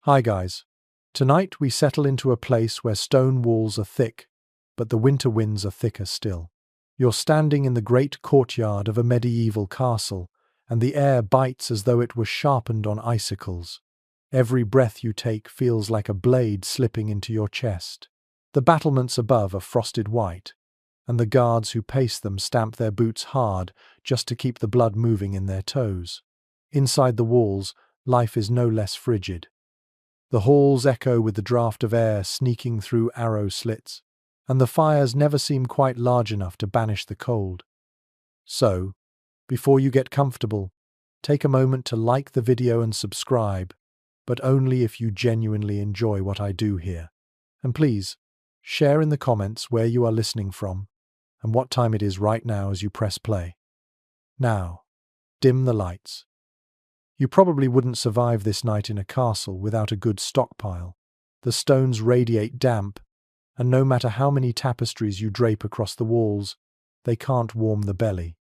Hi guys. Tonight we settle into a place where stone walls are thick, but the winter winds are thicker still. You're standing in the great courtyard of a medieval castle, and the air bites as though it were sharpened on icicles. Every breath you take feels like a blade slipping into your chest. The battlements above are frosted white, and the guards who pace them stamp their boots hard just to keep the blood moving in their toes. Inside the walls, life is no less frigid. The halls echo with the draught of air sneaking through arrow slits, and the fires never seem quite large enough to banish the cold. So, before you get comfortable, take a moment to like the video and subscribe, but only if you genuinely enjoy what I do here. And please, share in the comments where you are listening from and what time it is right now as you press play. Now, dim the lights. You probably wouldn't survive this night in a castle without a good stockpile. The stones radiate damp, and no matter how many tapestries you drape across the walls, they can't warm the belly.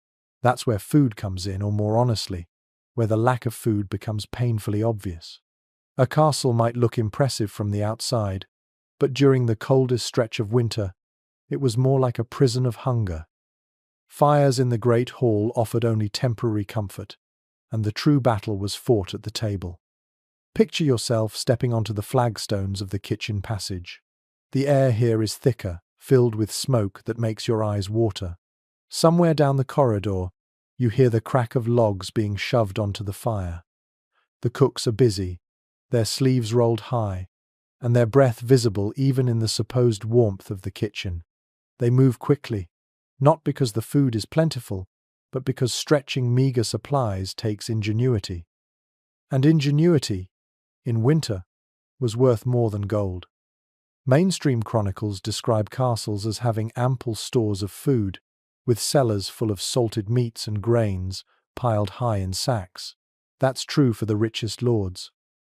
That's where food comes in, or more honestly, where the lack of food becomes painfully obvious. A castle might look impressive from the outside, but during the coldest stretch of winter, it was more like a prison of hunger. Fires in the great hall offered only temporary comfort, and the true battle was fought at the table. Picture yourself stepping onto the flagstones of the kitchen passage. The air here is thicker, filled with smoke that makes your eyes water. Somewhere down the corridor, you hear the crack of logs being shoved onto the fire. The cooks are busy, their sleeves rolled high, and their breath visible even in the supposed warmth of the kitchen. They move quickly, not because the food is plentiful, but because stretching meager supplies takes ingenuity. And ingenuity, in winter, was worth more than gold. Mainstream chronicles describe castles as having ample stores of food, with cellars full of salted meats and grains piled high in sacks. That's true for the richest lords.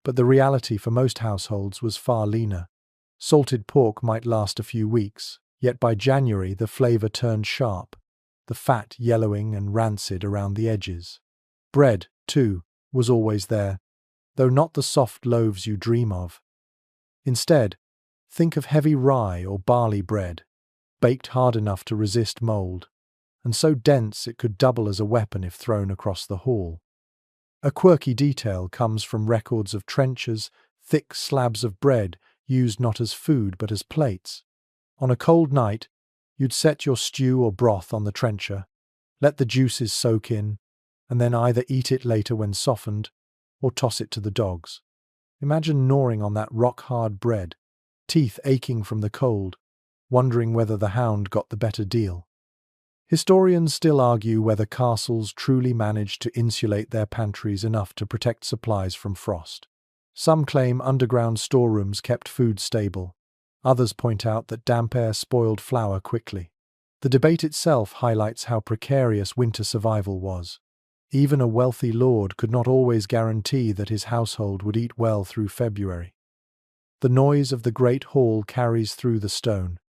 But the reality for most households was far leaner. Salted pork might last a few weeks, yet by January the flavor turned sharp, the fat yellowing and rancid around the edges. Bread, too, was always there, though not the soft loaves you dream of. Instead, think of heavy rye or barley bread, baked hard enough to resist mold, and so dense it could double as a weapon if thrown across the hall. A quirky detail comes from records of trenchers, thick slabs of bread used not as food but as plates. On a cold night, you'd set your stew or broth on the trencher, let the juices soak in, and then either eat it later when softened, or toss it to the dogs. Imagine gnawing on that rock-hard bread, teeth aching from the cold, wondering whether the hound got the better deal. Historians still argue whether castles truly managed to insulate their pantries enough to protect supplies from frost. Some claim underground storerooms kept food stable. Others point out that damp air spoiled flour quickly. The debate itself highlights how precarious winter survival was. Even a wealthy lord could not always guarantee that his household would eat well through February. The noise of the great hall carries through the stone.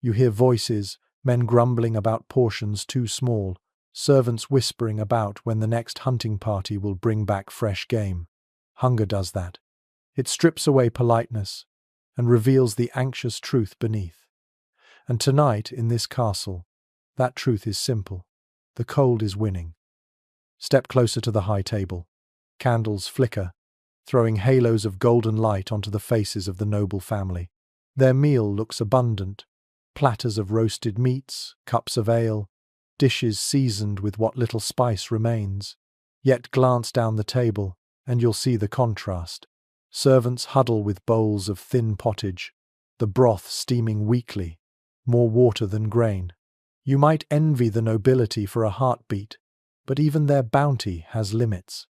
You hear voices, men grumbling about portions too small, servants whispering about when the next hunting party will bring back fresh game. Hunger does that. It strips away politeness and reveals the anxious truth beneath. And tonight, in this castle, that truth is simple. The cold is winning. Step closer to the high table. Candles flicker, throwing halos of golden light onto the faces of the noble family. Their meal looks abundant. Platters of roasted meats, cups of ale, dishes seasoned with what little spice remains. Yet glance down the table, and you'll see the contrast. Servants huddle with bowls of thin pottage, the broth steaming weakly, more water than grain. You might envy the nobility for a heartbeat, but even their bounty has limits.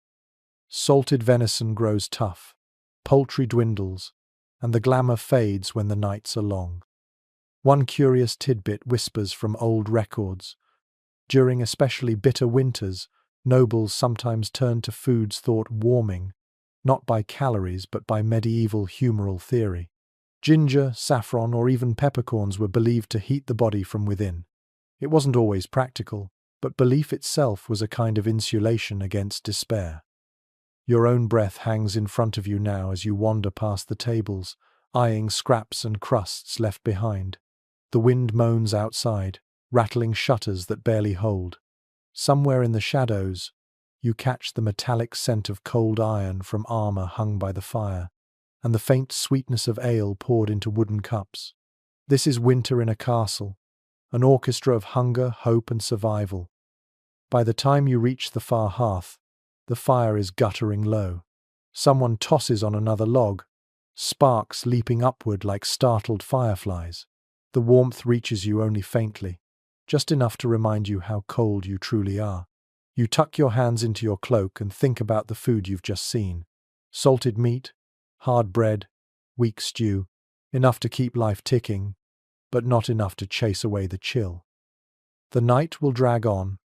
Salted venison grows tough, poultry dwindles, and the glamour fades when the nights are long. One curious tidbit whispers from old records. During especially bitter winters, nobles sometimes turned to foods thought warming, not by calories but by medieval humoral theory. Ginger, saffron, or even peppercorns were believed to heat the body from within. It wasn't always practical, but belief itself was a kind of insulation against despair. Your own breath hangs in front of you now as you wander past the tables, eyeing scraps and crusts left behind. The wind moans outside, rattling shutters that barely hold. Somewhere in the shadows, you catch the metallic scent of cold iron from armor hung by the fire, and the faint sweetness of ale poured into wooden cups. This is winter in a castle, an orchestra of hunger, hope, and survival. By the time you reach the far hearth, the fire is guttering low. Someone tosses on another log, sparks leaping upward like startled fireflies. The warmth reaches you only faintly, just enough to remind you how cold you truly are. You tuck your hands into your cloak and think about the food you've just seen. Salted meat, hard bread, weak stew, enough to keep life ticking, but not enough to chase away the chill. The night will drag on.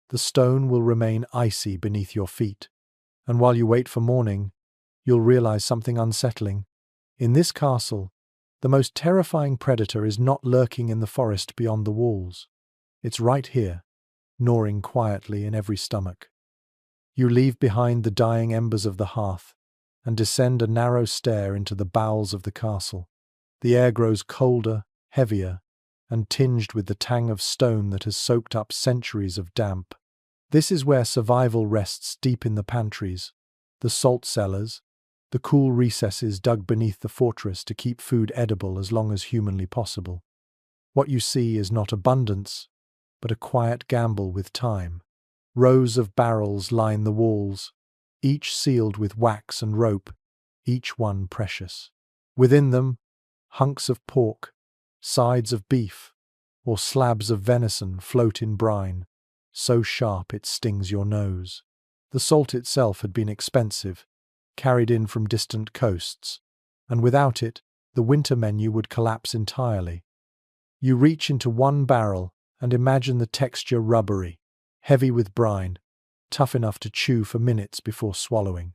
The stone will remain icy beneath your feet, and while you wait for morning, you'll realize something unsettling. In this castle, the most terrifying predator is not lurking in the forest beyond the walls. It's right here, gnawing quietly in every stomach. You leave behind the dying embers of the hearth and descend a narrow stair into the bowels of the castle. The air grows colder, heavier, and tinged with the tang of stone that has soaked up centuries of damp. This is where survival rests deep in the pantries, the salt cellars, the cool recesses dug beneath the fortress to keep food edible as long as humanly possible. What you see is not abundance, but a quiet gamble with time. Rows of barrels line the walls, each sealed with wax and rope, each one precious. Within them, hunks of pork, sides of beef, or slabs of venison float in brine, so sharp it stings your nose. The salt itself had been expensive, carried in from distant coasts, and without it, the winter menu would collapse entirely. You reach into one barrel and imagine the texture rubbery, heavy with brine, tough enough to chew for minutes before swallowing.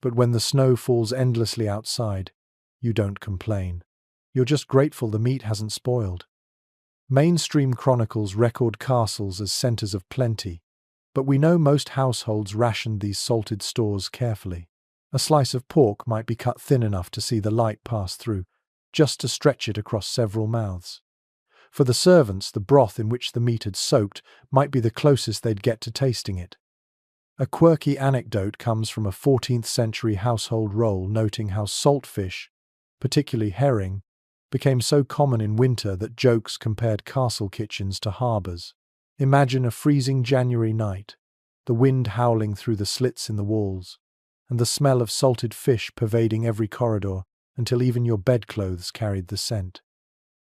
But when the snow falls endlessly outside, you don't complain. You're just grateful the meat hasn't spoiled. Mainstream chronicles record castles as centers of plenty, but we know most households rationed these salted stores carefully. A slice of pork might be cut thin enough to see the light pass through, just to stretch it across several mouths. For the servants, the broth in which the meat had soaked might be the closest they'd get to tasting it. A quirky anecdote comes from a 14th century household roll noting how salt fish, particularly herring, became so common in winter that jokes compared castle kitchens to harbours. Imagine a freezing January night, the wind howling through the slits in the walls, and the smell of salted fish pervading every corridor until even your bedclothes carried the scent.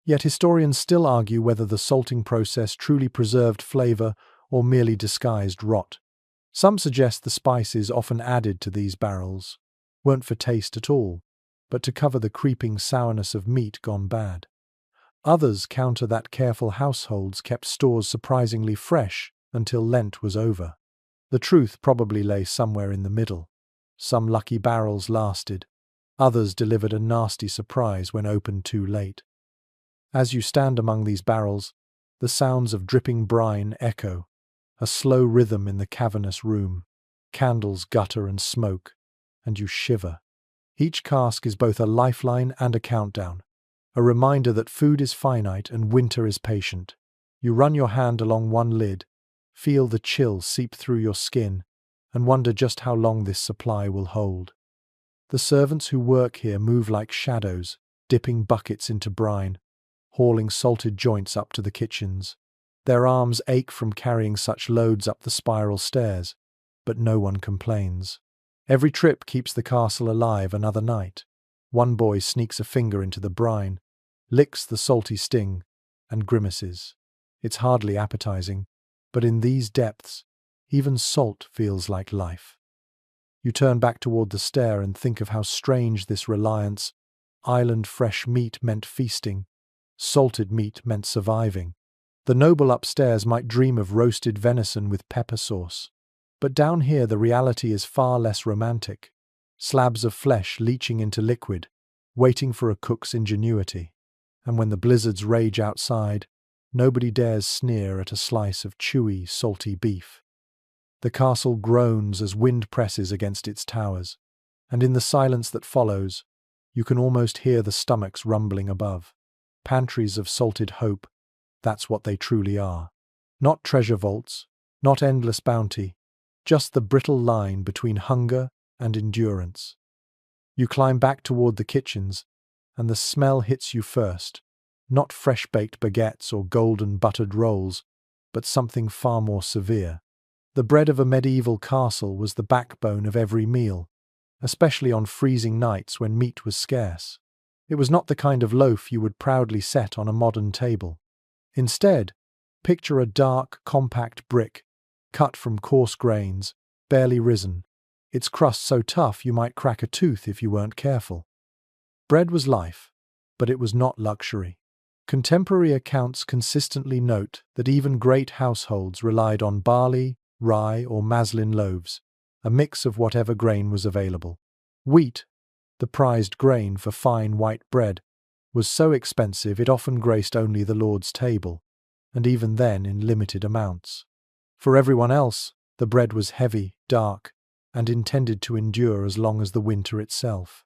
Yet historians still argue whether the salting process truly preserved flavour or merely disguised rot. Some suggest the spices often added to these barrels weren't for taste at all, but to cover the creeping sourness of meat gone bad. Others counter that careful households kept stores surprisingly fresh until Lent was over. The truth probably lay somewhere in the middle. Some lucky barrels lasted, others delivered a nasty surprise when opened too late. As you stand among these barrels, the sounds of dripping brine echo, a slow rhythm in the cavernous room. Candles gutter and smoke, and you shiver. Each cask is both a lifeline and a countdown, a reminder that food is finite and winter is patient. You run your hand along one lid, feel the chill seep through your skin, and wonder just how long this supply will hold. The servants who work here move like shadows, dipping buckets into brine, hauling salted joints up to the kitchens. Their arms ache from carrying such loads up the spiral stairs, but no one complains. Every trip keeps the castle alive another night. One boy sneaks a finger into the brine, licks the salty sting, and grimaces. It's hardly appetizing, but in these depths, even salt feels like life. You turn back toward the stair and think of how strange this reliance. Island fresh meat meant feasting, salted meat meant surviving. The noble upstairs might dream of roasted venison with pepper sauce. But down here the reality is far less romantic. Slabs of flesh leaching into liquid, waiting for a cook's ingenuity. And when the blizzards rage outside, nobody dares sneer at a slice of chewy, salty beef. The castle groans as wind presses against its towers, and in the silence that follows, you can almost hear the stomachs rumbling above. Pantries of salted hope, that's what they truly are. Not treasure vaults, not endless bounty, just the brittle line between hunger and endurance. You climb back toward the kitchens, and the smell hits you first. Not fresh-baked baguettes or golden buttered rolls, but something far more severe. The bread of a medieval castle was the backbone of every meal, especially on freezing nights when meat was scarce. It was not the kind of loaf you would proudly set on a modern table. Instead, picture a dark, compact brick, cut from coarse grains, barely risen, its crust so tough you might crack a tooth if you weren't careful. Bread was life, but it was not luxury. Contemporary accounts consistently note that even great households relied on barley, rye, or maslin loaves, a mix of whatever grain was available. Wheat, the prized grain for fine white bread, was so expensive it often graced only the Lord's table, and even then in limited amounts. For everyone else, the bread was heavy, dark, and intended to endure as long as the winter itself.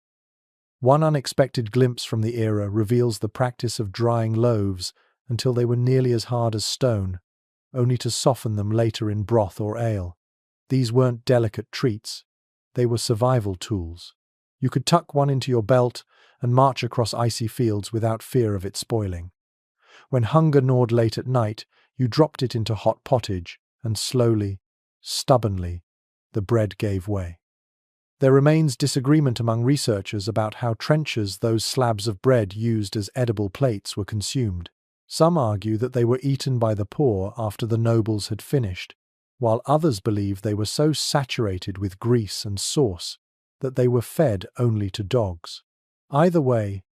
One unexpected glimpse from the era reveals the practice of drying loaves until they were nearly as hard as stone, only to soften them later in broth or ale. These weren't delicate treats, they were survival tools. You could tuck one into your belt and march across icy fields without fear of it spoiling. When hunger gnawed late at night, you dropped it into hot pottage, and slowly, stubbornly, the bread gave way. There remains disagreement among researchers about how trenchers those slabs of bread used as edible plates were consumed. Some argue that they were eaten by the poor after the nobles had finished, while others believe they were so saturated with grease and sauce that they were fed only to dogs. Either way,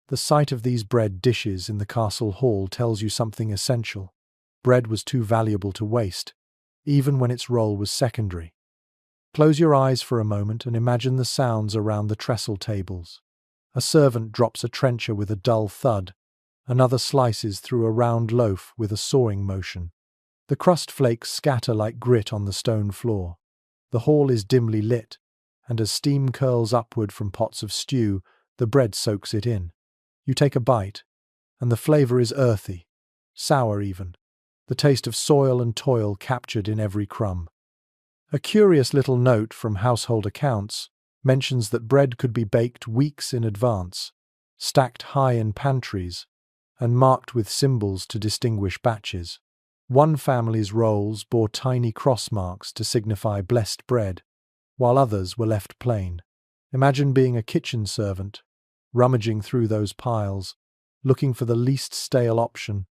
the sight of these bread dishes in the castle hall tells you something essential. Bread was too valuable to waste, even when its role was secondary. Close your eyes for a moment and imagine the sounds around the trestle tables. A servant drops a trencher with a dull thud, another slices through a round loaf with a sawing motion. The crust flakes scatter like grit on the stone floor. The hall is dimly lit, and as steam curls upward from pots of stew, the bread soaks it in. You take a bite, and the flavor is earthy, sour even, the taste of soil and toil captured in every crumb. A curious little note from household accounts mentions that bread could be baked weeks in advance, stacked high in pantries, and marked with symbols to distinguish batches. One family's rolls bore tiny cross marks to signify blessed bread, while others were left plain. Imagine being a kitchen servant, rummaging through those piles, looking for the least stale option,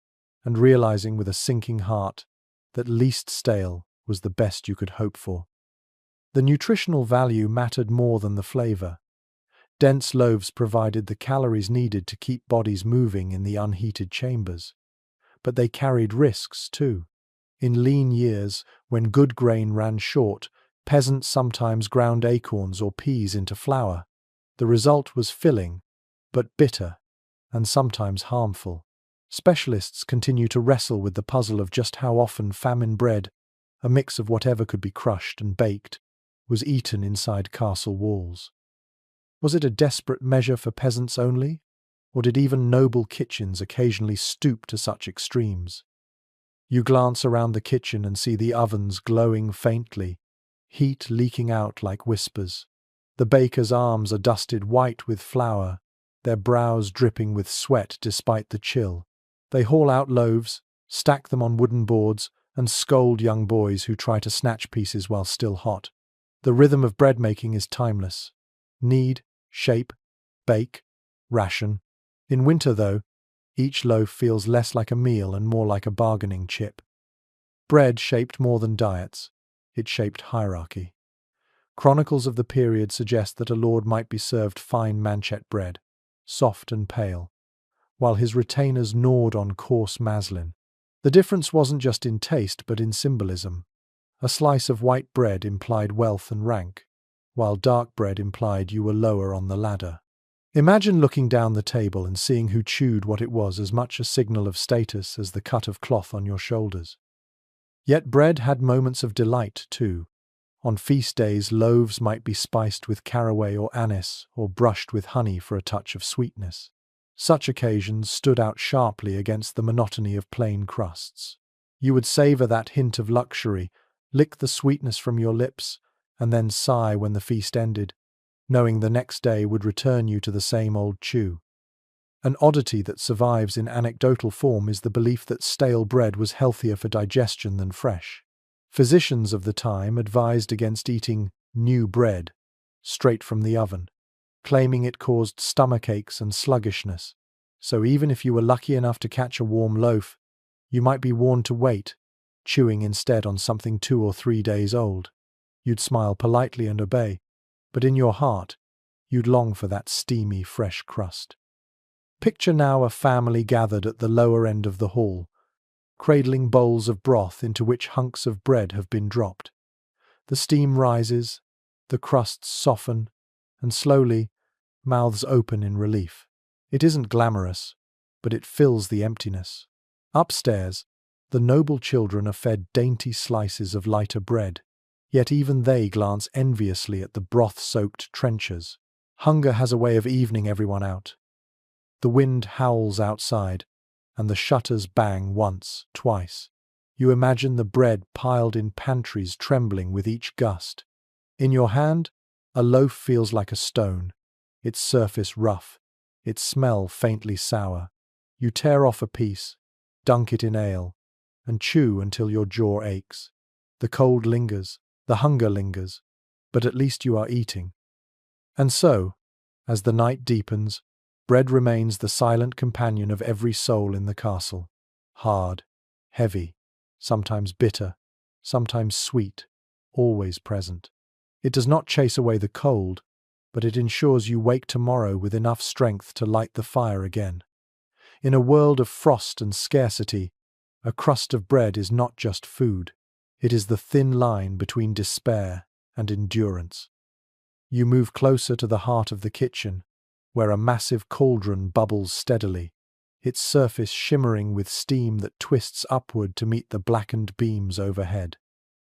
and realizing with a sinking heart that least stale was the best you could hope for. The nutritional value mattered more than the flavor. Dense loaves provided the calories needed to keep bodies moving in the unheated chambers. But they carried risks, too. In lean years, when good grain ran short, peasants sometimes ground acorns or peas into flour. The result was filling, but bitter, and sometimes harmful. Specialists continue to wrestle with the puzzle of just how often famine bread, a mix of whatever could be crushed and baked, was eaten inside castle walls. Was it a desperate measure for peasants only, or did even noble kitchens occasionally stoop to such extremes? You glance around the kitchen and see the ovens glowing faintly, heat leaking out like whispers. The baker's arms are dusted white with flour, their brows dripping with sweat despite the chill. They haul out loaves, stack them on wooden boards, and scold young boys who try to snatch pieces while still hot. The rhythm of bread making is timeless. Knead, shape, bake, ration. In winter, though, each loaf feels less like a meal and more like a bargaining chip. Bread shaped more than diets. It shaped hierarchy. Chronicles of the period suggest that a lord might be served fine manchet bread, soft and pale, while his retainers gnawed on coarse maslin. The difference wasn't just in taste, but in symbolism. A slice of white bread implied wealth and rank, while dark bread implied you were lower on the ladder. Imagine looking down the table and seeing who chewed what it was as much a signal of status as the cut of cloth on your shoulders. Yet bread had moments of delight too. On feast days, loaves might be spiced with caraway or anise, or brushed with honey for a touch of sweetness. Such occasions stood out sharply against the monotony of plain crusts. You would savor that hint of luxury, lick the sweetness from your lips, and then sigh when the feast ended, knowing the next day would return you to the same old chew. An oddity that survives in anecdotal form is the belief that stale bread was healthier for digestion than fresh. Physicians of the time advised against eating new bread, straight from the oven, claiming it caused stomach aches and sluggishness. So even if you were lucky enough to catch a warm loaf, you might be warned to wait, chewing instead on something 2 or 3 days old. You'd smile politely and obey, but in your heart, you'd long for that steamy, fresh crust. Picture now a family gathered at the lower end of the hall, cradling bowls of broth into which hunks of bread have been dropped. The steam rises, the crusts soften, and slowly, mouths open in relief. It isn't glamorous, but it fills the emptiness. Upstairs, the noble children are fed dainty slices of lighter bread, yet even they glance enviously at the broth-soaked trenchers. Hunger has a way of evening everyone out. The wind howls outside, and the shutters bang once, twice. You imagine the bread piled in pantries trembling with each gust. In your hand, a loaf feels like a stone, its surface rough, its smell faintly sour. You tear off a piece, dunk it in ale, and chew until your jaw aches. The cold lingers, the hunger lingers, but at least you are eating. And so, as the night deepens, bread remains the silent companion of every soul in the castle. Hard, heavy, sometimes bitter, sometimes sweet, always present. It does not chase away the cold, but it ensures you wake tomorrow with enough strength to light the fire again. In a world of frost and scarcity, a crust of bread is not just food. It is the thin line between despair and endurance. You move closer to the heart of the kitchen, where a massive cauldron bubbles steadily, its surface shimmering with steam that twists upward to meet the blackened beams overhead.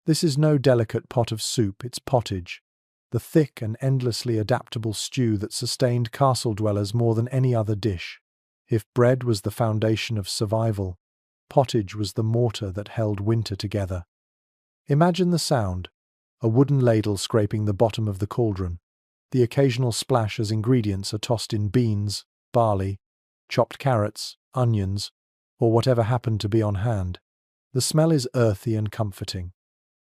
This is no delicate pot of soup, it's pottage, the thick and endlessly adaptable stew that sustained castle dwellers more than any other dish. If bread was the foundation of survival, pottage was the mortar that held winter together. Imagine the sound, a wooden ladle scraping the bottom of the cauldron, the occasional splash as ingredients are tossed in beans, barley, chopped carrots, onions, or whatever happened to be on hand. The smell is earthy and comforting,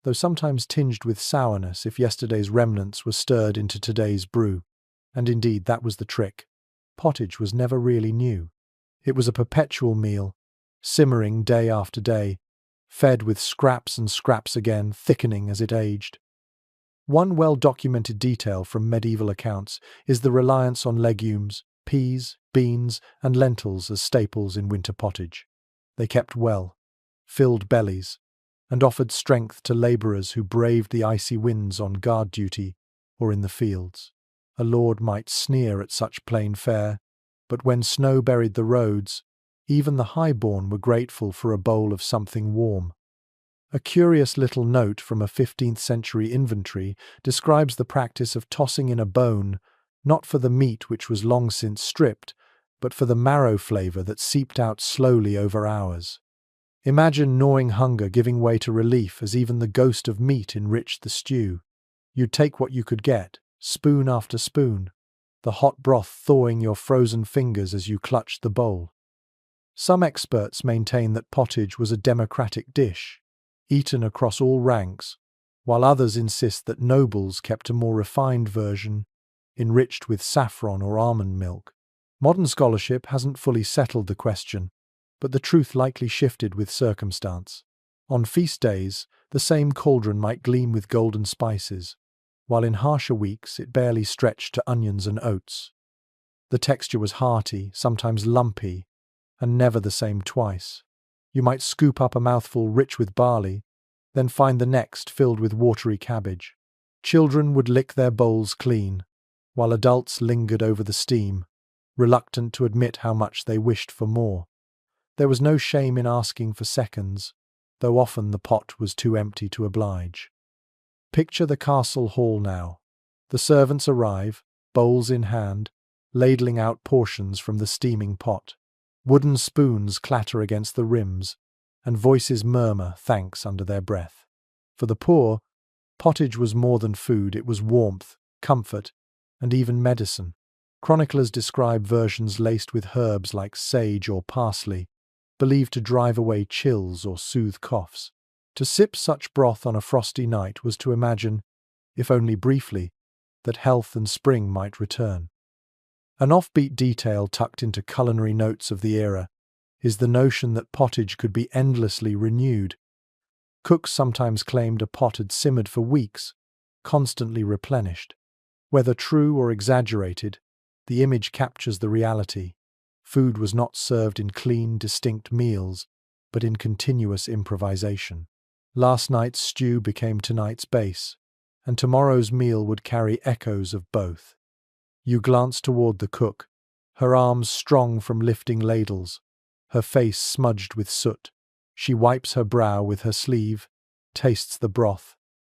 though sometimes tinged with sourness if yesterday's remnants were stirred into today's brew. And indeed, that was the trick. Pottage was never really new. It was a perpetual meal, simmering day after day, fed with scraps and scraps again, thickening as it aged. One well-documented detail from medieval accounts is the reliance on legumes, peas, beans, and lentils as staples in winter pottage. They kept well, filled bellies, and offered strength to labourers who braved the icy winds on guard duty or in the fields. A lord might sneer at such plain fare, but when snow buried the roads, even the highborn were grateful for a bowl of something warm. A curious little note from a 15th century inventory describes the practice of tossing in a bone, not for the meat which was long since stripped, but for the marrow flavour that seeped out slowly over hours. Imagine gnawing hunger giving way to relief as even the ghost of meat enriched the stew. You'd take what you could get, spoon after spoon, the hot broth thawing your frozen fingers as you clutched the bowl. Some experts maintain that pottage was a democratic dish, eaten across all ranks, while others insist that nobles kept a more refined version, enriched with saffron or almond milk. Modern scholarship hasn't fully settled the question, but the truth likely shifted with circumstance. On feast days, the same cauldron might gleam with golden spices, while in harsher weeks it barely stretched to onions and oats. The texture was hearty, sometimes lumpy, and never the same twice. You might scoop up a mouthful rich with barley, then find the next filled with watery cabbage. Children would lick their bowls clean, while adults lingered over the steam, reluctant to admit how much they wished for more. There was no shame in asking for seconds, though often the pot was too empty to oblige. Picture the castle hall now. The servants arrive, bowls in hand, ladling out portions from the steaming pot. Wooden spoons clatter against the rims, and voices murmur thanks under their breath. For the poor, pottage was more than food, it was warmth, comfort, and even medicine. Chroniclers describe versions laced with herbs like sage or parsley, believed to drive away chills or soothe coughs. To sip such broth on a frosty night was to imagine, if only briefly, that health and spring might return. An offbeat detail tucked into culinary notes of the era is the notion that pottage could be endlessly renewed. Cooks sometimes claimed a pot had simmered for weeks, constantly replenished. Whether true or exaggerated, the image captures the reality. Food was not served in clean, distinct meals, but in continuous improvisation. Last night's stew became tonight's base, and tomorrow's meal would carry echoes of both. You glance toward the cook, her arms strong from lifting ladles, her face smudged with soot. She wipes her brow with her sleeve, tastes the broth,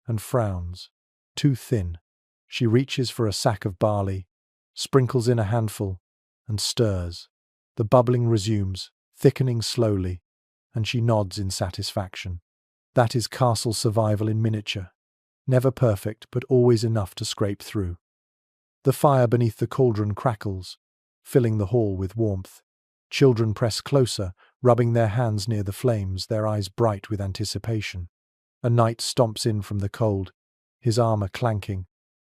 and frowns. Too thin. She reaches for a sack of barley, sprinkles in a handful, and stirs. The bubbling resumes, thickening slowly, and she nods in satisfaction. That is castle survival in miniature. Never perfect, but always enough to scrape through. The fire beneath the cauldron crackles, filling the hall with warmth. Children press closer, rubbing their hands near the flames, their eyes bright with anticipation. A knight stomps in from the cold, his armor clanking,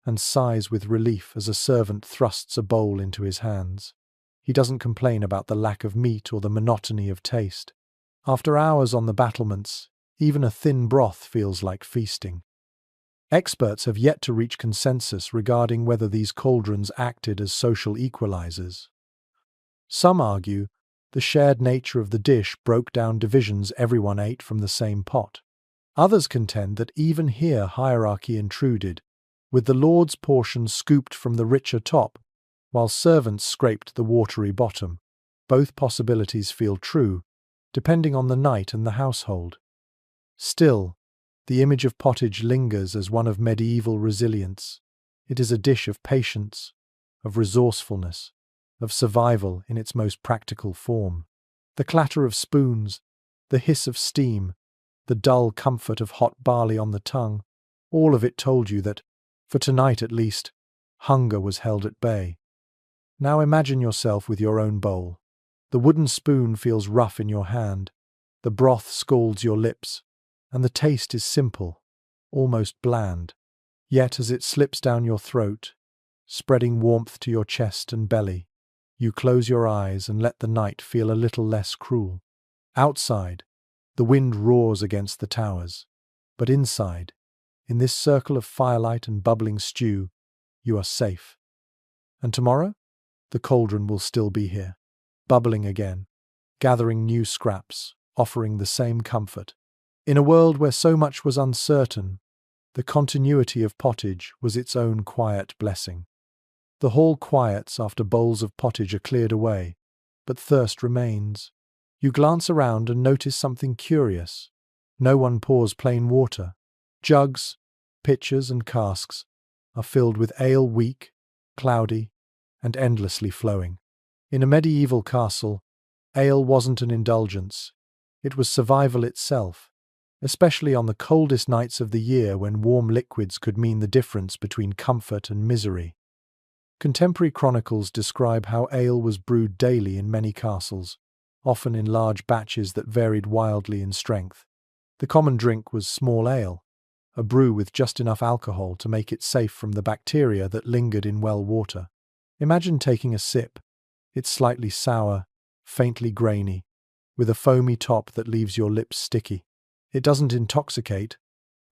and sighs with relief as a servant thrusts a bowl into his hands. He doesn't complain about the lack of meat or the monotony of taste. After hours on the battlements, even a thin broth feels like feasting. Experts have yet to reach consensus regarding whether these cauldrons acted as social equalizers. Some argue the shared nature of the dish broke down divisions, everyone ate from the same pot. Others contend that even here hierarchy intruded, with the lord's portion scooped from the richer top, while servants scraped the watery bottom. Both possibilities feel true, depending on the night and the household. Still, the image of pottage lingers as one of medieval resilience. It is a dish of patience, of resourcefulness, of survival in its most practical form. The clatter of spoons, the hiss of steam, the dull comfort of hot barley on the tongue, all of it told you that, for tonight at least, hunger was held at bay. Now imagine yourself with your own bowl. The wooden spoon feels rough in your hand, the broth scalds your lips, and the taste is simple, almost bland. Yet as it slips down your throat, spreading warmth to your chest and belly, you close your eyes and let the night feel a little less cruel. Outside, the wind roars against the towers, but inside, in this circle of firelight and bubbling stew, you are safe. And tomorrow? The cauldron will still be here, bubbling again, gathering new scraps, offering the same comfort. In a world where so much was uncertain, the continuity of pottage was its own quiet blessing. The hall quiets after bowls of pottage are cleared away, but thirst remains. You glance around and notice something curious. No one pours plain water. Jugs, pitchers, and casks are filled with ale, weak, cloudy, and endlessly flowing. In a medieval castle, ale wasn't an indulgence. It was survival itself, especially on the coldest nights of the year when warm liquids could mean the difference between comfort and misery. Contemporary chronicles describe how ale was brewed daily in many castles, often in large batches that varied wildly in strength. The common drink was small ale, a brew with just enough alcohol to make it safe from the bacteria that lingered in well water. Imagine taking a sip. It's slightly sour, faintly grainy, with a foamy top that leaves your lips sticky. It doesn't intoxicate,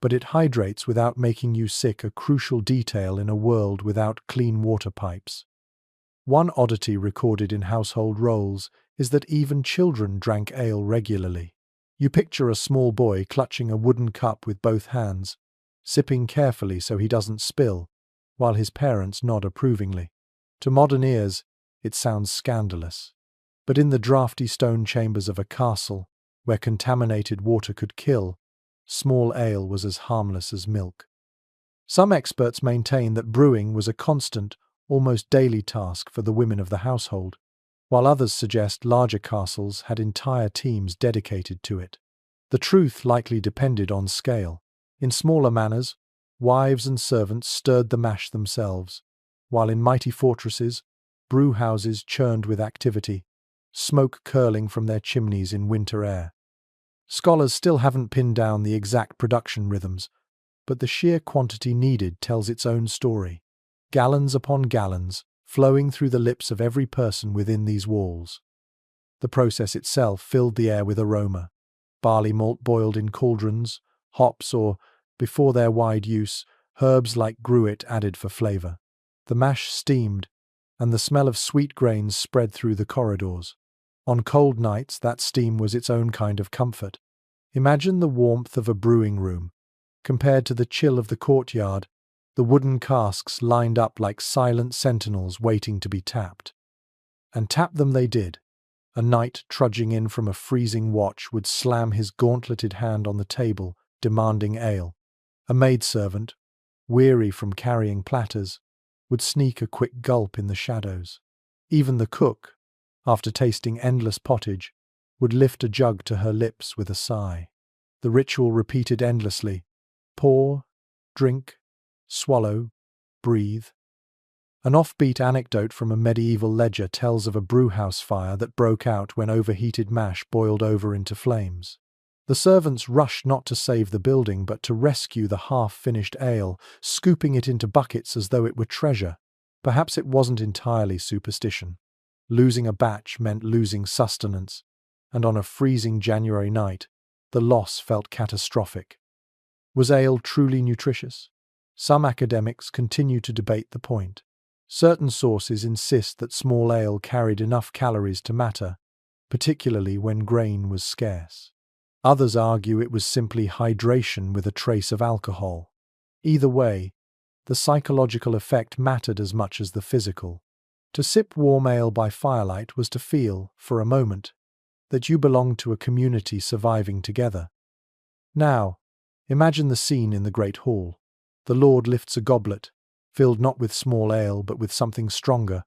but it hydrates without making you sick, a crucial detail in a world without clean water pipes. One oddity recorded in household rolls is that even children drank ale regularly. You picture a small boy clutching a wooden cup with both hands, sipping carefully so he doesn't spill, while his parents nod approvingly. To modern ears, it sounds scandalous. But in the draughty stone chambers of a castle, where contaminated water could kill, small ale was as harmless as milk. Some experts maintain that brewing was a constant, almost daily task for the women of the household, while others suggest larger castles had entire teams dedicated to it. The truth likely depended on scale. In smaller manors, wives and servants stirred the mash themselves, while in mighty fortresses, brew houses churned with activity, smoke curling from their chimneys in winter air. Scholars still haven't pinned down the exact production rhythms, but the sheer quantity needed tells its own story. Gallons upon gallons, flowing through the lips of every person within these walls. The process itself filled the air with aroma. Barley malt boiled in cauldrons, hops or, before their wide use, herbs like gruit added for flavour. The mash steamed, and the smell of sweet grains spread through the corridors. On cold nights, that steam was its own kind of comfort. Imagine the warmth of a brewing room, compared to the chill of the courtyard, the wooden casks lined up like silent sentinels waiting to be tapped. And tap them they did. A knight trudging in from a freezing watch would slam his gauntleted hand on the table, demanding ale. A maidservant, weary from carrying platters, would sneak a quick gulp in the shadows. Even the cook, after tasting endless pottage, would lift a jug to her lips with a sigh. The ritual repeated endlessly. Pour, drink, swallow, breathe. An offbeat anecdote from a medieval ledger tells of a brewhouse fire that broke out when overheated mash boiled over into flames. The servants rushed not to save the building but to rescue the half-finished ale, scooping it into buckets as though it were treasure. Perhaps it wasn't entirely superstition. Losing a batch meant losing sustenance, and on a freezing January night, the loss felt catastrophic. Was ale truly nutritious? Some academics continue to debate the point. Certain sources insist that small ale carried enough calories to matter, particularly when grain was scarce. Others argue it was simply hydration with a trace of alcohol. Either way, the psychological effect mattered as much as the physical. To sip warm ale by firelight was to feel, for a moment, that you belonged to a community surviving together. Now, imagine the scene in the great hall. The lord lifts a goblet, filled not with small ale but with something stronger,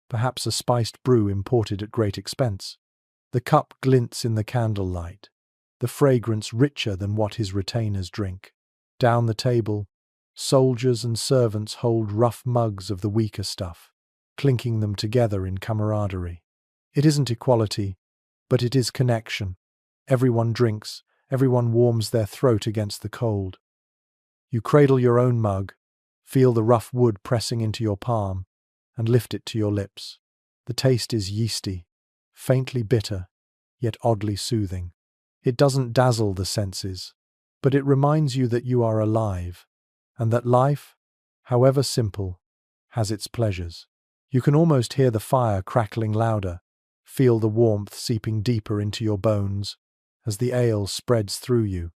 perhaps a spiced brew imported at great expense. The cup glints in the candlelight, the fragrance richer than what his retainers drink. Down the table, soldiers and servants hold rough mugs of the weaker stuff, clinking them together in camaraderie. It isn't equality, but it is connection. Everyone drinks, everyone warms their throat against the cold. You cradle your own mug, feel the rough wood pressing into your palm, and lift it to your lips. The taste is yeasty, faintly bitter, yet oddly soothing. It doesn't dazzle the senses, but it reminds you that you are alive, and that life, however simple, has its pleasures. You can almost hear the fire crackling louder, feel the warmth seeping deeper into your bones as the ale spreads through you.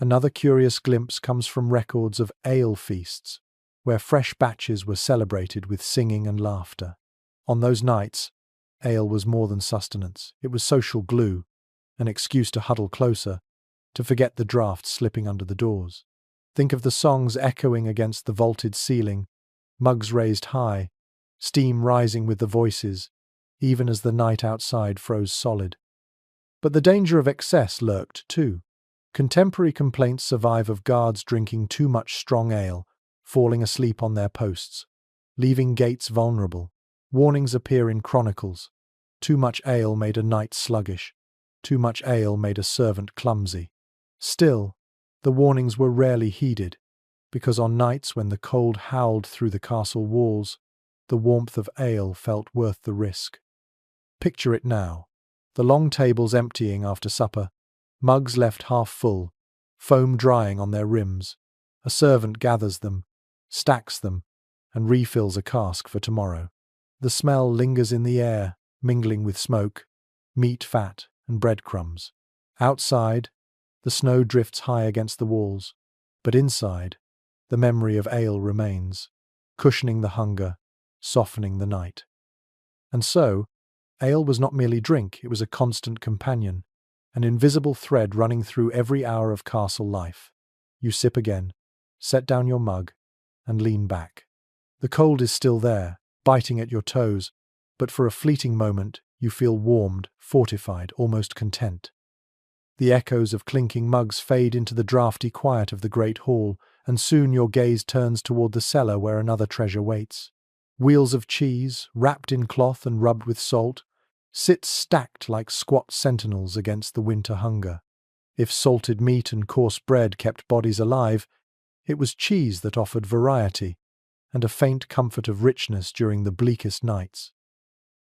Another curious glimpse comes from records of ale feasts, where fresh batches were celebrated with singing and laughter. On those nights, ale was more than sustenance. It was social glue, an excuse to huddle closer, to forget the draught slipping under the doors. Think of the songs echoing against the vaulted ceiling, mugs raised high, steam rising with the voices, even as the night outside froze solid. But the danger of excess lurked too. Contemporary complaints survive of guards drinking too much strong ale, falling asleep on their posts, leaving gates vulnerable. Warnings appear in chronicles. Too much ale made a knight sluggish. Too much ale made a servant clumsy. Still, the warnings were rarely heeded, because on nights when the cold howled through the castle walls, the warmth of ale felt worth the risk. Picture it now. The long tables emptying after supper, mugs left half full, foam drying on their rims. A servant gathers them, stacks them, and refills a cask for tomorrow. The smell lingers in the air, mingling with smoke, meat, fat, and breadcrumbs. Outside, the snow drifts high against the walls, but inside, the memory of ale remains, cushioning the hunger, softening the night. And so, ale was not merely drink, it was a constant companion. an invisible thread running through every hour of castle life. You sip again, set down your mug, and lean back. The cold is still there, biting at your toes, but for a fleeting moment you feel warmed, fortified, almost content. The echoes of clinking mugs fade into the draughty quiet of the great hall, and soon your gaze turns toward the cellar where another treasure waits. Wheels of cheese, wrapped in cloth and rubbed with salt, sit stacked like squat sentinels against the winter hunger. If salted meat and coarse bread kept bodies alive, it was cheese that offered variety and a faint comfort of richness during the bleakest nights.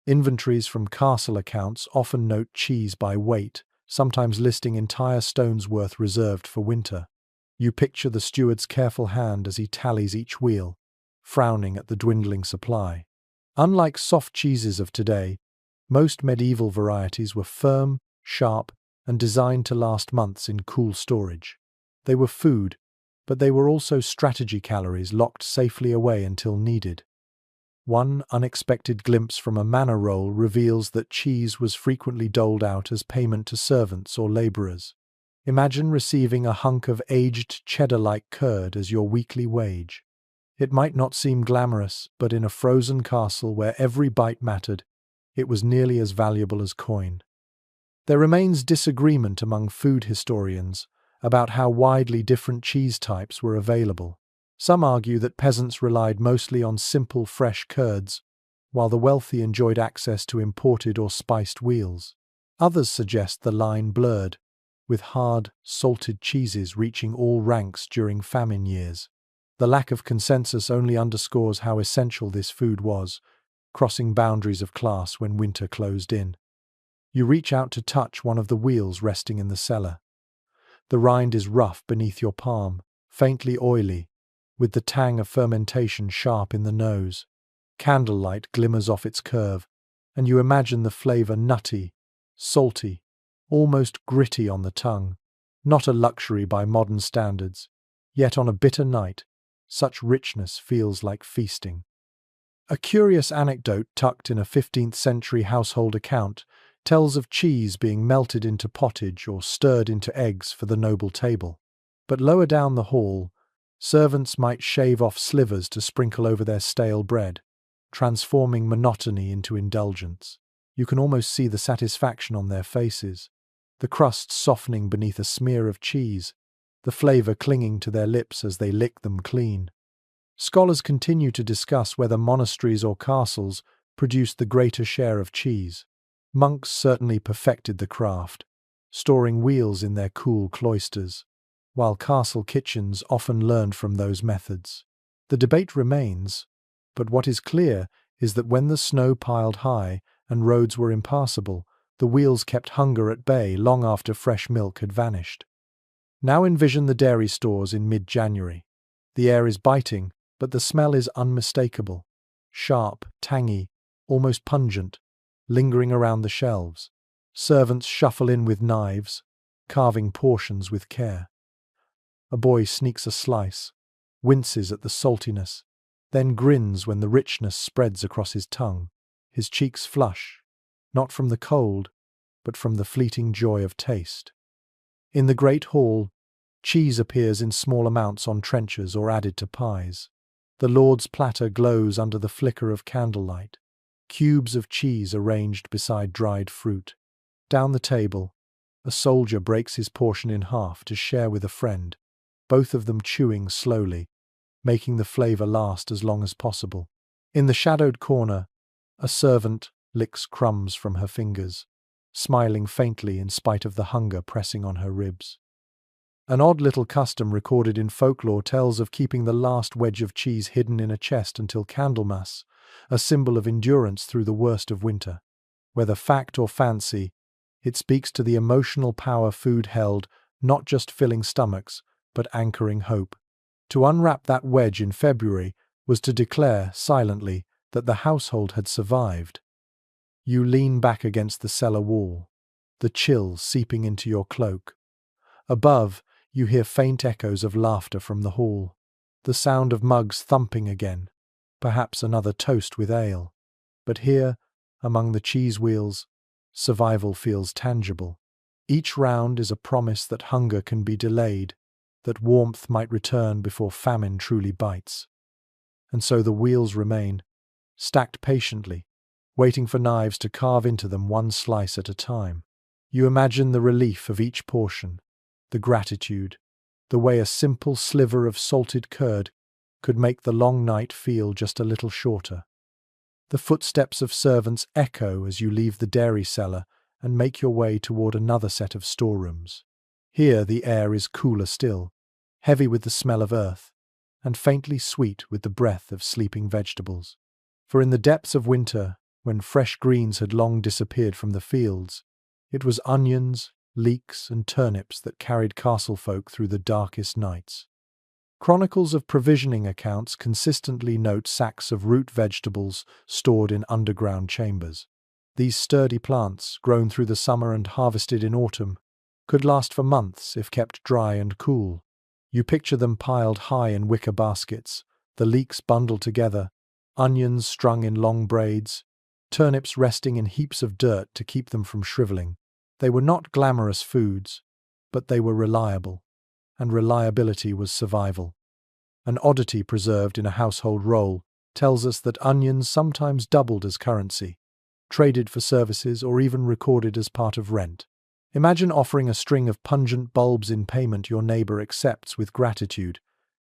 Inventories from castle accounts often note cheese by weight, sometimes listing entire stones' worth reserved for winter. You picture the steward's careful hand as he tallies each wheel, frowning at the dwindling supply. Unlike soft cheeses of today, most medieval varieties were firm, sharp, and designed to last months in cool storage. They were food, but they were also strategy calories locked safely away until needed. One unexpected glimpse from a manor roll reveals that cheese was frequently doled out as payment to servants or labourers. Imagine receiving a hunk of aged cheddar-like curd as your weekly wage. It might not seem glamorous, but in a frozen castle where every bite mattered, it was nearly as valuable as coin. There remains disagreement among food historians about how widely different cheese types were available. Some argue that peasants relied mostly on simple, fresh curds, while the wealthy enjoyed access to imported or spiced wheels. Others suggest the line blurred, with hard, salted cheeses reaching all ranks during famine years. The lack of consensus only underscores how essential this food was, crossing boundaries of class when winter closed in. You reach out to touch one of the wheels resting in the cellar. The rind is rough beneath your palm, faintly oily, with the tang of fermentation sharp in the nose. Candlelight glimmers off its curve, and you imagine the flavour nutty, salty, almost gritty on the tongue. Not a luxury by modern standards, yet on a bitter night, such richness feels like feasting. A curious anecdote tucked in a 15th century household account tells of cheese being melted into pottage or stirred into eggs for the noble table. But lower down the hall, servants might shave off slivers to sprinkle over their stale bread, transforming monotony into indulgence. You can almost see the satisfaction on their faces, the crust softening beneath a smear of cheese, the flavour clinging to their lips as they lick them clean. Scholars continue to discuss whether monasteries or castles produced the greater share of cheese. Monks certainly perfected the craft, storing wheels in their cool cloisters, while castle kitchens often learned from those methods. The debate remains, but what is clear is that when the snow piled high and roads were impassable, the wheels kept hunger at bay long after fresh milk had vanished. Now envision the dairy stores in mid-January. The air is biting, but the smell is unmistakable. Sharp, tangy, almost pungent, lingering around the shelves. Servants shuffle in with knives, carving portions with care. A boy sneaks a slice, winces at the saltiness, then grins when the richness spreads across his tongue. His cheeks flush, not from the cold, but from the fleeting joy of taste. In the great hall, cheese appears in small amounts on trenchers or added to pies. The Lord's platter glows under the flicker of candlelight, cubes of cheese arranged beside dried fruit. Down the table, a soldier breaks his portion in half to share with a friend, both of them chewing slowly, making the flavour last as long as possible. In the shadowed corner, a servant licks crumbs from her fingers, smiling faintly in spite of the hunger pressing on her ribs. An odd little custom recorded in folklore tells of keeping the last wedge of cheese hidden in a chest until Candlemas, a symbol of endurance through the worst of winter. Whether fact or fancy, it speaks to the emotional power food held, not just filling stomachs, but anchoring hope. To unwrap that wedge in February was to declare, silently, that the household had survived. You lean back against the cellar wall, the chill seeping into your cloak. Above, you hear faint echoes of laughter from the hall, the sound of mugs thumping again, perhaps another toast with ale. But here, among the cheese wheels, survival feels tangible. Each round is a promise that hunger can be delayed, that warmth might return before famine truly bites. And so the wheels remain, stacked patiently, waiting for knives to carve into them one slice at a time. You imagine the relief of each portion, the gratitude, the way a simple sliver of salted curd could make the long night feel just a little shorter. The footsteps of servants echo as you leave the dairy cellar and make your way toward another set of storerooms. Here the air is cooler still, heavy with the smell of earth, and faintly sweet with the breath of sleeping vegetables. For in the depths of winter, when fresh greens had long disappeared from the fields, it was onions, leeks, and turnips that carried castle folk through the darkest nights. Chronicles of provisioning accounts consistently note sacks of root vegetables stored in underground chambers. These sturdy plants, grown through the summer and harvested in autumn, could last for months if kept dry and cool. You picture them piled high in wicker baskets, the leeks bundled together, onions strung in long braids, turnips resting in heaps of dirt to keep them from shriveling. They were not glamorous foods, but they were reliable, and reliability was survival. An oddity preserved in a household roll tells us that onions sometimes doubled as currency, traded for services, or even recorded as part of rent. Imagine offering a string of pungent bulbs in payment your neighbor accepts with gratitude,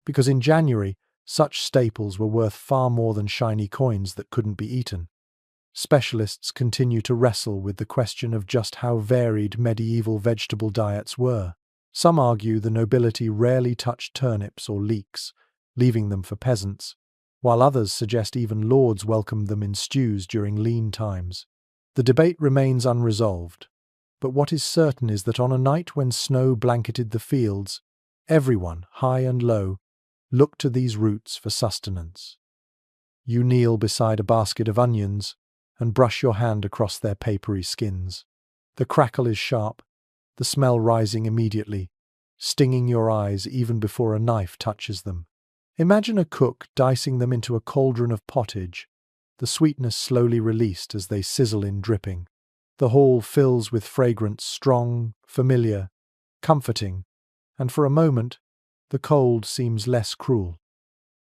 because in January, such staples were worth far more than shiny coins that couldn't be eaten. Specialists continue to wrestle with the question of just how varied medieval vegetable diets were. Some argue the nobility rarely touched turnips or leeks, leaving them for peasants, while others suggest even lords welcomed them in stews during lean times. The debate remains unresolved, but what is certain is that on a night when snow blanketed the fields, everyone, high and low, looked to these roots for sustenance. You kneel beside a basket of onions and brush your hand across their papery skins. The crackle is sharp, the smell rising immediately, stinging your eyes even before a knife touches them. Imagine a cook dicing them into a cauldron of pottage, the sweetness slowly released as they sizzle in dripping. The hall fills with fragrance strong, familiar, comforting, and for a moment, the cold seems less cruel.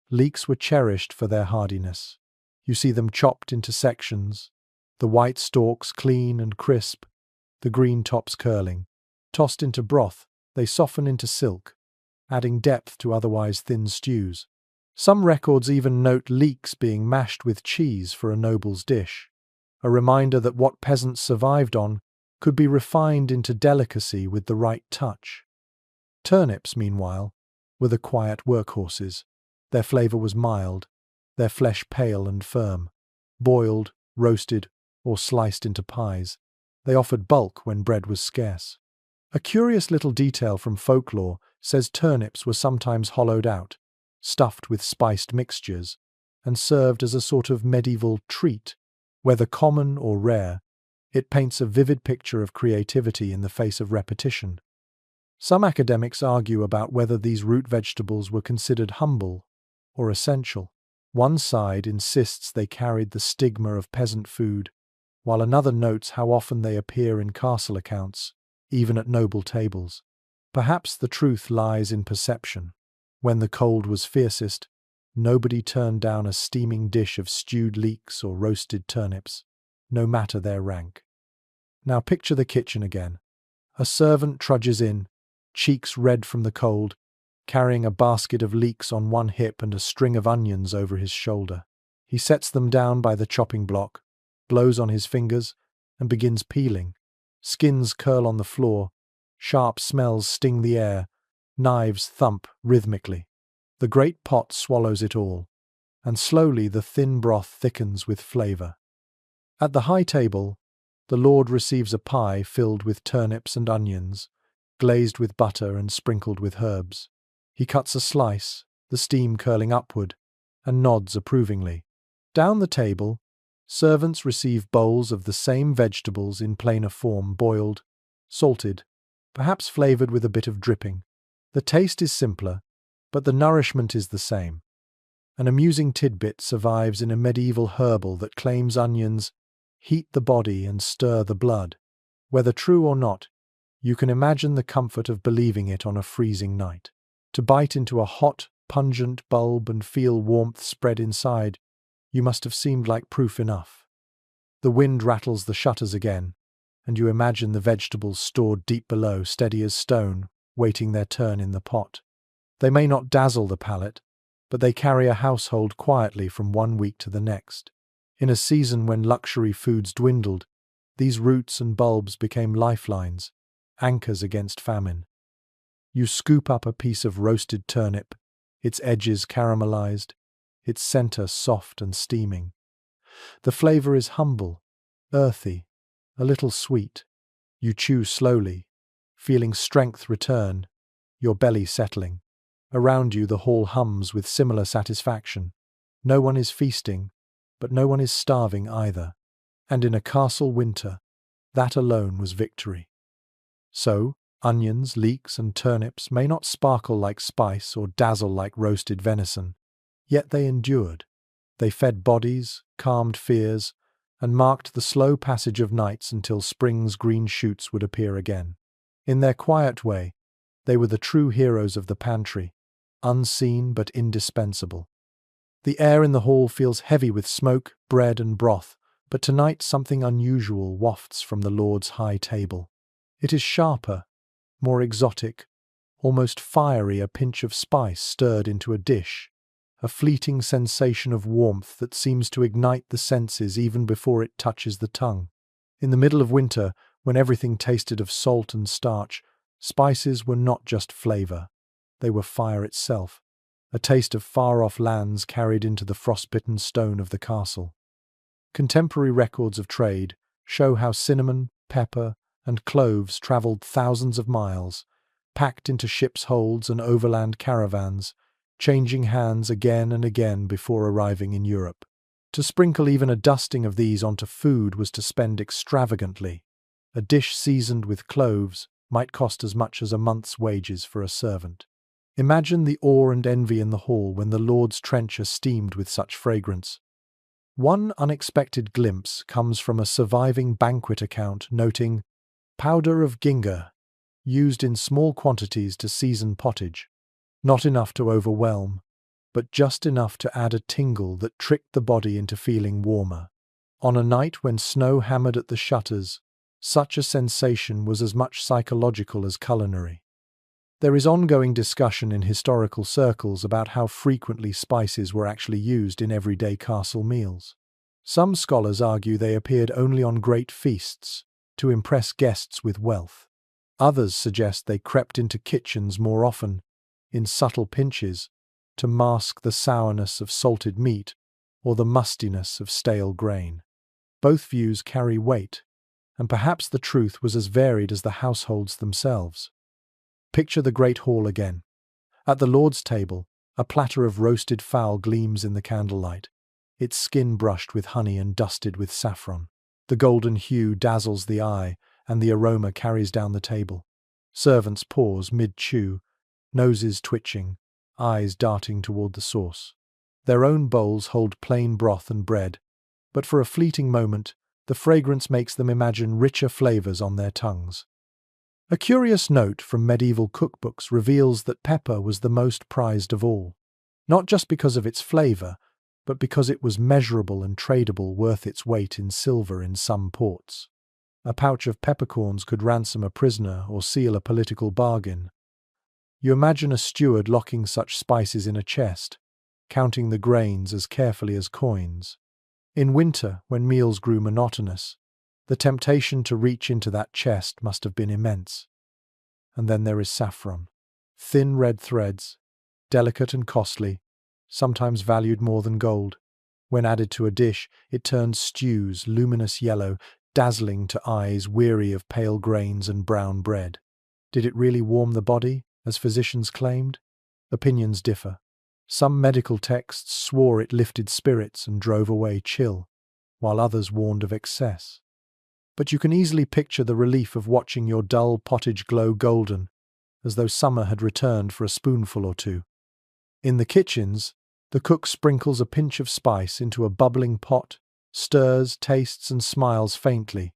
Leeks were cherished for their hardiness. You see them chopped into sections, the white stalks clean and crisp, the green tops curling. Tossed into broth, they soften into silk, adding depth to otherwise thin stews. Some records even note leeks being mashed with cheese for a noble's dish, a reminder that what peasants survived on could be refined into delicacy with the right touch. Turnips, meanwhile, were the quiet workhorses. Their flavour was mild, their flesh pale and firm. Boiled, roasted, or sliced into pies, they offered bulk when bread was scarce. A curious little detail from folklore says turnips were sometimes hollowed out, stuffed with spiced mixtures, and served as a sort of medieval treat. Whether common or rare, it paints a vivid picture of creativity in the face of repetition. Some academics argue about whether these root vegetables were considered humble or essential. One side insists they carried the stigma of peasant food, while another notes how often they appear in castle accounts, even at noble tables. Perhaps the truth lies in perception. When the cold was fiercest, nobody turned down a steaming dish of stewed leeks or roasted turnips, no matter their rank. Now picture the kitchen again. A servant trudges in, cheeks red from the cold, carrying a basket of leeks on one hip and a string of onions over his shoulder. He sets them down by the chopping block, blows on his fingers, and begins peeling. Skins curl on the floor, sharp smells sting the air, knives thump rhythmically. The great pot swallows it all, and slowly the thin broth thickens with flavour. At the high table, the lord receives a pie filled with turnips and onions, glazed with butter and sprinkled with herbs. He cuts a slice, the steam curling upward, and nods approvingly. Down the table, servants receive bowls of the same vegetables in plainer form, boiled, salted, perhaps flavoured with a bit of dripping. The taste is simpler, but the nourishment is the same. An amusing tidbit survives in a medieval herbal that claims onions heat the body and stir the blood. Whether true or not, You can imagine the comfort of believing it on a freezing night. To bite into a hot, pungent bulb and feel warmth spread inside, you must have seemed like proof enough. The wind rattles the shutters again, and you imagine the vegetables stored deep below, steady as stone, waiting their turn in the pot. They may not dazzle the palate, but they carry a household quietly from one week to the next. In a season when luxury foods dwindled, these roots and bulbs became lifelines, anchors against famine. You scoop up a piece of roasted turnip, its edges caramelized, its center soft and steaming. The flavor is humble, earthy, a little sweet. You chew slowly, feeling strength return, your belly settling. Around you the hall hums with similar satisfaction. No one is feasting, but no one is starving either. And in a castle winter, that alone was victory. So, onions, leeks, and turnips may not sparkle like spice or dazzle like roasted venison, yet they endured. They fed bodies, calmed fears, and marked the slow passage of nights until spring's green shoots would appear again. In their quiet way, they were the true heroes of the pantry, unseen but indispensable. The air in the hall feels heavy with smoke, bread, and broth, but tonight something unusual wafts from the Lord's high table. It is sharper, more exotic, almost fiery, a pinch of spice stirred into a dish, a fleeting sensation of warmth that seems to ignite the senses even before it touches the tongue. In the middle of winter, when everything tasted of salt and starch, spices were not just flavor, they were fire itself, a taste of far-off lands carried into the frostbitten stone of the castle. Contemporary records of trade show how cinnamon, pepper, and cloves travelled thousands of miles, packed into ships' holds and overland caravans, changing hands again and again before arriving in Europe. To sprinkle even a dusting of these onto food was to spend extravagantly. A dish seasoned with cloves might cost as much as a month's wages for a servant. Imagine the awe and envy in the hall when the Lord's trencher steamed with such fragrance. One unexpected glimpse comes from a surviving banquet account noting powder of ginger, used in small quantities to season pottage. Not enough to overwhelm, but just enough to add a tingle that tricked the body into feeling warmer. On a night when snow hammered at the shutters, such a sensation was as much psychological as culinary. There is ongoing discussion in historical circles about how frequently spices were actually used in everyday castle meals. Some scholars argue they appeared only on great feasts, to impress guests with wealth. Others suggest they crept into kitchens more often, in subtle pinches, to mask the sourness of salted meat or the mustiness of stale grain. Both views carry weight, and perhaps the truth was as varied as the households themselves. Picture the great hall again. At the Lord's table, a platter of roasted fowl gleams in the candlelight, its skin brushed with honey and dusted with saffron. The golden hue dazzles the eye, and the aroma carries down the table. Servants pause mid-chew, noses twitching, eyes darting toward the sauce. Their own bowls hold plain broth and bread, but for a fleeting moment, the fragrance makes them imagine richer flavors on their tongues. A curious note from medieval cookbooks reveals that pepper was the most prized of all, not just because of its flavor, but because it was measurable and tradable, worth its weight in silver in some ports. A pouch of peppercorns could ransom a prisoner or seal a political bargain. You imagine a steward locking such spices in a chest, counting the grains as carefully as coins. In winter, when meals grew monotonous, the temptation to reach into that chest must have been immense. And then there is saffron. Thin red threads, delicate and costly, sometimes valued more than gold. When added to a dish, it turns stews luminous yellow, dazzling to eyes weary of pale grains and brown bread. Did it really warm the body, as physicians claimed? Opinions differ. Some medical texts swore it lifted spirits and drove away chill, while others warned of excess. But you can easily picture the relief of watching your dull pottage glow golden, as though summer had returned for a spoonful or two. In the kitchens, the cook sprinkles a pinch of spice into a bubbling pot, stirs, tastes, and smiles faintly.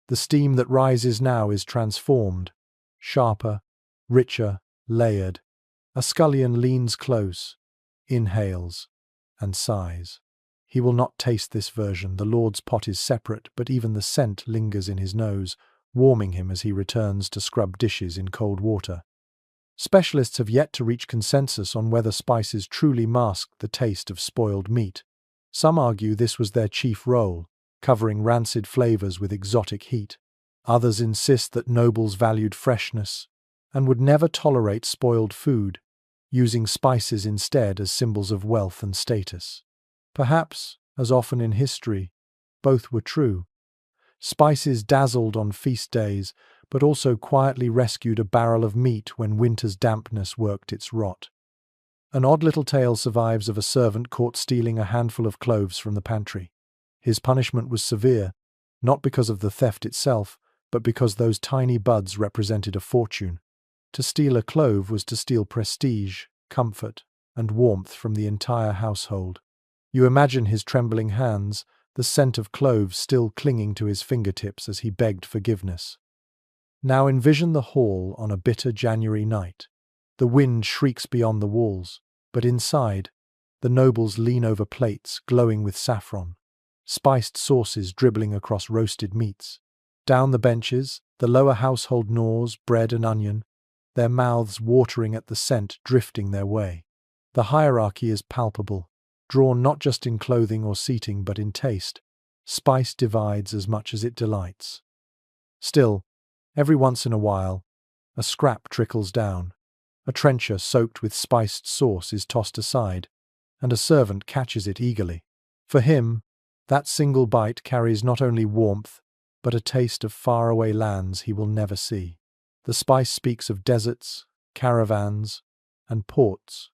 The steam that rises now is transformed, sharper, richer, layered. A scullion leans close, inhales, and sighs. He will not taste this version. The Lord's pot is separate, but even the scent lingers in his nose, warming him as he returns to scrub dishes in cold water. Specialists have yet to reach consensus on whether spices truly masked the taste of spoiled meat. Some argue this was their chief role, covering rancid flavors with exotic heat. Others insist that nobles valued freshness and would never tolerate spoiled food, using spices instead as symbols of wealth and status. Perhaps, as often in history, both were true. Spices dazzled on feast days, but also quietly rescued a barrel of meat when winter's dampness worked its rot. An odd little tale survives of a servant caught stealing a handful of cloves from the pantry. His punishment was severe, not because of the theft itself, but because those tiny buds represented a fortune. To steal a clove was to steal prestige, comfort, and warmth from the entire household. You imagine his trembling hands, the scent of cloves still clinging to his fingertips as he begged forgiveness. Now envision the hall on a bitter January night. The wind shrieks beyond the walls, but inside, the nobles lean over plates glowing with saffron, spiced sauces dribbling across roasted meats. Down the benches, the lower household gnaws bread and onion, their mouths watering at the scent drifting their way. The hierarchy is palpable, drawn not just in clothing or seating but in taste. Spice divides as much as it delights. Still, every once in a while, a scrap trickles down. A trencher soaked with spiced sauce is tossed aside, and a servant catches it eagerly. For him, that single bite carries not only warmth, but a taste of faraway lands he will never see. The spice speaks of deserts, caravans, and ports,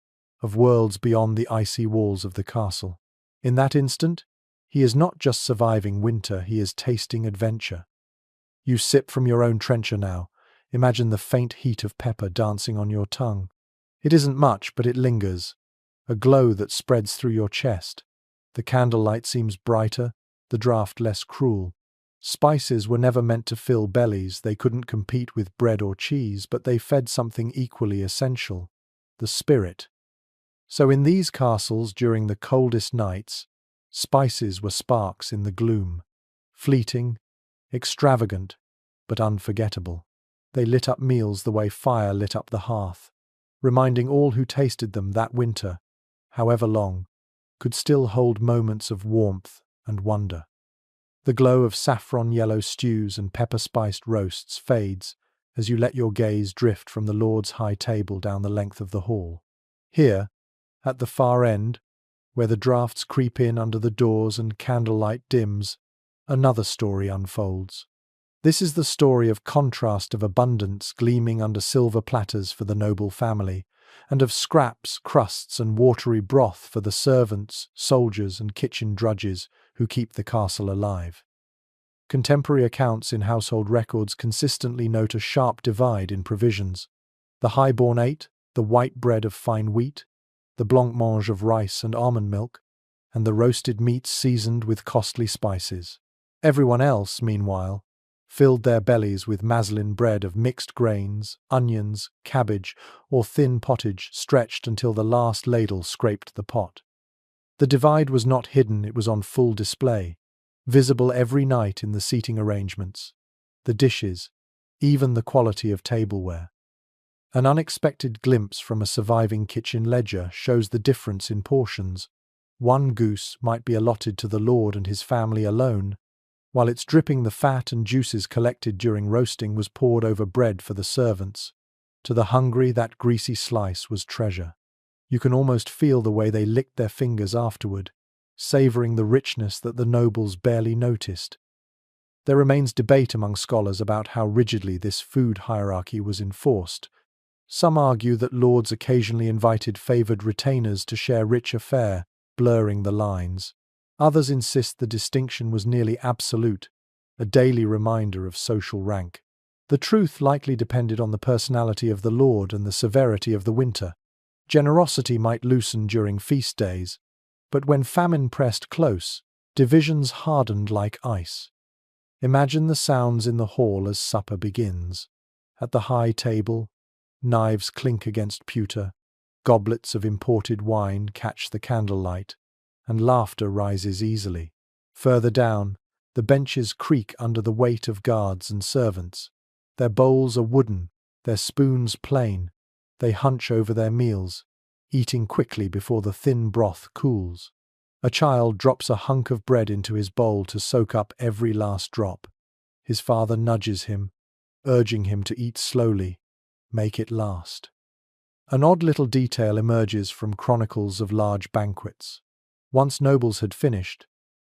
of worlds beyond the icy walls of the castle. In that instant, he is not just surviving winter, he is tasting adventure. You sip from your own trencher now. Imagine the faint heat of pepper dancing on your tongue. It isn't much, but it lingers, a glow that spreads through your chest. The candlelight seems brighter, the draught less cruel. Spices were never meant to fill bellies, they couldn't compete with bread or cheese, but they fed something equally essential, the spirit. So in these castles, during the coldest nights, spices were sparks in the gloom, fleeting, extravagant, but unforgettable. They lit up meals the way fire lit up the hearth, reminding all who tasted them that winter, however long, could still hold moments of warmth and wonder. The glow of saffron-yellow stews and pepper-spiced roasts fades as you let your gaze drift from the Lord's high table down the length of the hall. Here, at the far end, where the draughts creep in under the doors and candlelight dims, another story unfolds. This is the story of contrast, of abundance gleaming under silver platters for the noble family, and of scraps, crusts, and watery broth for the servants, soldiers, and kitchen drudges who keep the castle alive. Contemporary accounts in household records consistently note a sharp divide in provisions. The high-born ate the white bread of fine wheat, the blancmange of rice and almond milk, and the roasted meats seasoned with costly spices. Everyone else, meanwhile, filled their bellies with maslin bread of mixed grains, onions, cabbage, or thin pottage stretched until the last ladle scraped the pot. The divide was not hidden, it was on full display, visible every night in the seating arrangements, the dishes, even the quality of tableware. An unexpected glimpse from a surviving kitchen ledger shows the difference in portions. One goose might be allotted to the Lord and his family alone, while its dripping the fat and juices collected during roasting was poured over bread for the servants. To the hungry, that greasy slice was treasure. You can almost feel the way they licked their fingers afterward, savouring the richness that the nobles barely noticed. There remains debate among scholars about how rigidly this food hierarchy was enforced. Some argue that lords occasionally invited favoured retainers to share richer fare, blurring the lines. Others insist the distinction was nearly absolute, a daily reminder of social rank. The truth likely depended on the personality of the lord and the severity of the winter. Generosity might loosen during feast days, but when famine pressed close, divisions hardened like ice. Imagine the sounds in the hall as supper begins. At the high table, knives clink against pewter, goblets of imported wine catch the candlelight, and laughter rises easily. Further down, the benches creak under the weight of guards and servants. Their bowls are wooden, their spoons plain. They hunch over their meals, eating quickly before the thin broth cools. A child drops a hunk of bread into his bowl to soak up every last drop. His father nudges him, urging him to eat slowly, make it last. An odd little detail emerges from chronicles of large banquets. Once nobles had finished,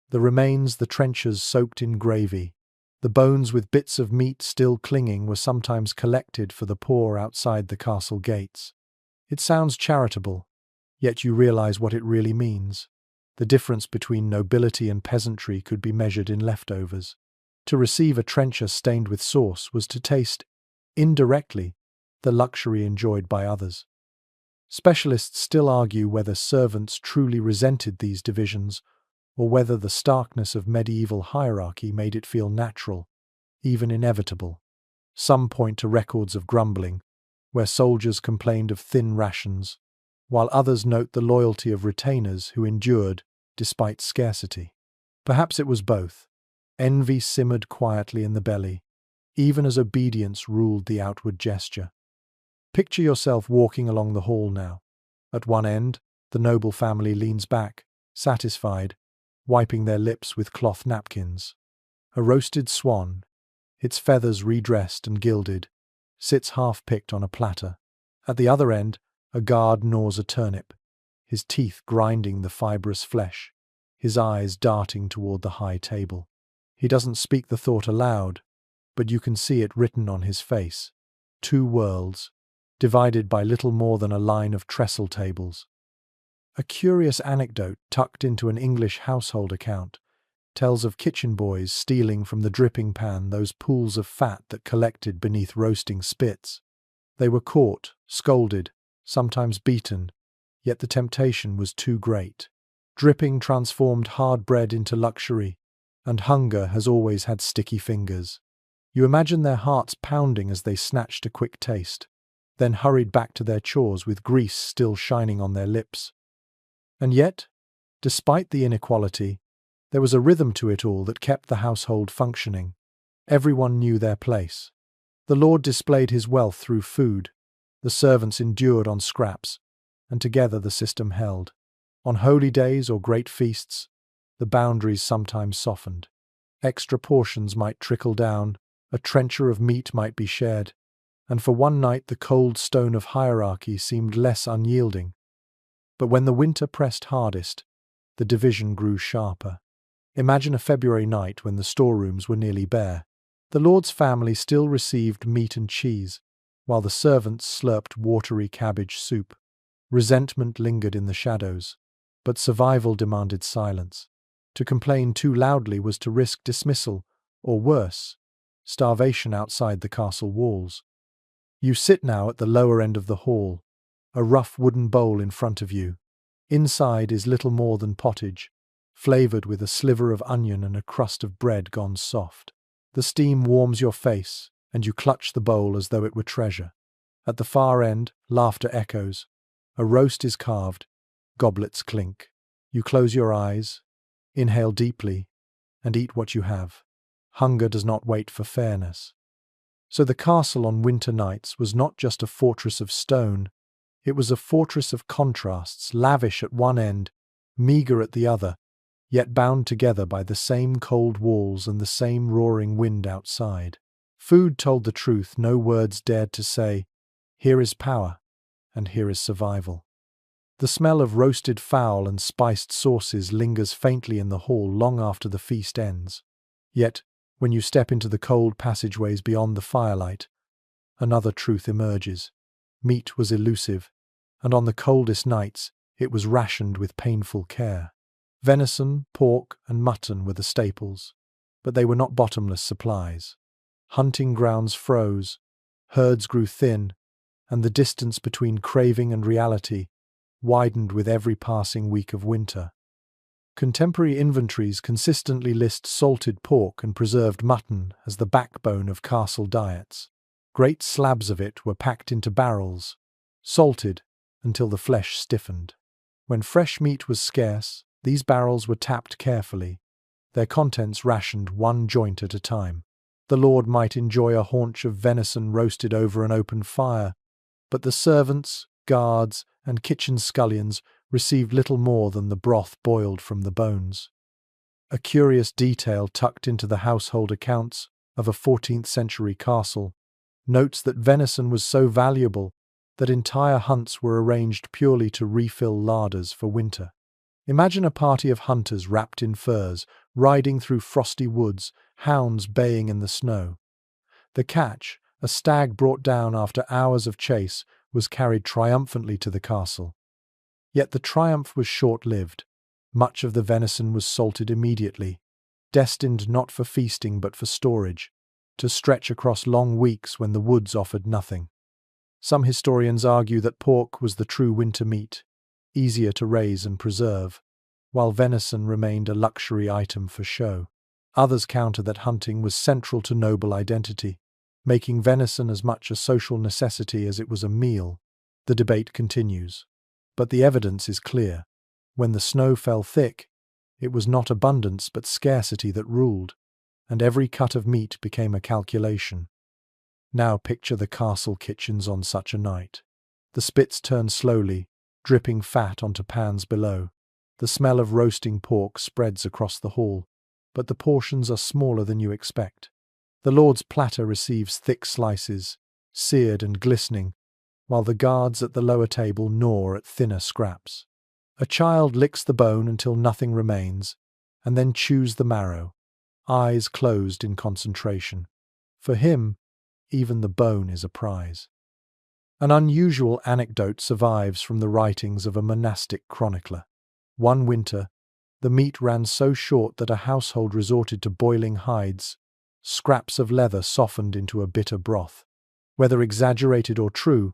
the remains, the trenchers soaked in gravy, the bones with bits of meat still clinging were sometimes collected for the poor outside the castle gates. It sounds charitable, yet you realize what it really means. The difference between nobility and peasantry could be measured in leftovers. To receive a trencher stained with sauce was to taste, indirectly, the luxury enjoyed by others. Specialists still argue whether servants truly resented these divisions, or whether the starkness of medieval hierarchy made it feel natural, even inevitable. Some point to records of grumbling, where soldiers complained of thin rations, while others note the loyalty of retainers who endured despite scarcity. Perhaps it was both. Envy simmered quietly in the belly, even as obedience ruled the outward gesture. Picture yourself walking along the hall now. At one end, the noble family leans back, satisfied, wiping their lips with cloth napkins. A roasted swan, its feathers redressed and gilded, sits half-picked on a platter. At the other end, a guard gnaws a turnip, his teeth grinding the fibrous flesh, his eyes darting toward the high table. He doesn't speak the thought aloud, but you can see it written on his face. Two worlds, divided by little more than a line of trestle tables. A curious anecdote tucked into an English household account tells of kitchen boys stealing from the dripping pan those pools of fat that collected beneath roasting spits. They were caught, scolded, sometimes beaten, yet the temptation was too great. Dripping transformed hard bread into luxury, and hunger has always had sticky fingers. You imagine their hearts pounding as they snatched a quick taste, then hurried back to their chores with grease still shining on their lips. And yet, despite the inequality, there was a rhythm to it all that kept the household functioning. Everyone knew their place. The lord displayed his wealth through food, the servants endured on scraps, and together the system held. On holy days or great feasts, the boundaries sometimes softened. Extra portions might trickle down, a trencher of meat might be shared, and for one night the cold stone of hierarchy seemed less unyielding. But when the winter pressed hardest, the division grew sharper. Imagine a February night when the storerooms were nearly bare. The lord's family still received meat and cheese, while the servants slurped watery cabbage soup. Resentment lingered in the shadows, but survival demanded silence. To complain too loudly was to risk dismissal, or worse, starvation outside the castle walls. You sit now at the lower end of the hall, a rough wooden bowl in front of you. Inside is little more than pottage, flavored with a sliver of onion and a crust of bread gone soft. The steam warms your face, and you clutch the bowl as though it were treasure. At the far end, laughter echoes. A roast is carved, goblets clink. You close your eyes, inhale deeply, and eat what you have. Hunger does not wait for fairness. So the castle on winter nights was not just a fortress of stone, it was a fortress of contrasts, lavish at one end, meagre at the other, yet bound together by the same cold walls and the same roaring wind outside. Food told the truth no words dared to say, here is power, and here is survival. The smell of roasted fowl and spiced sauces lingers faintly in the hall long after the feast ends. Yet, when you step into the cold passageways beyond the firelight, another truth emerges. Meat was elusive, and on the coldest nights it was rationed with painful care. Venison, pork, and mutton were the staples, but they were not bottomless supplies. Hunting grounds froze, herds grew thin, and the distance between craving and reality widened with every passing week of winter. Contemporary inventories consistently list salted pork and preserved mutton as the backbone of castle diets. Great slabs of it were packed into barrels, salted until the flesh stiffened. When fresh meat was scarce, these barrels were tapped carefully, their contents rationed one joint at a time. The lord might enjoy a haunch of venison roasted over an open fire, but the servants, guards, and kitchen scullions received little more than the broth boiled from the bones. A curious detail tucked into the household accounts of a 14th-century castle notes that venison was so valuable that entire hunts were arranged purely to refill larders for winter. Imagine a party of hunters wrapped in furs, riding through frosty woods, hounds baying in the snow. The catch, a stag brought down after hours of chase, was carried triumphantly to the castle. Yet the triumph was short-lived. Much of the venison was salted immediately, destined not for feasting but for storage, to stretch across long weeks when the woods offered nothing. Some historians argue that pork was the true winter meat, easier to raise and preserve, while venison remained a luxury item for show. Others counter that hunting was central to noble identity, making venison as much a social necessity as it was a meal. The debate continues. But the evidence is clear. When the snow fell thick, it was not abundance but scarcity that ruled, and every cut of meat became a calculation. Now picture the castle kitchens on such a night. The spits turn slowly, dripping fat onto pans below. The smell of roasting pork spreads across the hall, but the portions are smaller than you expect. The lord's platter receives thick slices, seared and glistening, while the guards at the lower table gnaw at thinner scraps. A child licks the bone until nothing remains, and then chews the marrow, eyes closed in concentration. For him, even the bone is a prize. An unusual anecdote survives from the writings of a monastic chronicler. One winter, the meat ran so short that a household resorted to boiling hides, scraps of leather softened into a bitter broth. Whether exaggerated or true,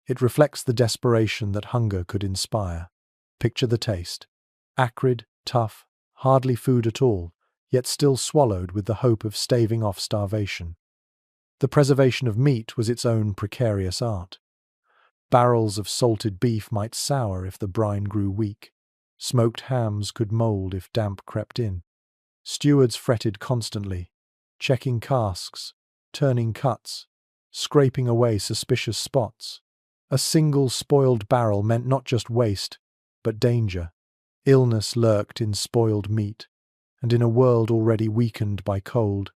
it reflects the desperation that hunger could inspire. Picture the taste. Acrid, tough, hardly food at all, yet still swallowed with the hope of staving off starvation. The preservation of meat was its own precarious art. Barrels of salted beef might sour if the brine grew weak. Smoked hams could mold if damp crept in. Stewards fretted constantly, checking casks, turning cuts, scraping away suspicious spots. A single spoiled barrel meant not just waste, but danger. Illness lurked in spoiled meat, and in a world already weakened by cold,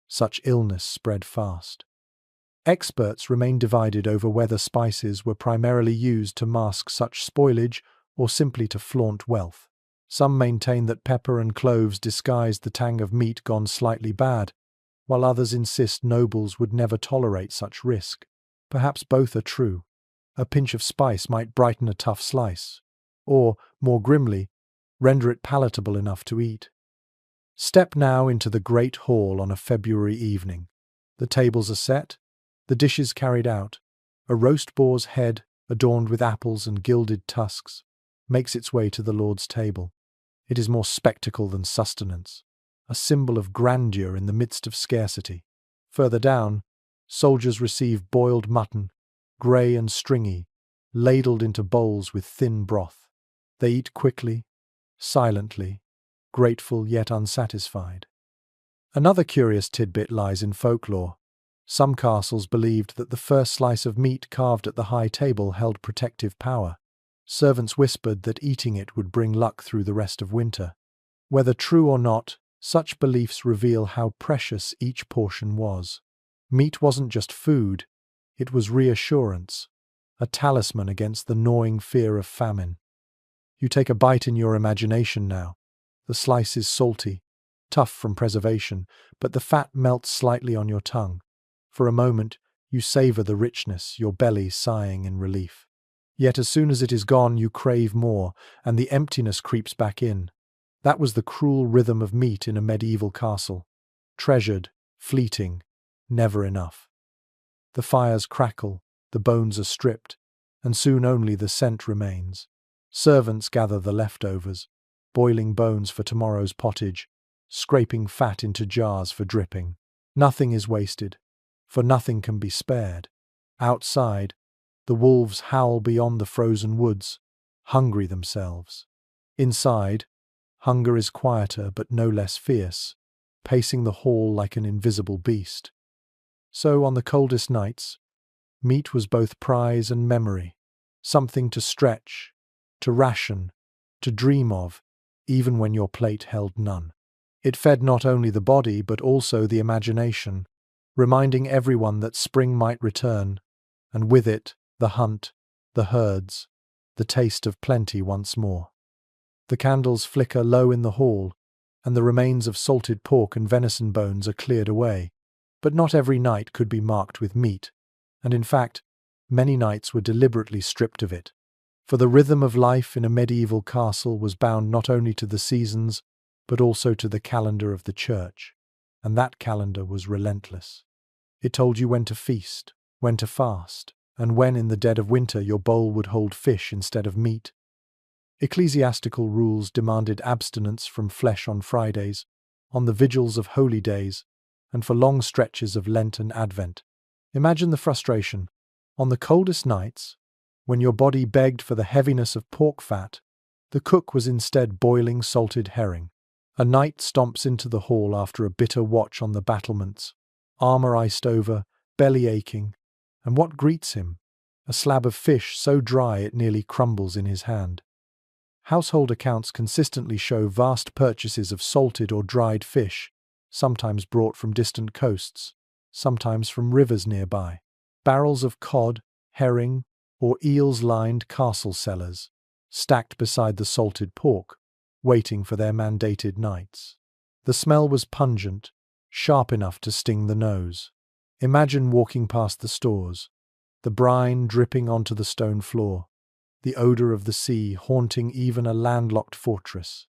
such illness spread fast. Experts remained divided over whether spices were primarily used to mask such spoilage or simply to flaunt wealth. Some maintain that pepper and cloves disguised the tang of meat gone slightly bad, while others insist nobles would never tolerate such risk. Perhaps both are true. A pinch of spice might brighten a tough slice, or, more grimly, render it palatable enough to eat. Step now into the great hall on a February evening. The tables are set, the dishes carried out. A roast boar's head, adorned with apples and gilded tusks, makes its way to the lord's table. It is more spectacle than sustenance, a symbol of grandeur in the midst of scarcity. Further down, soldiers receive boiled mutton, grey and stringy, ladled into bowls with thin broth. They eat quickly, silently, grateful yet unsatisfied. Another curious tidbit lies in folklore. Some castles believed that the first slice of meat carved at the high table held protective power. Servants whispered that eating it would bring luck through the rest of winter. Whether true or not, such beliefs reveal how precious each portion was. Meat wasn't just food, it was reassurance, a talisman against the gnawing fear of famine. You take a bite in your imagination now. The slice is salty, tough from preservation, but the fat melts slightly on your tongue. For a moment, you savor the richness, your belly sighing in relief. Yet as soon as it is gone, you crave more, and the emptiness creeps back in. That was the cruel rhythm of meat in a medieval castle. Treasured, fleeting, never enough. The fires crackle, the bones are stripped, and soon only the scent remains. Servants gather the leftovers, boiling bones for tomorrow's pottage, scraping fat into jars for dripping. Nothing is wasted. for nothing can be spared. Outside, the wolves howl beyond the frozen woods, hungry themselves. Inside, hunger is quieter but no less fierce, pacing the hall like an invisible beast. So, on the coldest nights, meat was both prize and memory, something to stretch, to ration, to dream of, even when your plate held none. It fed not only the body but also the imagination, reminding everyone that spring might return, and with it, the hunt, the herds, the taste of plenty once more. The candles flicker low in the hall, and the remains of salted pork and venison bones are cleared away. But not every night could be marked with meat, and in fact, many nights were deliberately stripped of it. For the rhythm of life in a medieval castle was bound not only to the seasons, but also to the calendar of the church, and that calendar was relentless. It told you when to feast, when to fast, and when in the dead of winter your bowl would hold fish instead of meat. Ecclesiastical rules demanded abstinence from flesh on Fridays, on the vigils of holy days, and for long stretches of Lent and Advent. Imagine the frustration. On the coldest nights, when your body begged for the heaviness of pork fat, the cook was instead boiling salted herring. A knight stomps into the hall after a bitter watch on the battlements, armor iced over, belly aching, and what greets him? A slab of fish so dry it nearly crumbles in his hand. Household accounts consistently show vast purchases of salted or dried fish, sometimes brought from distant coasts, sometimes from rivers nearby. Barrels of cod, herring, or eels-lined castle cellars, stacked beside the salted pork, waiting for their mandated nights. The smell was pungent, sharp enough to sting the nose. Imagine walking past the stores, the brine dripping onto the stone floor, the odor of the sea haunting even a landlocked fortress.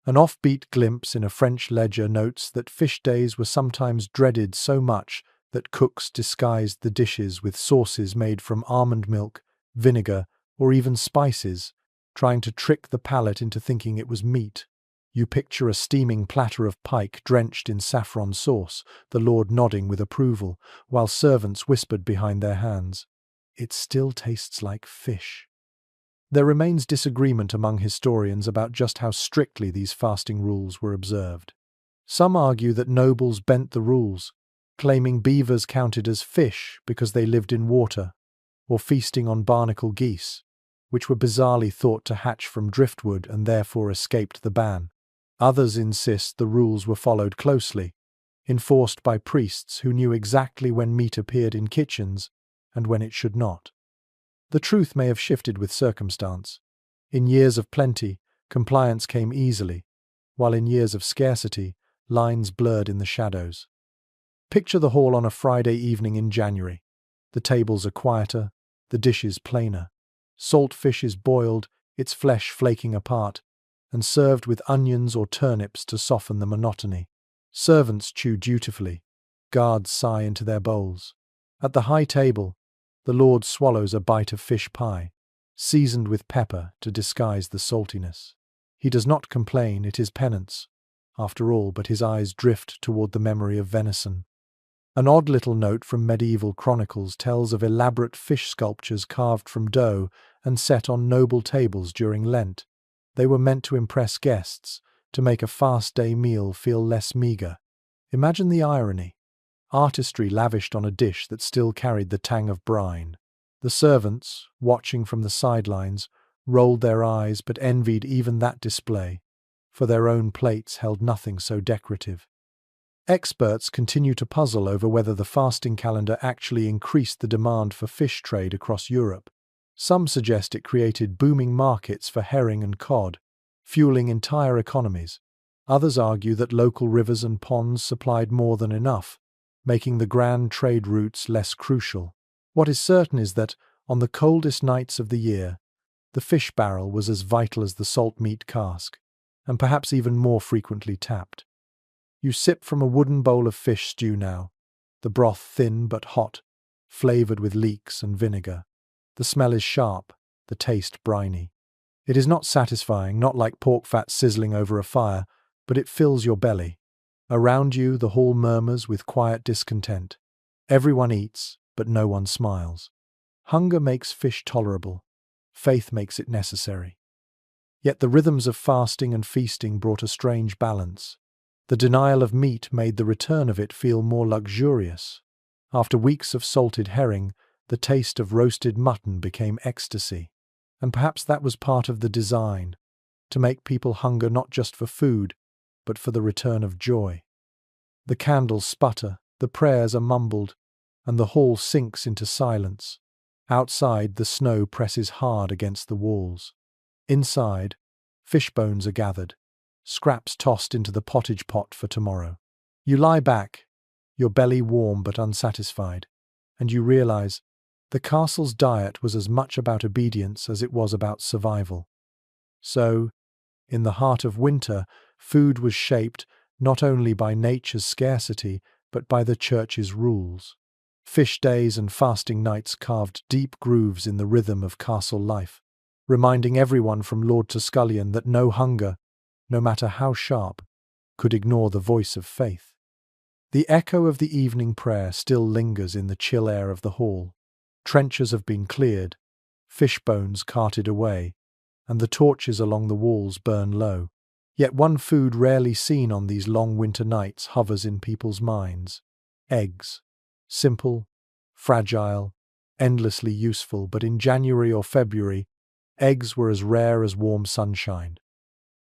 An offbeat glimpse in a French ledger notes that fish days were sometimes dreaded so much that cooks disguised the dishes with sauces made from almond milk, vinegar, or even spices, trying to trick the palate into thinking it was meat. You picture a steaming platter of pike drenched in saffron sauce, the lord nodding with approval, while servants whispered behind their hands, "It still tastes like fish." There remains disagreement among historians about just how strictly these fasting rules were observed. Some argue that nobles bent the rules, claiming beavers counted as fish because they lived in water, or feasting on barnacle geese, which were bizarrely thought to hatch from driftwood and therefore escaped the ban. Others insist the rules were followed closely, enforced by priests who knew exactly when meat appeared in kitchens and when it should not. The truth may have shifted with circumstance. In years of plenty, compliance came easily, while in years of scarcity, lines blurred in the shadows. Picture the hall on a Friday evening in January. The tables are quieter, the dishes plainer. Salt fish is boiled, its flesh flaking apart, and served with onions or turnips to soften the monotony. Servants chew dutifully, guards sigh into their bowls. At the high table, the lord swallows a bite of fish pie, seasoned with pepper to disguise the saltiness. He does not complain, it is penance, after all, but his eyes drift toward the memory of venison. An odd little note from medieval chronicles tells of elaborate fish sculptures carved from dough and set on noble tables during Lent. They were meant to impress guests, to make a fast day meal feel less meagre. Imagine the irony. Artistry lavished on a dish that still carried the tang of brine. The servants, watching from the sidelines, rolled their eyes but envied even that display, for their own plates held nothing so decorative. Experts continue to puzzle over whether the fasting calendar actually increased the demand for fish trade across Europe. Some suggest it created booming markets for herring and cod, fueling entire economies. Others argue that local rivers and ponds supplied more than enough, making the grand trade routes less crucial. What is certain is that, on the coldest nights of the year, the fish barrel was as vital as the salt meat cask, and perhaps even more frequently tapped. You sip from a wooden bowl of fish stew now, the broth thin but hot, flavored with leeks and vinegar. The smell is sharp, the taste briny. It is not satisfying, not like pork fat sizzling over a fire, but it fills your belly. Around you, the hall murmurs with quiet discontent. Everyone eats, but no one smiles. Hunger makes fish tolerable. Faith makes it necessary. Yet the rhythms of fasting and feasting brought a strange balance. The denial of meat made the return of it feel more luxurious. After weeks of salted herring, the taste of roasted mutton became ecstasy. And perhaps that was part of the design, to make people hunger not just for food, but for the return of joy. The candles sputter, the prayers are mumbled, and the hall sinks into silence. Outside, the snow presses hard against the walls. Inside, fish bones are gathered, scraps tossed into the pottage pot for tomorrow. You lie back, your belly warm but unsatisfied, and you realize the castle's diet was as much about obedience as it was about survival. So, in the heart of winter, food was shaped not only by nature's scarcity, but by the church's rules. Fish days and fasting nights carved deep grooves in the rhythm of castle life, reminding everyone from lord to scullion that no hunger, no matter how sharp, could ignore the voice of faith. The echo of the evening prayer still lingers in the chill air of the hall. Trenches have been cleared, fish bones carted away, and the torches along the walls burn low. Yet one food rarely seen on these long winter nights hovers in people's minds: eggs. Simple, fragile, endlessly useful, but in January or February, eggs were as rare as warm sunshine.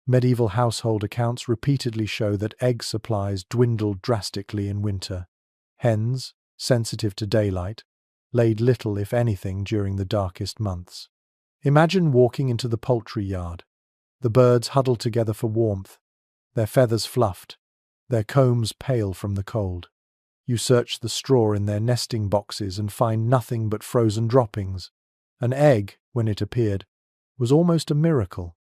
Medieval household accounts repeatedly show that egg supplies dwindled drastically in winter. Hens, sensitive to daylight, laid little, if anything, during the darkest months. Imagine walking into the poultry yard. The birds huddled together for warmth, their feathers fluffed, their combs pale from the cold. You search the straw in their nesting boxes and find nothing but frozen droppings. An egg, when it appeared, was almost a miracle.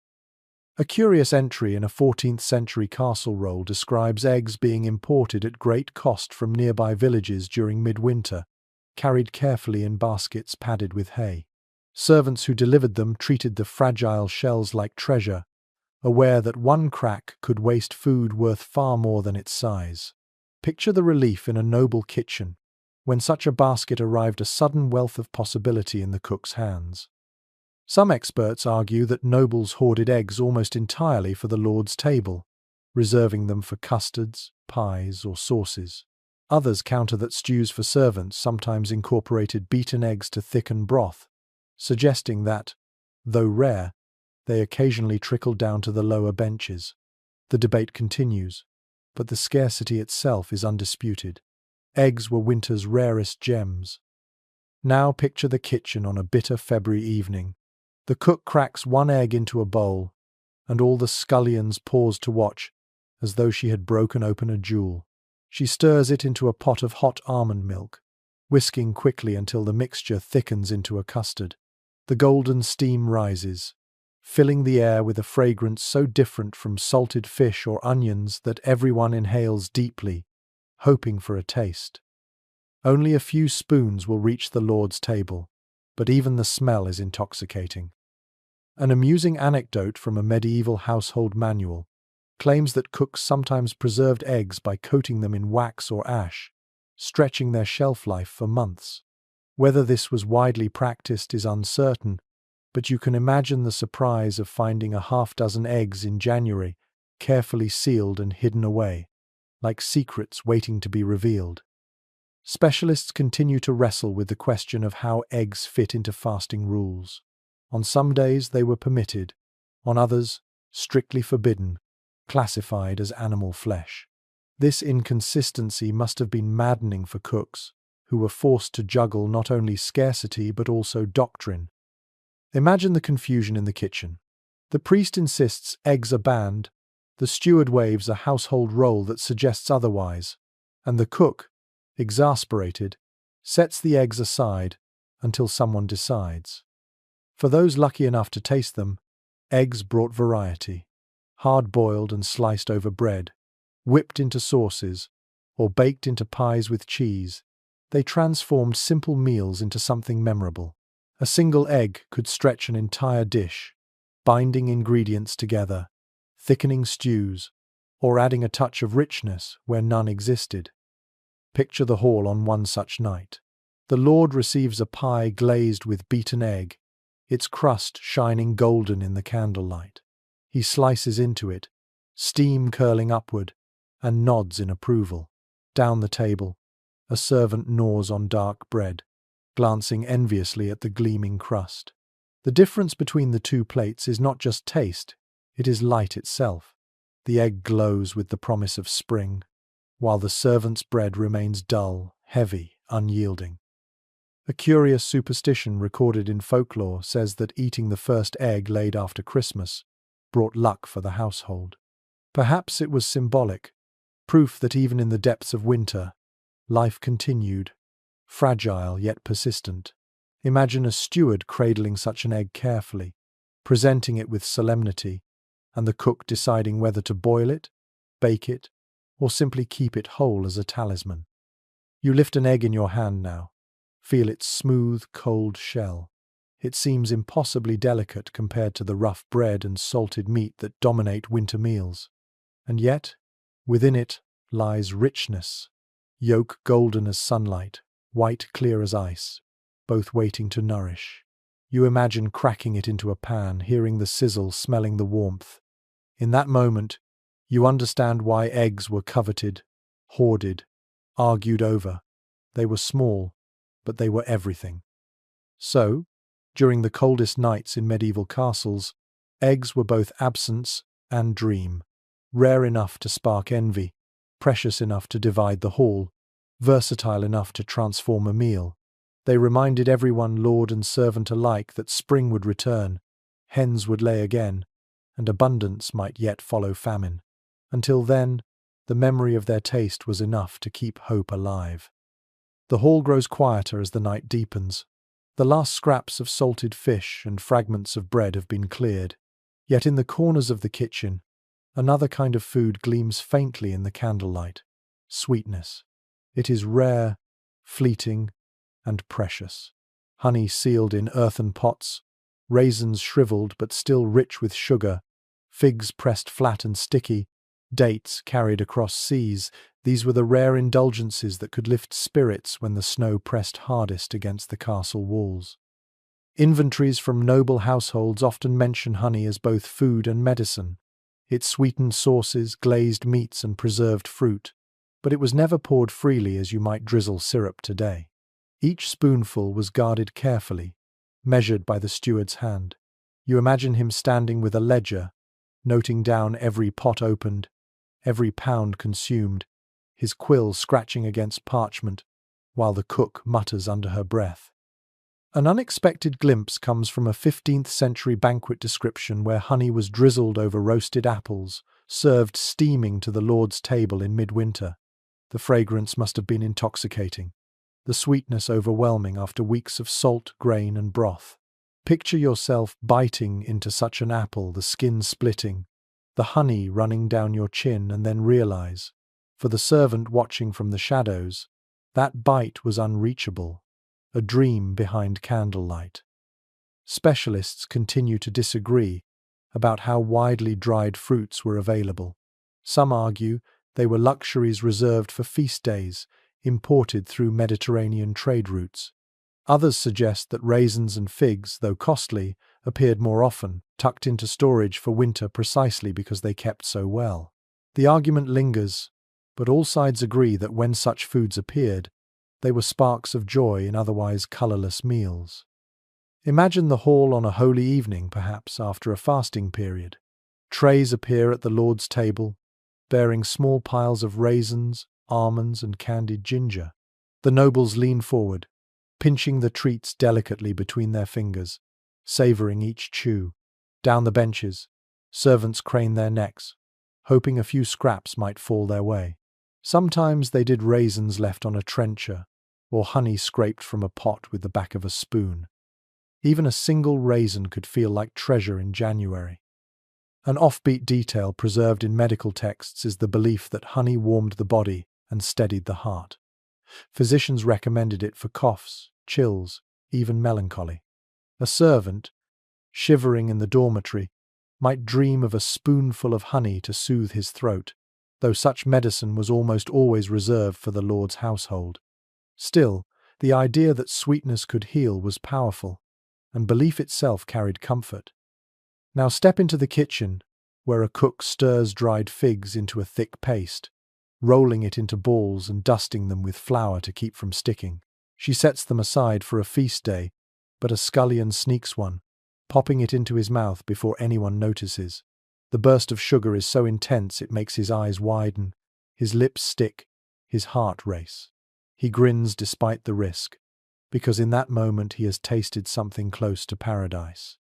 A curious entry in a 14th century castle roll describes eggs being imported at great cost from nearby villages during midwinter, carried carefully in baskets padded with hay. Servants who delivered them treated the fragile shells like treasure, aware that one crack could waste food worth far more than its size. Picture the relief in a noble kitchen when such a basket arrived, a sudden wealth of possibility in the cook's hands. Some experts argue that nobles hoarded eggs almost entirely for the lord's table, reserving them for custards, pies, or sauces. Others counter that stews for servants sometimes incorporated beaten eggs to thicken broth, suggesting that, though rare, they occasionally trickled down to the lower benches. The debate continues, but the scarcity itself is undisputed. Eggs were winter's rarest gems. Now picture the kitchen on a bitter February evening. The cook cracks one egg into a bowl, and all the scullions pause to watch, as though she had broken open a jewel. She stirs it into a pot of hot almond milk, whisking quickly until the mixture thickens into a custard. The golden steam rises, filling the air with a fragrance so different from salted fish or onions that everyone inhales deeply, hoping for a taste. Only a few spoons will reach the lord's table, but even the smell is intoxicating. An amusing anecdote from a medieval household manual claims that cooks sometimes preserved eggs by coating them in wax or ash, stretching their shelf life for months. Whether this was widely practiced is uncertain, but you can imagine the surprise of finding a half-dozen eggs in January, carefully sealed and hidden away, like secrets waiting to be revealed. Specialists continue to wrestle with the question of how eggs fit into fasting rules. On some days they were permitted, on others, strictly forbidden, classified as animal flesh. This inconsistency must have been maddening for cooks, who were forced to juggle not only scarcity but also doctrine. Imagine the confusion in the kitchen. The priest insists eggs are banned, the steward waves a household role that suggests otherwise, and the cook, exasperated, sets the eggs aside until someone decides. For those lucky enough to taste them, eggs brought variety. Hard-boiled and sliced over bread, whipped into sauces, or baked into pies with cheese, they transformed simple meals into something memorable. A single egg could stretch an entire dish, binding ingredients together, thickening stews, or adding a touch of richness where none existed. Picture the hall on one such night. The Lord receives a pie glazed with beaten egg, its crust shining golden in the candlelight. He slices into it, steam curling upward, and nods in approval. Down the table, a servant gnaws on dark bread, glancing enviously at the gleaming crust. The difference between the two plates is not just taste, it is light itself. The egg glows with the promise of spring, while the servant's bread remains dull, heavy, unyielding. A curious superstition recorded in folklore says that eating the first egg laid after Christmas brought luck for the household. Perhaps it was symbolic, proof that even in the depths of winter, life continued, fragile yet persistent. Imagine a steward cradling such an egg carefully, presenting it with solemnity, and the cook deciding whether to boil it, bake it, or simply keep it whole as a talisman. You lift an egg in your hand now. Feel its smooth, cold shell. It seems impossibly delicate compared to the rough bread and salted meat that dominate winter meals. And yet, within it lies richness, yolk golden as sunlight, white clear as ice, both waiting to nourish. You imagine cracking it into a pan, hearing the sizzle, smelling the warmth. In that moment, you understand why eggs were coveted, hoarded, argued over. They were small, but they were everything. So, during the coldest nights in medieval castles, eggs were both absence and dream, rare enough to spark envy, precious enough to divide the hall, versatile enough to transform a meal. They reminded everyone, lord and servant alike, that spring would return, hens would lay again, and abundance might yet follow famine. Until then, the memory of their taste was enough to keep hope alive. The hall grows quieter as the night deepens. The last scraps of salted fish and fragments of bread have been cleared. Yet in the corners of the kitchen, another kind of food gleams faintly in the candlelight: sweetness. It is rare, fleeting, and precious. Honey sealed in earthen pots, raisins shriveled but still rich with sugar, figs pressed flat and sticky, dates carried across seas. These were the rare indulgences that could lift spirits when the snow pressed hardest against the castle walls. Inventories from noble households often mention honey as both food and medicine. It sweetened sauces, glazed meats, and preserved fruit, but it was never poured freely as you might drizzle syrup today. Each spoonful was guarded carefully, measured by the steward's hand. You imagine him standing with a ledger, noting down every pot opened, every pound consumed, his quill scratching against parchment, while the cook mutters under her breath. An unexpected glimpse comes from a 15th century banquet description where honey was drizzled over roasted apples, served steaming to the Lord's table in midwinter. The fragrance must have been intoxicating, the sweetness overwhelming after weeks of salt, grain, and broth. Picture yourself biting into such an apple, the skin splitting, the honey running down your chin, and then realize, for the servant watching from the shadows, that bite was unreachable, a dream behind candlelight. Specialists continue to disagree about how widely dried fruits were available. Some argue they were luxuries reserved for feast days, imported through Mediterranean trade routes. Others suggest that raisins and figs, though costly, appeared more often, tucked into storage for winter precisely because they kept so well. The argument lingers, but all sides agree that when such foods appeared, they were sparks of joy in otherwise colourless meals. Imagine the hall on a holy evening, perhaps after a fasting period. Trays appear at the Lord's table, bearing small piles of raisins, almonds, and candied ginger. The nobles lean forward, pinching the treats delicately between their fingers, savouring each chew. Down the benches, servants crane their necks, hoping a few scraps might fall their way. Sometimes they did raisins left on a trencher, or honey scraped from a pot with the back of a spoon. Even a single raisin could feel like treasure in January. An offbeat detail preserved in medical texts is the belief that honey warmed the body and steadied the heart. Physicians recommended it for coughs, chills, even melancholy. A servant, shivering in the dormitory, might dream of a spoonful of honey to soothe his throat. though such medicine was almost always reserved for the Lord's household. Still, the idea that sweetness could heal was powerful, and belief itself carried comfort. Now step into the kitchen, where a cook stirs dried figs into a thick paste, rolling it into balls and dusting them with flour to keep from sticking. She sets them aside for a feast day, but a scullion sneaks one, popping it into his mouth before anyone notices. The burst of sugar is so intense it makes his eyes widen, his lips stick, his heart race. He grins despite the risk, because in that moment he has tasted something close to paradise.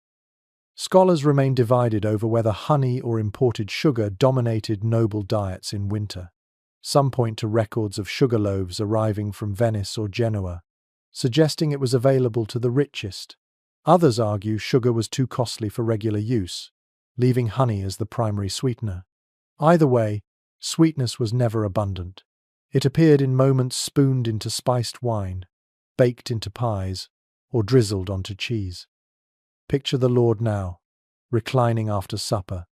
Scholars remain divided over whether honey or imported sugar dominated noble diets in winter. Some point to records of sugar loaves arriving from Venice or Genoa, suggesting it was available to the richest. Others argue sugar was too costly for regular use, leaving honey as the primary sweetener. Either way, sweetness was never abundant. It appeared in moments spooned into spiced wine, baked into pies, or drizzled onto cheese. Picture the Lord now, reclining after supper,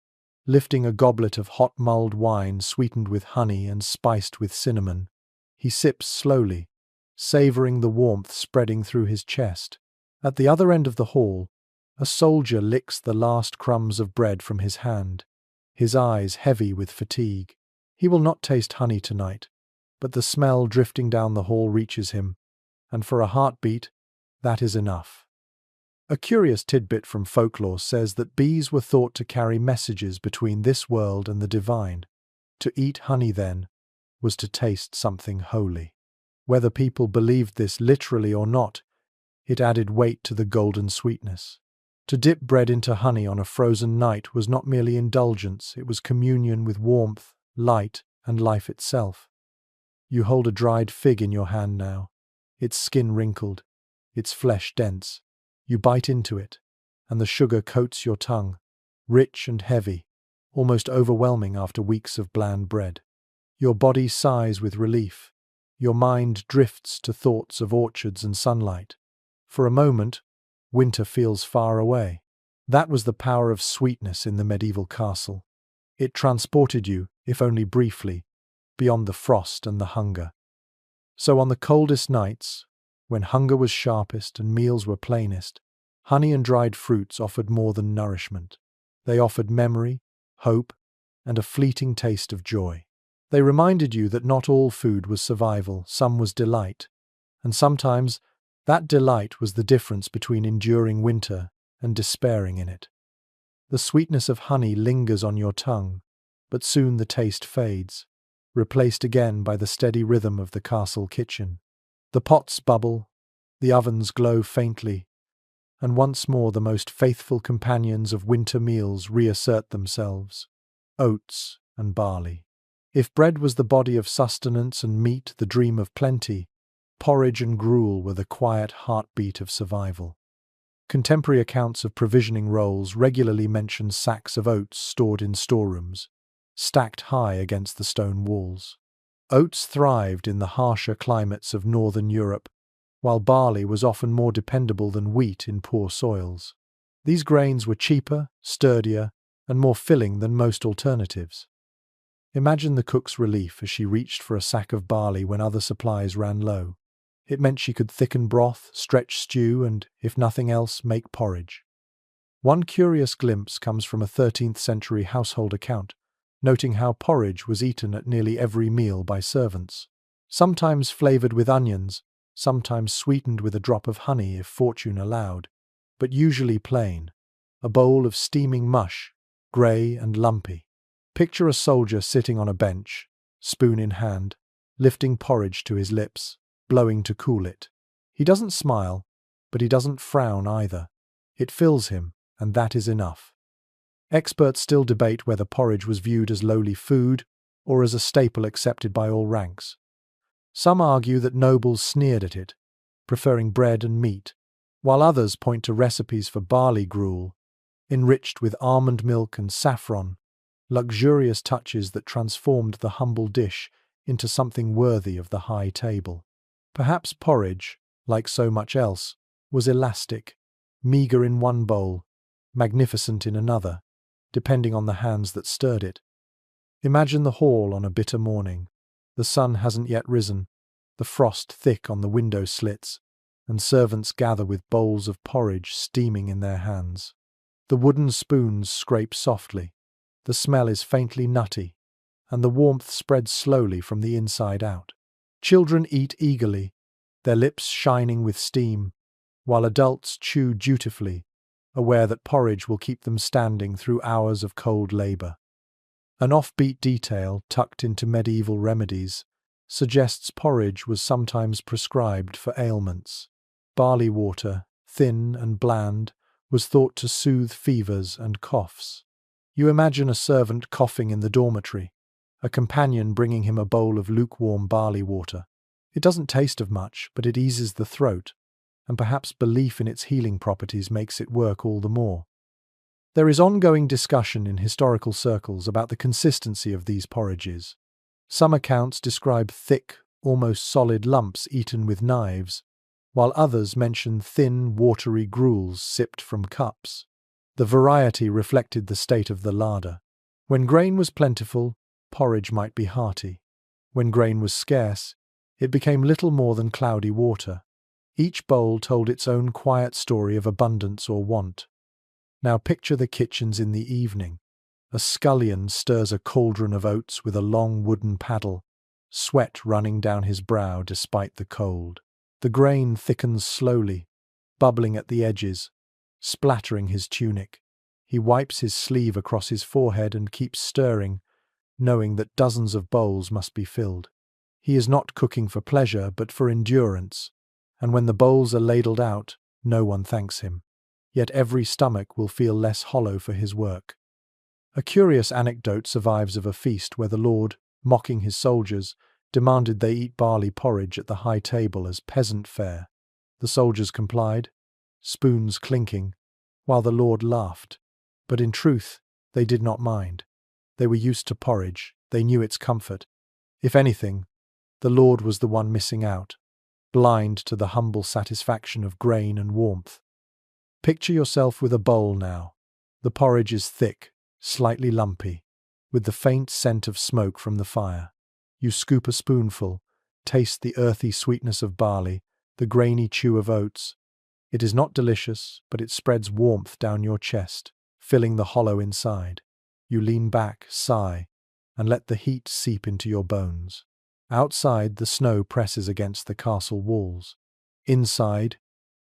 lifting a goblet of hot mulled wine sweetened with honey and spiced with cinnamon. He sips slowly, savouring the warmth spreading through his chest. At the other end of the hall, a soldier licks the last crumbs of bread from his hand, his eyes heavy with fatigue. He will not taste honey tonight, but the smell drifting down the hall reaches him, and for a heartbeat, that is enough. A curious tidbit from folklore says that bees were thought to carry messages between this world and the divine. To eat honey, then, was to taste something holy. Whether people believed this literally or not, it added weight to the golden sweetness. To dip bread into honey on a frozen night was not merely indulgence, it was communion with warmth, light, and life itself. You hold a dried fig in your hand now, its skin wrinkled, its flesh dense. You bite into it, and the sugar coats your tongue, rich and heavy, almost overwhelming after weeks of bland bread. Your body sighs with relief. Your mind drifts to thoughts of orchards and sunlight. For a moment, winter feels far away. That was the power of sweetness in the medieval castle. It transported you, if only briefly, beyond the frost and the hunger. So on the coldest nights, when hunger was sharpest and meals were plainest, honey and dried fruits offered more than nourishment. They offered memory, hope, and a fleeting taste of joy. They reminded you that not all food was survival, some was delight, and sometimes that delight was the difference between enduring winter and despairing in it. The sweetness of honey lingers on your tongue, but soon the taste fades, replaced again by the steady rhythm of the castle kitchen. The pots bubble, the ovens glow faintly, and once more the most faithful companions of winter meals reassert themselves: oats and barley. If bread was the body of sustenance and meat the dream of plenty, porridge and gruel were the quiet heartbeat of survival. Contemporary accounts of provisioning rolls regularly mention sacks of oats stored in storerooms, stacked high against the stone walls. Oats thrived in the harsher climates of northern Europe, while barley was often more dependable than wheat in poor soils. These grains were cheaper, sturdier, and more filling than most alternatives. Imagine the cook's relief as she reached for a sack of barley when other supplies ran low. It meant she could thicken broth, stretch stew, and, if nothing else, make porridge. One curious glimpse comes from a 13th century household account, noting how porridge was eaten at nearly every meal by servants. Sometimes flavoured with onions, sometimes sweetened with a drop of honey if fortune allowed, but usually plain, a bowl of steaming mush, grey and lumpy. Picture a soldier sitting on a bench, spoon in hand, lifting porridge to his lips, blowing to cool it. He doesn't smile, but he doesn't frown either. It fills him, and that is enough. Experts still debate whether porridge was viewed as lowly food or as a staple accepted by all ranks. Some argue that nobles sneered at it, preferring bread and meat, while others point to recipes for barley gruel, enriched with almond milk and saffron, luxurious touches that transformed the humble dish into something worthy of the high table. Perhaps porridge, like so much else, was elastic, meagre in one bowl, magnificent in another, depending on the hands that stirred it. Imagine the hall on a bitter morning. The sun hasn't yet risen, the frost thick on the window slits, and servants gather with bowls of porridge steaming in their hands. The wooden spoons scrape softly, the smell is faintly nutty, and the warmth spreads slowly from the inside out. Children eat eagerly, their lips shining with steam, while adults chew dutifully, aware that porridge will keep them standing through hours of cold labour. An offbeat detail tucked into medieval remedies suggests porridge was sometimes prescribed for ailments. Barley water, thin and bland, was thought to soothe fevers and coughs. You imagine a servant coughing in the dormitory, a companion bringing him a bowl of lukewarm barley water. It doesn't taste of much, but it eases the throat, and perhaps belief in its healing properties makes it work all the more. There is ongoing discussion in historical circles about the consistency of these porridges. Some accounts describe thick, almost solid lumps eaten with knives, while others mention thin, watery gruels sipped from cups. The variety reflected the state of the larder. When grain was plentiful, porridge might be hearty. When grain was scarce, it became little more than cloudy water. Each bowl told its own quiet story of abundance or want. Now picture the kitchens in the evening. A scullion stirs a cauldron of oats with a long wooden paddle, sweat running down his brow despite the cold. The grain thickens slowly, bubbling at the edges, splattering his tunic. He wipes his sleeve across his forehead and keeps stirring, knowing that dozens of bowls must be filled. He is not cooking for pleasure, but for endurance, and when the bowls are ladled out, no one thanks him. Yet every stomach will feel less hollow for his work. A curious anecdote survives of a feast where the Lord, mocking his soldiers, demanded they eat barley porridge at the high table as peasant fare. The soldiers complied, spoons clinking, while the Lord laughed. But in truth, they did not mind. They were used to porridge, they knew its comfort. If anything, the Lord was the one missing out, blind to the humble satisfaction of grain and warmth. Picture yourself with a bowl now. The porridge is thick, slightly lumpy, with the faint scent of smoke from the fire. You scoop a spoonful, taste the earthy sweetness of barley, the grainy chew of oats. It is not delicious, but it spreads warmth down your chest, filling the hollow inside. You lean back, sigh, and let the heat seep into your bones. Outside, the snow presses against the castle walls. Inside,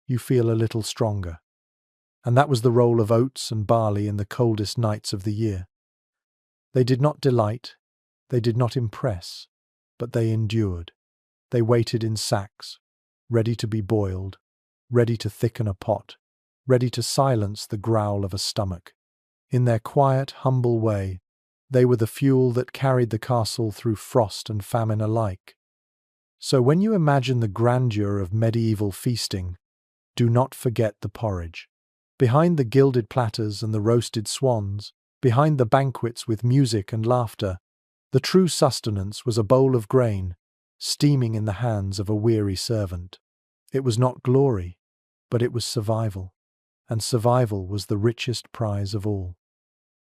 you feel a little stronger. And that was the role of oats and barley in the coldest nights of the year. They did not delight, they did not impress, but they endured. They waited in sacks, ready to be boiled, ready to thicken a pot, ready to silence the growl of a stomach. In their quiet, humble way, they were the fuel that carried the castle through frost and famine alike. So when you imagine the grandeur of medieval feasting, do not forget the porridge. Behind the gilded platters and the roasted swans, behind the banquets with music and laughter, the true sustenance was a bowl of grain, steaming in the hands of a weary servant. It was not glory, but it was survival, and survival was the richest prize of all.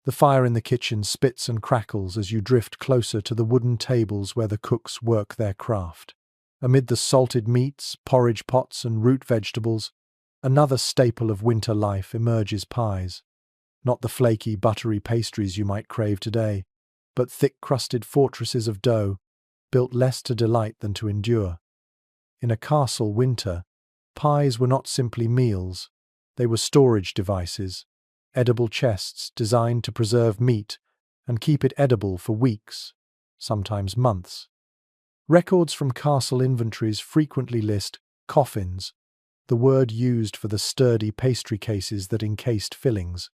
The fire in the kitchen spits and crackles as you drift closer to the wooden tables where the cooks work their craft. Amid the salted meats, porridge pots, and root vegetables, another staple of winter life emerges: pies. Not the flaky, buttery pastries you might crave today, but thick-crusted fortresses of dough, built less to delight than to endure. In a castle winter, pies were not simply meals, they were storage devices, edible chests designed to preserve meat and keep it edible for weeks, sometimes months. Records from castle inventories frequently list coffins, the word used for the sturdy pastry cases that encased fillings.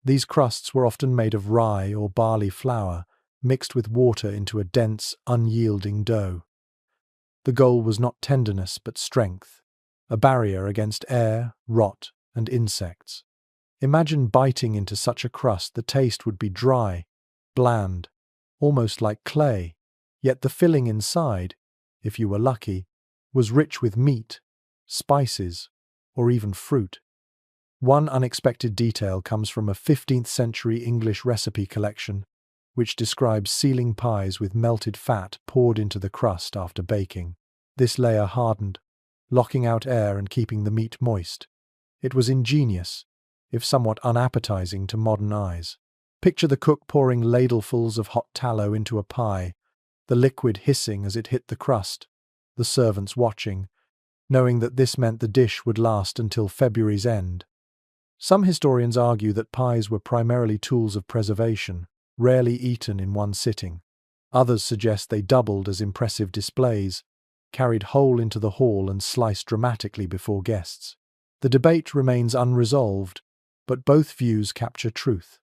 These crusts were often made of rye or barley flour, mixed with water into a dense, unyielding dough. The goal was not tenderness but strength, a barrier against air, rot, and insects. Imagine biting into such a crust. The taste would be dry, bland, almost like clay, yet the filling inside, if you were lucky, was rich with meat, spices, or even fruit. One unexpected detail comes from a 15th century English recipe collection, which describes sealing pies with melted fat poured into the crust after baking. This layer hardened, locking out air and keeping the meat moist. It was ingenious, if somewhat unappetizing to modern eyes. Picture the cook pouring ladlefuls of hot tallow into a pie, the liquid hissing as it hit the crust, the servants watching, knowing that this meant the dish would last until February's end. Some historians argue that pies were primarily tools of preservation, rarely eaten in one sitting. Others suggest they doubled as impressive displays, carried whole into the hall and sliced dramatically before guests. The debate remains unresolved, but both views capture truth.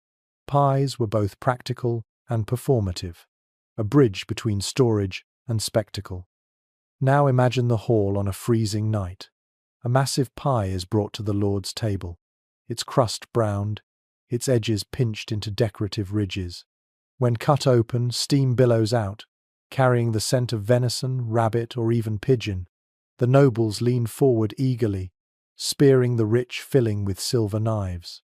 Pies were both practical and performative, a bridge between storage and spectacle. Now imagine the hall on a freezing night. A massive pie is brought to the Lord's table, its crust browned, its edges pinched into decorative ridges. When cut open, steam billows out, carrying the scent of venison, rabbit, or even pigeon. The nobles lean forward eagerly, spearing the rich filling with silver knives.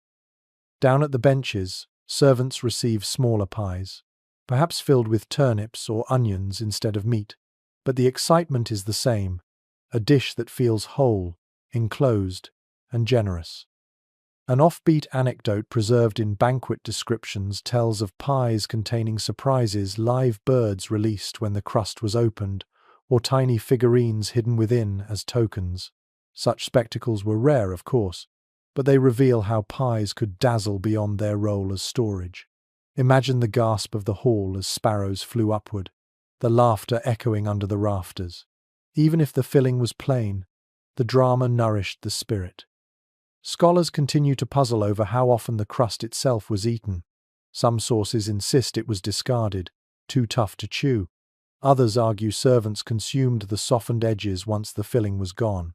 Down at the benches, servants receive smaller pies, perhaps filled with turnips or onions instead of meat. But the excitement is the same, a dish that feels whole, enclosed, and generous. An offbeat anecdote preserved in banquet descriptions tells of pies containing surprises, live birds released when the crust was opened, or tiny figurines hidden within as tokens. Such spectacles were rare, of course, but they reveal how pies could dazzle beyond their role as storage. Imagine the gasp of the hall as sparrows flew upward, the laughter echoing under the rafters. Even if the filling was plain, the drama nourished the spirit. Scholars continue to puzzle over how often the crust itself was eaten. Some sources insist it was discarded, too tough to chew. Others argue servants consumed the softened edges once the filling was gone.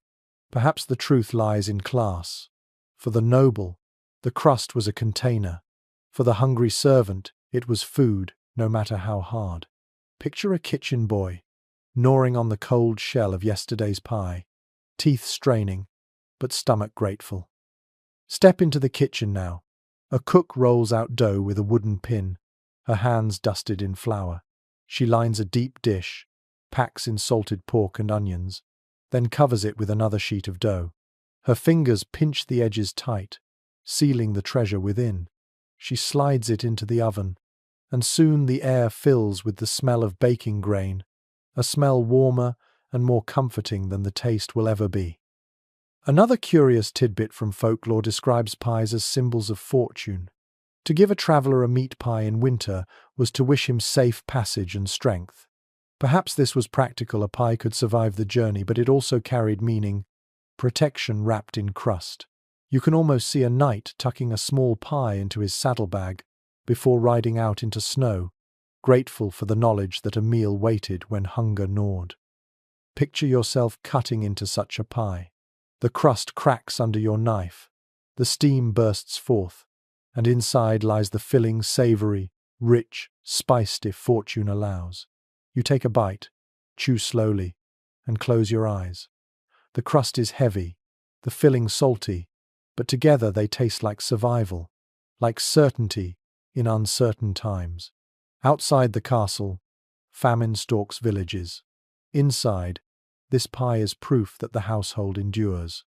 Perhaps the truth lies in class. For the noble, the crust was a container. For the hungry servant, it was food, no matter how hard. Picture a kitchen boy, gnawing on the cold shell of yesterday's pie, teeth straining, but stomach grateful. Step into the kitchen now. A cook rolls out dough with a wooden pin, her hands dusted in flour. She lines a deep dish, packs in salted pork and onions, then covers it with another sheet of dough. Her fingers pinch the edges tight, sealing the treasure within. She slides it into the oven, and soon the air fills with the smell of baking grain, a smell warmer and more comforting than the taste will ever be. Another curious tidbit from folklore describes pies as symbols of fortune. To give a traveller a meat pie in winter was to wish him safe passage and strength. Perhaps this was practical, a pie could survive the journey, but it also carried meaning, protection wrapped in crust. You can almost see a knight tucking a small pie into his saddlebag before riding out into snow, grateful for the knowledge that a meal waited when hunger gnawed. Picture yourself cutting into such a pie. The crust cracks under your knife, the steam bursts forth, and inside lies the filling, savory, rich, spiced if fortune allows. You take a bite, chew slowly, and close your eyes. The crust is heavy, the filling salty, but together they taste like survival, like certainty in uncertain times. Outside the castle, famine stalks villages. Inside, this pie is proof that the household endures.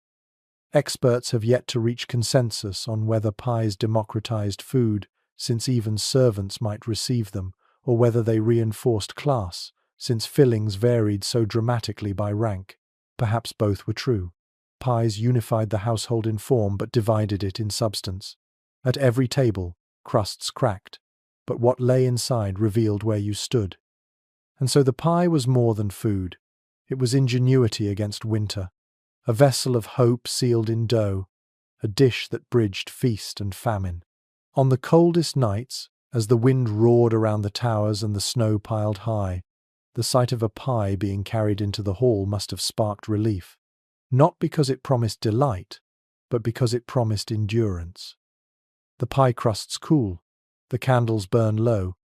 Experts have yet to reach consensus on whether pies democratized food, since even servants might receive them, or whether they reinforced class, since fillings varied so dramatically by rank. Perhaps both were true. Pies unified the household in form but divided it in substance. At every table, crusts cracked, but what lay inside revealed where you stood. And so the pie was more than food. It was ingenuity against winter, a vessel of hope sealed in dough, a dish that bridged feast and famine. On the coldest nights, as the wind roared around the towers and the snow piled high, the sight of a pie being carried into the hall must have sparked relief, not because it promised delight, but because it promised endurance. The pie crusts cool, the candles burn low,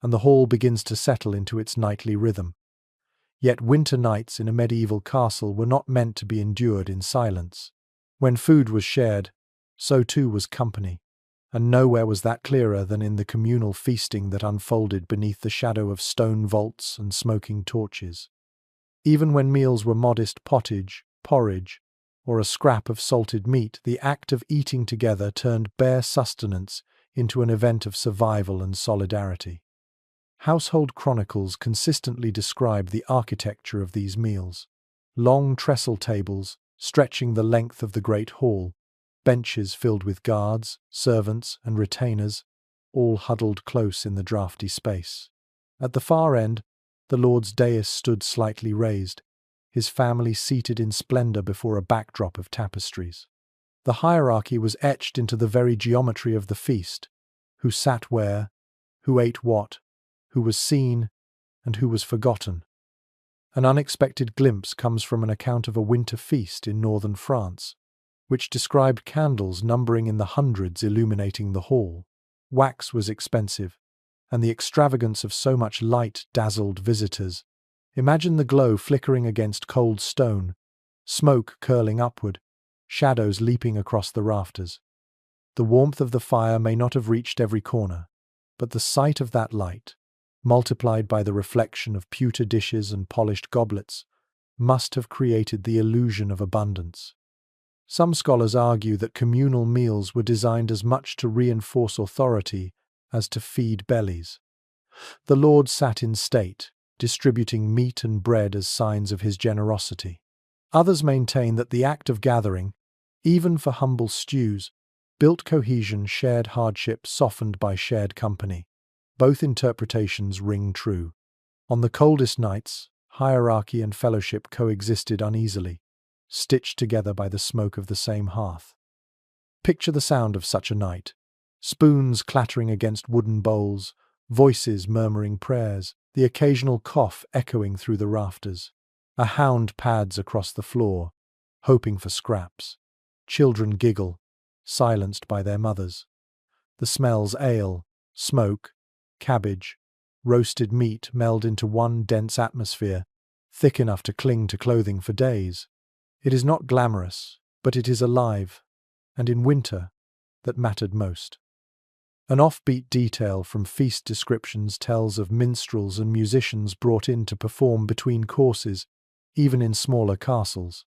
and the hall begins to settle into its nightly rhythm. Yet winter nights in a medieval castle were not meant to be endured in silence. When food was shared, so too was company. and nowhere was that clearer than in the communal feasting that unfolded beneath the shadow of stone vaults and smoking torches. Even when meals were modest pottage, porridge, or a scrap of salted meat, the act of eating together turned bare sustenance into an event of survival and solidarity. Household chronicles consistently describe the architecture of these meals. Long trestle tables, stretching the length of the great hall, benches filled with guards, servants, and retainers, all huddled close in the draughty space. At the far end, the Lord's dais stood slightly raised, his family seated in splendor before a backdrop of tapestries. The hierarchy was etched into the very geometry of the feast: who sat where, who ate what, who was seen, and who was forgotten. An unexpected glimpse comes from an account of a winter feast in northern France, which described candles numbering in the hundreds illuminating the hall. Wax was expensive, and the extravagance of so much light dazzled visitors. Imagine the glow flickering against cold stone, smoke curling upward, shadows leaping across the rafters. The warmth of the fire may not have reached every corner, but the sight of that light, multiplied by the reflection of pewter dishes and polished goblets, must have created the illusion of abundance. Some scholars argue that communal meals were designed as much to reinforce authority as to feed bellies. The Lord sat in state, distributing meat and bread as signs of his generosity. Others maintain that the act of gathering, even for humble stews, built cohesion, shared hardship softened by shared company. Both interpretations ring true. On the coldest nights, hierarchy and fellowship coexisted uneasily, stitched together by the smoke of the same hearth. Picture the sound of such a night: spoons clattering against wooden bowls, voices murmuring prayers, the occasional cough echoing through the rafters. A hound pads across the floor, hoping for scraps. Children giggle, silenced by their mothers. The smells: ale, smoke, cabbage, roasted meat meld into one dense atmosphere, thick enough to cling to clothing for days. It is not glamorous, but it is alive, and in winter, that mattered most. An offbeat detail from feast descriptions tells of minstrels and musicians brought in to perform between courses, even in smaller castles.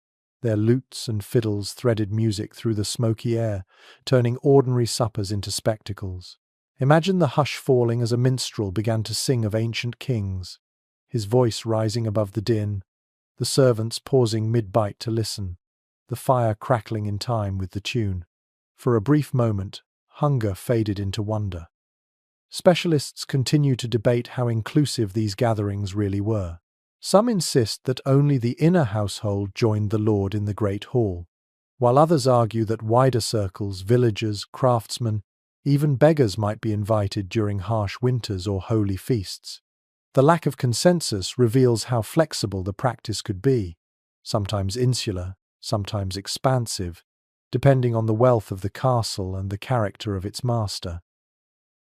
Their lutes and fiddles threaded music through the smoky air, turning ordinary suppers into spectacles. Imagine the hush falling as a minstrel began to sing of ancient kings, his voice rising above the din, the servants pausing mid-bite to listen, the fire crackling in time with the tune. For a brief moment, hunger faded into wonder. Specialists continue to debate how inclusive these gatherings really were. Some insist that only the inner household joined the Lord in the great hall, while others argue that wider circles, villagers, craftsmen, even beggars might be invited during harsh winters or holy feasts. The lack of consensus reveals how flexible the practice could be, sometimes insular, sometimes expansive, depending on the wealth of the castle and the character of its master.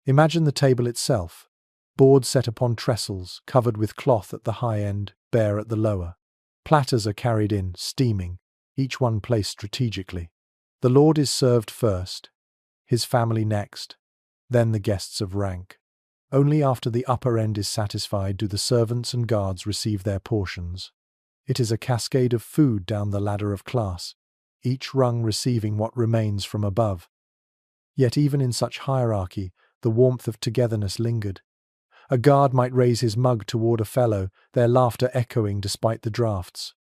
Imagine the table itself: boards set upon trestles, covered with cloth at the high end, bare at the lower. Platters are carried in, steaming, each one placed strategically. The Lord is served first, his family next, then the guests of rank. Only after the upper end is satisfied do the servants and guards receive their portions. It is a cascade of food down the ladder of class, each rung receiving what remains from above. Yet even in such hierarchy, the warmth of togetherness lingered. A guard might raise his mug toward a fellow, their laughter echoing despite the draughts.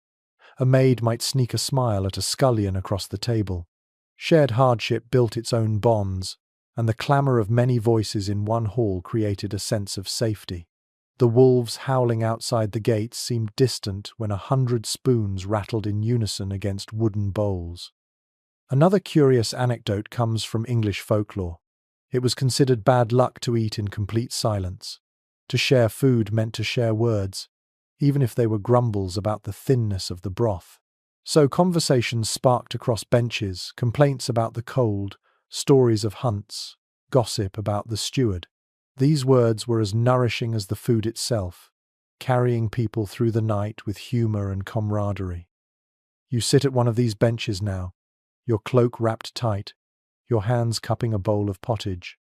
A maid might sneak a smile at a scullion across the table. Shared hardship built its own bonds, and the clamour of many voices in one hall created a sense of safety. The wolves howling outside the gates seemed distant when 100 spoons rattled in unison against wooden bowls. Another curious anecdote comes from English folklore. It was considered bad luck to eat in complete silence. To share food meant to share words, even if they were grumbles about the thinness of the broth. So conversations sparked across benches, complaints about the cold, stories of hunts, gossip about the steward. These words were as nourishing as the food itself, carrying people through the night with humour and camaraderie. You sit at one of these benches now, your cloak wrapped tight, your hands cupping a bowl of pottage.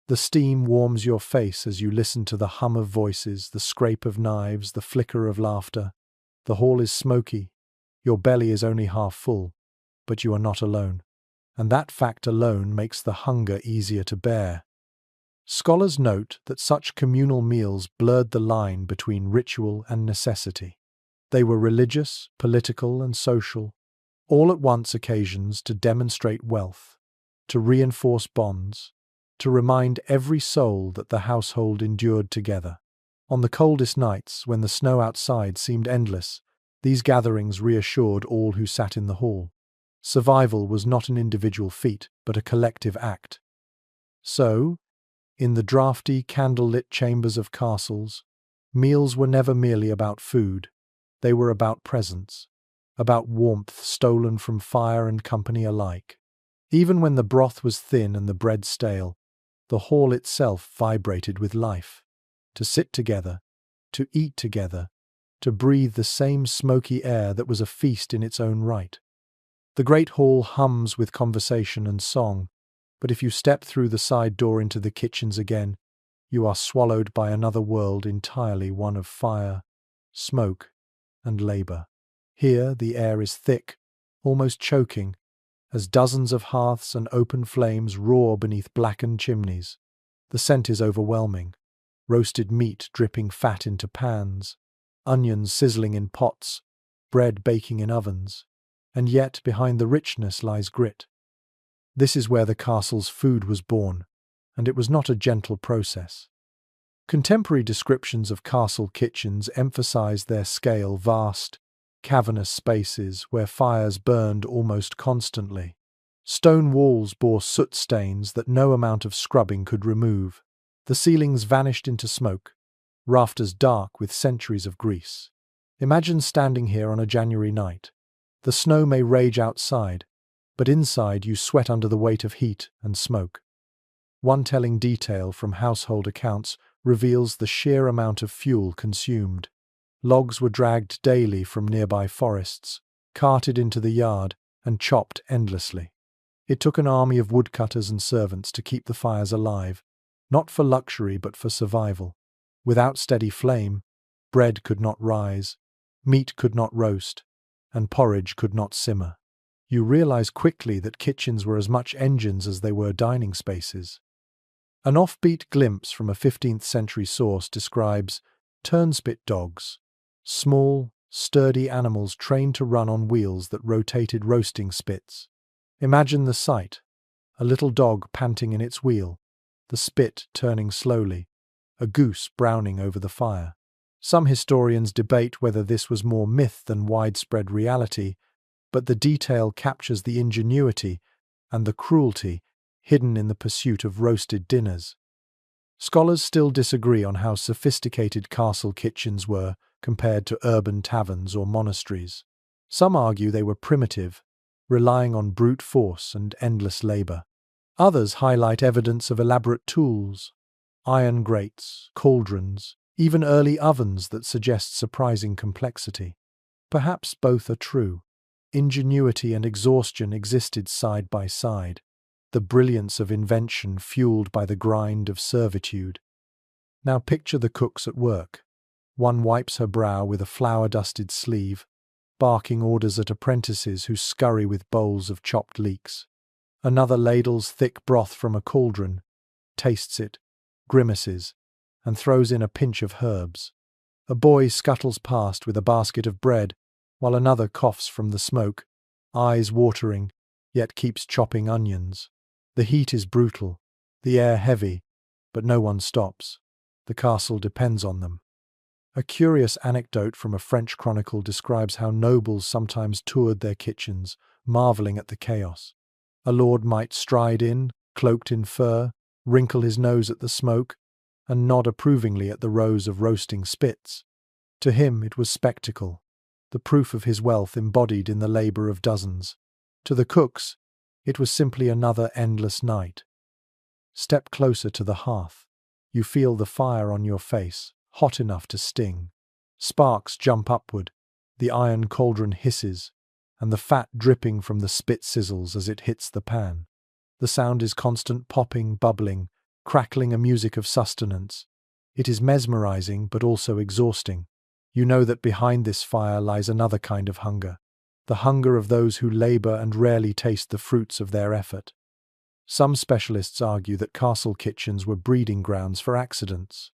The steam warms your face as you listen to the hum of voices, the scrape of knives, the flicker of laughter. The hall is smoky. Your belly is only half full, but you are not alone. And that fact alone makes the hunger easier to bear. Scholars note that such communal meals blurred the line between ritual and necessity. They were religious, political, and social, all at once occasions to demonstrate wealth, to reinforce bonds, to remind every soul that the household endured together. On the coldest nights, when the snow outside seemed endless, these gatherings reassured all who sat in the hall. Survival was not an individual feat, but a collective act. So, in the draughty, candle-lit chambers of castles, meals were never merely about food. They were about presence, about warmth stolen from fire and company alike. Even when the broth was thin and the bread stale, the hall itself vibrated with life. To sit together, to eat together, to breathe the same smoky air that was a feast in its own right. The great hall hums with conversation and song, but if you step through the side door into the kitchens again, you are swallowed by another world entirely one of fire, smoke, and labor. Here the air is thick, almost choking, as dozens of hearths and open flames roar beneath blackened chimneys. The scent is overwhelming. Roasted meat dripping fat into pans, onions sizzling in pots, bread baking in ovens. And yet behind the richness lies grit. This is where the castle's food was born, and it was not a gentle process. Contemporary descriptions of castle kitchens emphasize their scale: vast, cavernous spaces where fires burned almost constantly. Stone walls bore soot stains that no amount of scrubbing could remove. The ceilings vanished into smoke, rafters dark with centuries of grease. Imagine standing here on a January night. The snow may rage outside, but inside you sweat under the weight of heat and smoke. One telling detail from household accounts reveals the sheer amount of fuel consumed. Logs were dragged daily from nearby forests, carted into the yard, and chopped endlessly. It took an army of woodcutters and servants to keep the fires alive, not for luxury but for survival. Without steady flame, bread could not rise, meat could not roast, and porridge could not simmer. You realize quickly that kitchens were as much engines as they were dining spaces. An offbeat glimpse from a 15th century source describes turnspit dogs, small, sturdy animals trained to run on wheels that rotated roasting spits. Imagine the sight: a little dog panting in its wheel, the spit turning slowly, a goose browning over the fire. Some historians debate whether this was more myth than widespread reality, but the detail captures the ingenuity and the cruelty hidden in the pursuit of roasted dinners. Scholars still disagree on how sophisticated castle kitchens were compared to urban taverns or monasteries. Some argue they were primitive, relying on brute force and endless labor. Others highlight evidence of elaborate tools, iron grates, cauldrons, even early ovens that suggest surprising complexity. Perhaps both are true. Ingenuity and exhaustion existed side by side, the brilliance of invention fueled by the grind of servitude. Now picture the cooks at work. One wipes her brow with a flour-dusted sleeve, barking orders at apprentices who scurry with bowls of chopped leeks. Another ladles thick broth from a cauldron, tastes it, grimaces, and throws in a pinch of herbs. A boy scuttles past with a basket of bread, while another coughs from the smoke, eyes watering, yet keeps chopping onions. The heat is brutal, the air heavy, but no one stops. The castle depends on them. A curious anecdote from a French chronicle describes how nobles sometimes toured their kitchens, marveling at the chaos. A lord might stride in, cloaked in fur, wrinkle his nose at the smoke, and nod approvingly at the rows of roasting spits. To him it was spectacle, the proof of his wealth embodied in the labor of dozens. To the cooks, it was simply another endless night. Step closer to the hearth. You feel the fire on your face, hot enough to sting. Sparks jump upward, the iron cauldron hisses, and the fat dripping from the spit sizzles as it hits the pan. The sound is constant popping, bubbling, crackling, a music of sustenance. It is mesmerizing but also exhausting. You know that behind this fire lies another kind of hunger, the hunger of those who labor and rarely taste the fruits of their effort. Some specialists argue that castle kitchens were breeding grounds for accidents.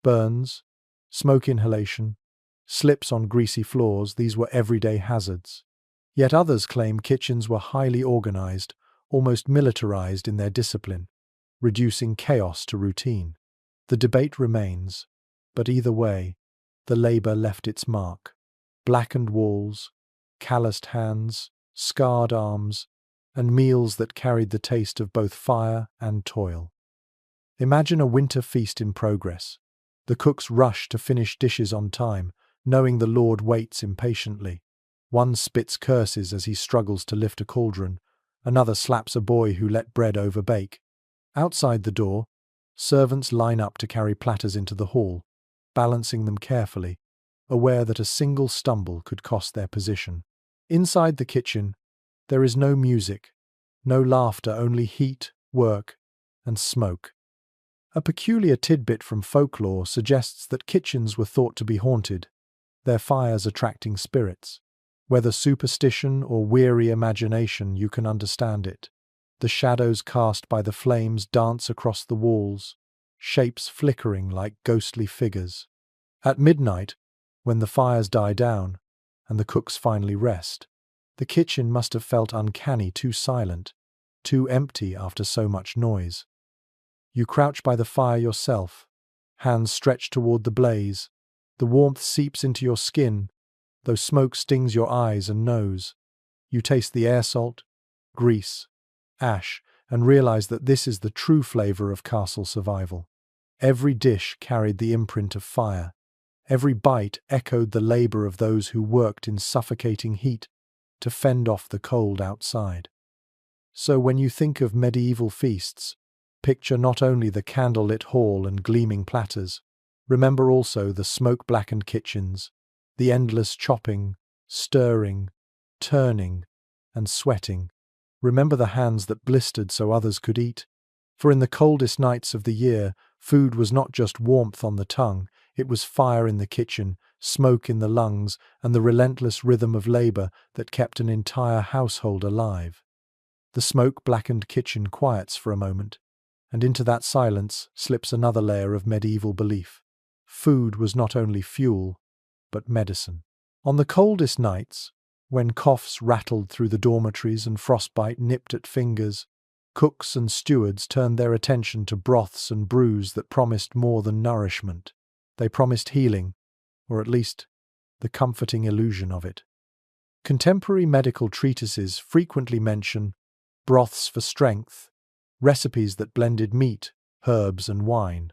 Burns, smoke inhalation, slips on greasy floors, these were everyday hazards. Yet others claim kitchens were highly organized, almost militarized in their discipline, reducing chaos to routine. The debate remains, but either way, the labor left its mark. Blackened walls, calloused hands, scarred arms, and meals that carried the taste of both fire and toil. Imagine a winter feast in progress. The cooks rush to finish dishes on time, knowing the Lord waits impatiently. One spits curses as he struggles to lift a cauldron, another slaps a boy who let bread overbake. Outside the door, servants line up to carry platters into the hall, balancing them carefully, aware that a single stumble could cost their position. Inside the kitchen, there is no music, no laughter, only heat, work, and smoke. A peculiar tidbit from folklore suggests that kitchens were thought to be haunted, their fires attracting spirits. Whether superstition or weary imagination, you can understand it. The shadows cast by the flames dance across the walls, shapes flickering like ghostly figures. At midnight, when the fires die down and the cooks finally rest, the kitchen must have felt uncanny, too silent, too empty after so much noise. You crouch by the fire yourself, hands stretched toward the blaze. The warmth seeps into your skin, though smoke stings your eyes and nose. You taste the air salt, grease, ash, and realize that this is the true flavor of castle survival. Every dish carried the imprint of fire. Every bite echoed the labor of those who worked in suffocating heat to fend off the cold outside. So when you think of medieval feasts, picture not only the candlelit hall and gleaming platters, remember also the smoke-blackened kitchens, the endless chopping, stirring, turning, and sweating. Remember the hands that blistered so others could eat. For in the coldest nights of the year, food was not just warmth on the tongue, it was fire in the kitchen, smoke in the lungs, and the relentless rhythm of labor that kept an entire household alive. The smoke-blackened kitchen quiets for a moment, and into that silence slips another layer of medieval belief. Food was not only fuel, but medicine. On the coldest nights, when coughs rattled through the dormitories and frostbite nipped at fingers, cooks and stewards turned their attention to broths and brews that promised more than nourishment. They promised healing, or at least the comforting illusion of it. Contemporary medical treatises frequently mention broths for strength, recipes that blended meat, herbs, and wine.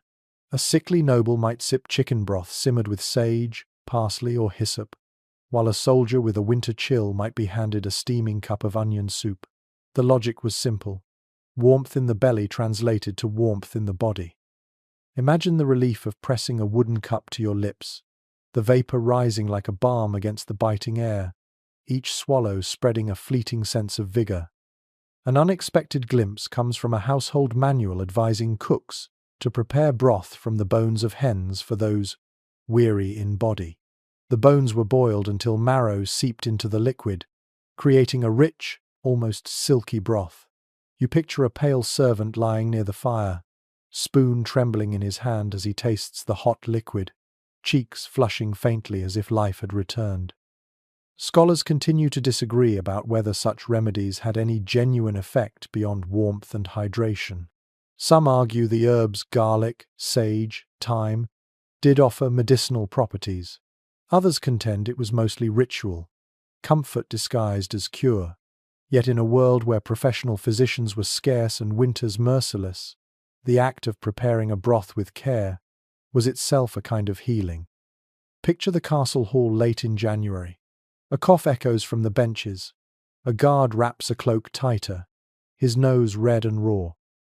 A sickly noble might sip chicken broth simmered with sage, parsley, or hyssop, while a soldier with a winter chill might be handed a steaming cup of onion soup. The logic was simple. Warmth in the belly translated to warmth in the body. Imagine the relief of pressing a wooden cup to your lips, the vapor rising like a balm against the biting air, each swallow spreading a fleeting sense of vigor. An unexpected glimpse comes from a household manual advising cooks to prepare broth from the bones of hens for those weary in body. The bones were boiled until marrow seeped into the liquid, creating a rich, almost silky broth. You picture a pale servant lying near the fire, spoon trembling in his hand as he tastes the hot liquid, cheeks flushing faintly as if life had returned. Scholars continue to disagree about whether such remedies had any genuine effect beyond warmth and hydration. Some argue the herbs garlic, sage, thyme did offer medicinal properties. Others contend it was mostly ritual, comfort disguised as cure. Yet in a world where professional physicians were scarce and winters merciless, the act of preparing a broth with care was itself a kind of healing. Picture the castle hall late in January. A cough echoes from the benches. A guard wraps a cloak tighter, his nose red and raw.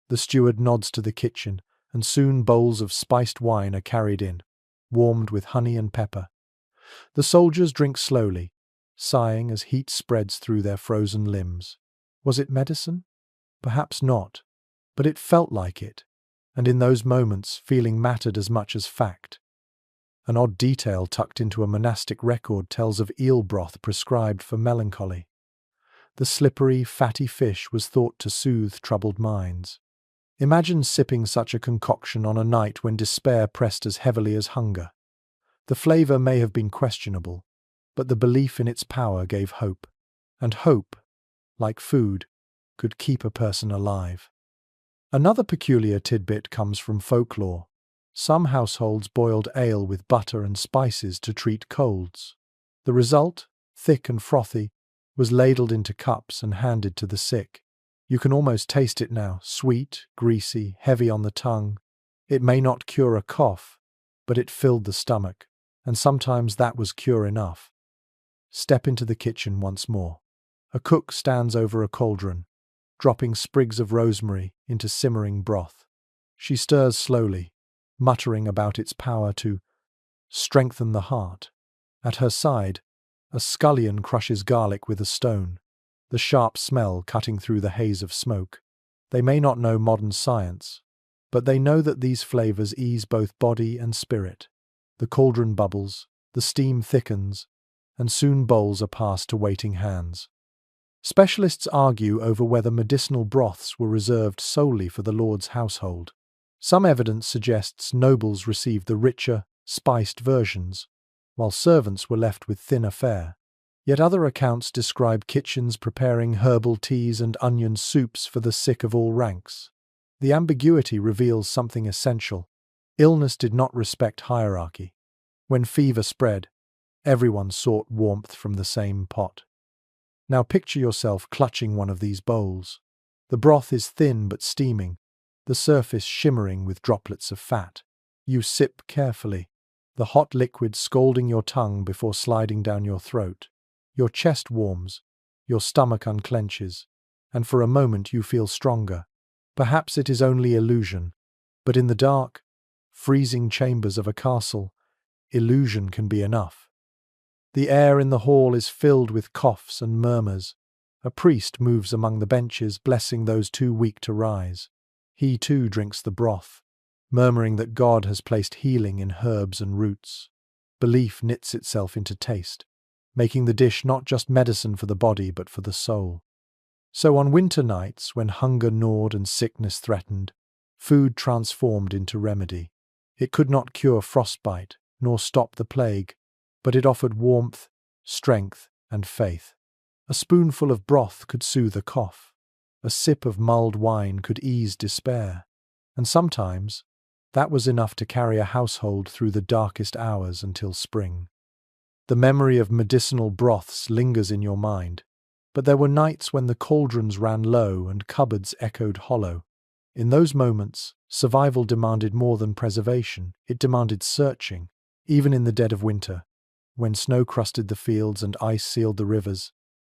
The steward nods to the kitchen, and soon bowls of spiced wine are carried in, warmed with honey and pepper. The soldiers drink slowly, sighing as heat spreads through their frozen limbs. Was it medicine? Perhaps not, but it felt like it, and in those moments feeling mattered as much as fact. An odd detail tucked into a monastic record tells of eel broth prescribed for melancholy. The slippery, fatty fish was thought to soothe troubled minds. Imagine sipping such a concoction on a night when despair pressed as heavily as hunger. The flavour may have been questionable, but the belief in its power gave hope. And hope, like food, could keep a person alive. Another peculiar tidbit comes from folklore. Some households boiled ale with butter and spices to treat colds. The result, thick and frothy, was ladled into cups and handed to the sick. You can almost taste it now, sweet, greasy, heavy on the tongue. It may not cure a cough, but it filled the stomach, and sometimes that was cure enough. Step into the kitchen once more. A cook stands over a cauldron, dropping sprigs of rosemary into simmering broth. She stirs slowly, muttering about its power to strengthen the heart. At her side, a scullion crushes garlic with a stone, the sharp smell cutting through the haze of smoke. They may not know modern science, but they know that these flavors ease both body and spirit. The cauldron bubbles, the steam thickens, and soon bowls are passed to waiting hands. Specialists argue over whether medicinal broths were reserved solely for the lord's household. Some evidence suggests nobles received the richer, spiced versions, while servants were left with thinner fare. Yet other accounts describe kitchens preparing herbal teas and onion soups for the sick of all ranks. The ambiguity reveals something essential. Illness did not respect hierarchy. When fever spread, everyone sought warmth from the same pot. Now picture yourself clutching one of these bowls. The broth is thin but steaming, the surface shimmering with droplets of fat. You sip carefully, the hot liquid scalding your tongue before sliding down your throat. Your chest warms, your stomach unclenches, and for a moment you feel stronger. Perhaps it is only illusion, but in the dark, freezing chambers of a castle, illusion can be enough. The air in the hall is filled with coughs and murmurs. A priest moves among the benches, blessing those too weak to rise. He too drinks the broth, murmuring that God has placed healing in herbs and roots. Belief knits itself into taste, making the dish not just medicine for the body but for the soul. So on winter nights, when hunger gnawed and sickness threatened, food transformed into remedy. It could not cure frostbite, nor stop the plague, but it offered warmth, strength, and faith. A spoonful of broth could soothe a cough. A sip of mulled wine could ease despair. And sometimes, that was enough to carry a household through the darkest hours until spring. The memory of medicinal broths lingers in your mind, but there were nights when the cauldrons ran low and cupboards echoed hollow. In those moments, survival demanded more than preservation, it demanded searching. Even in the dead of winter, when snow crusted the fields and ice sealed the rivers,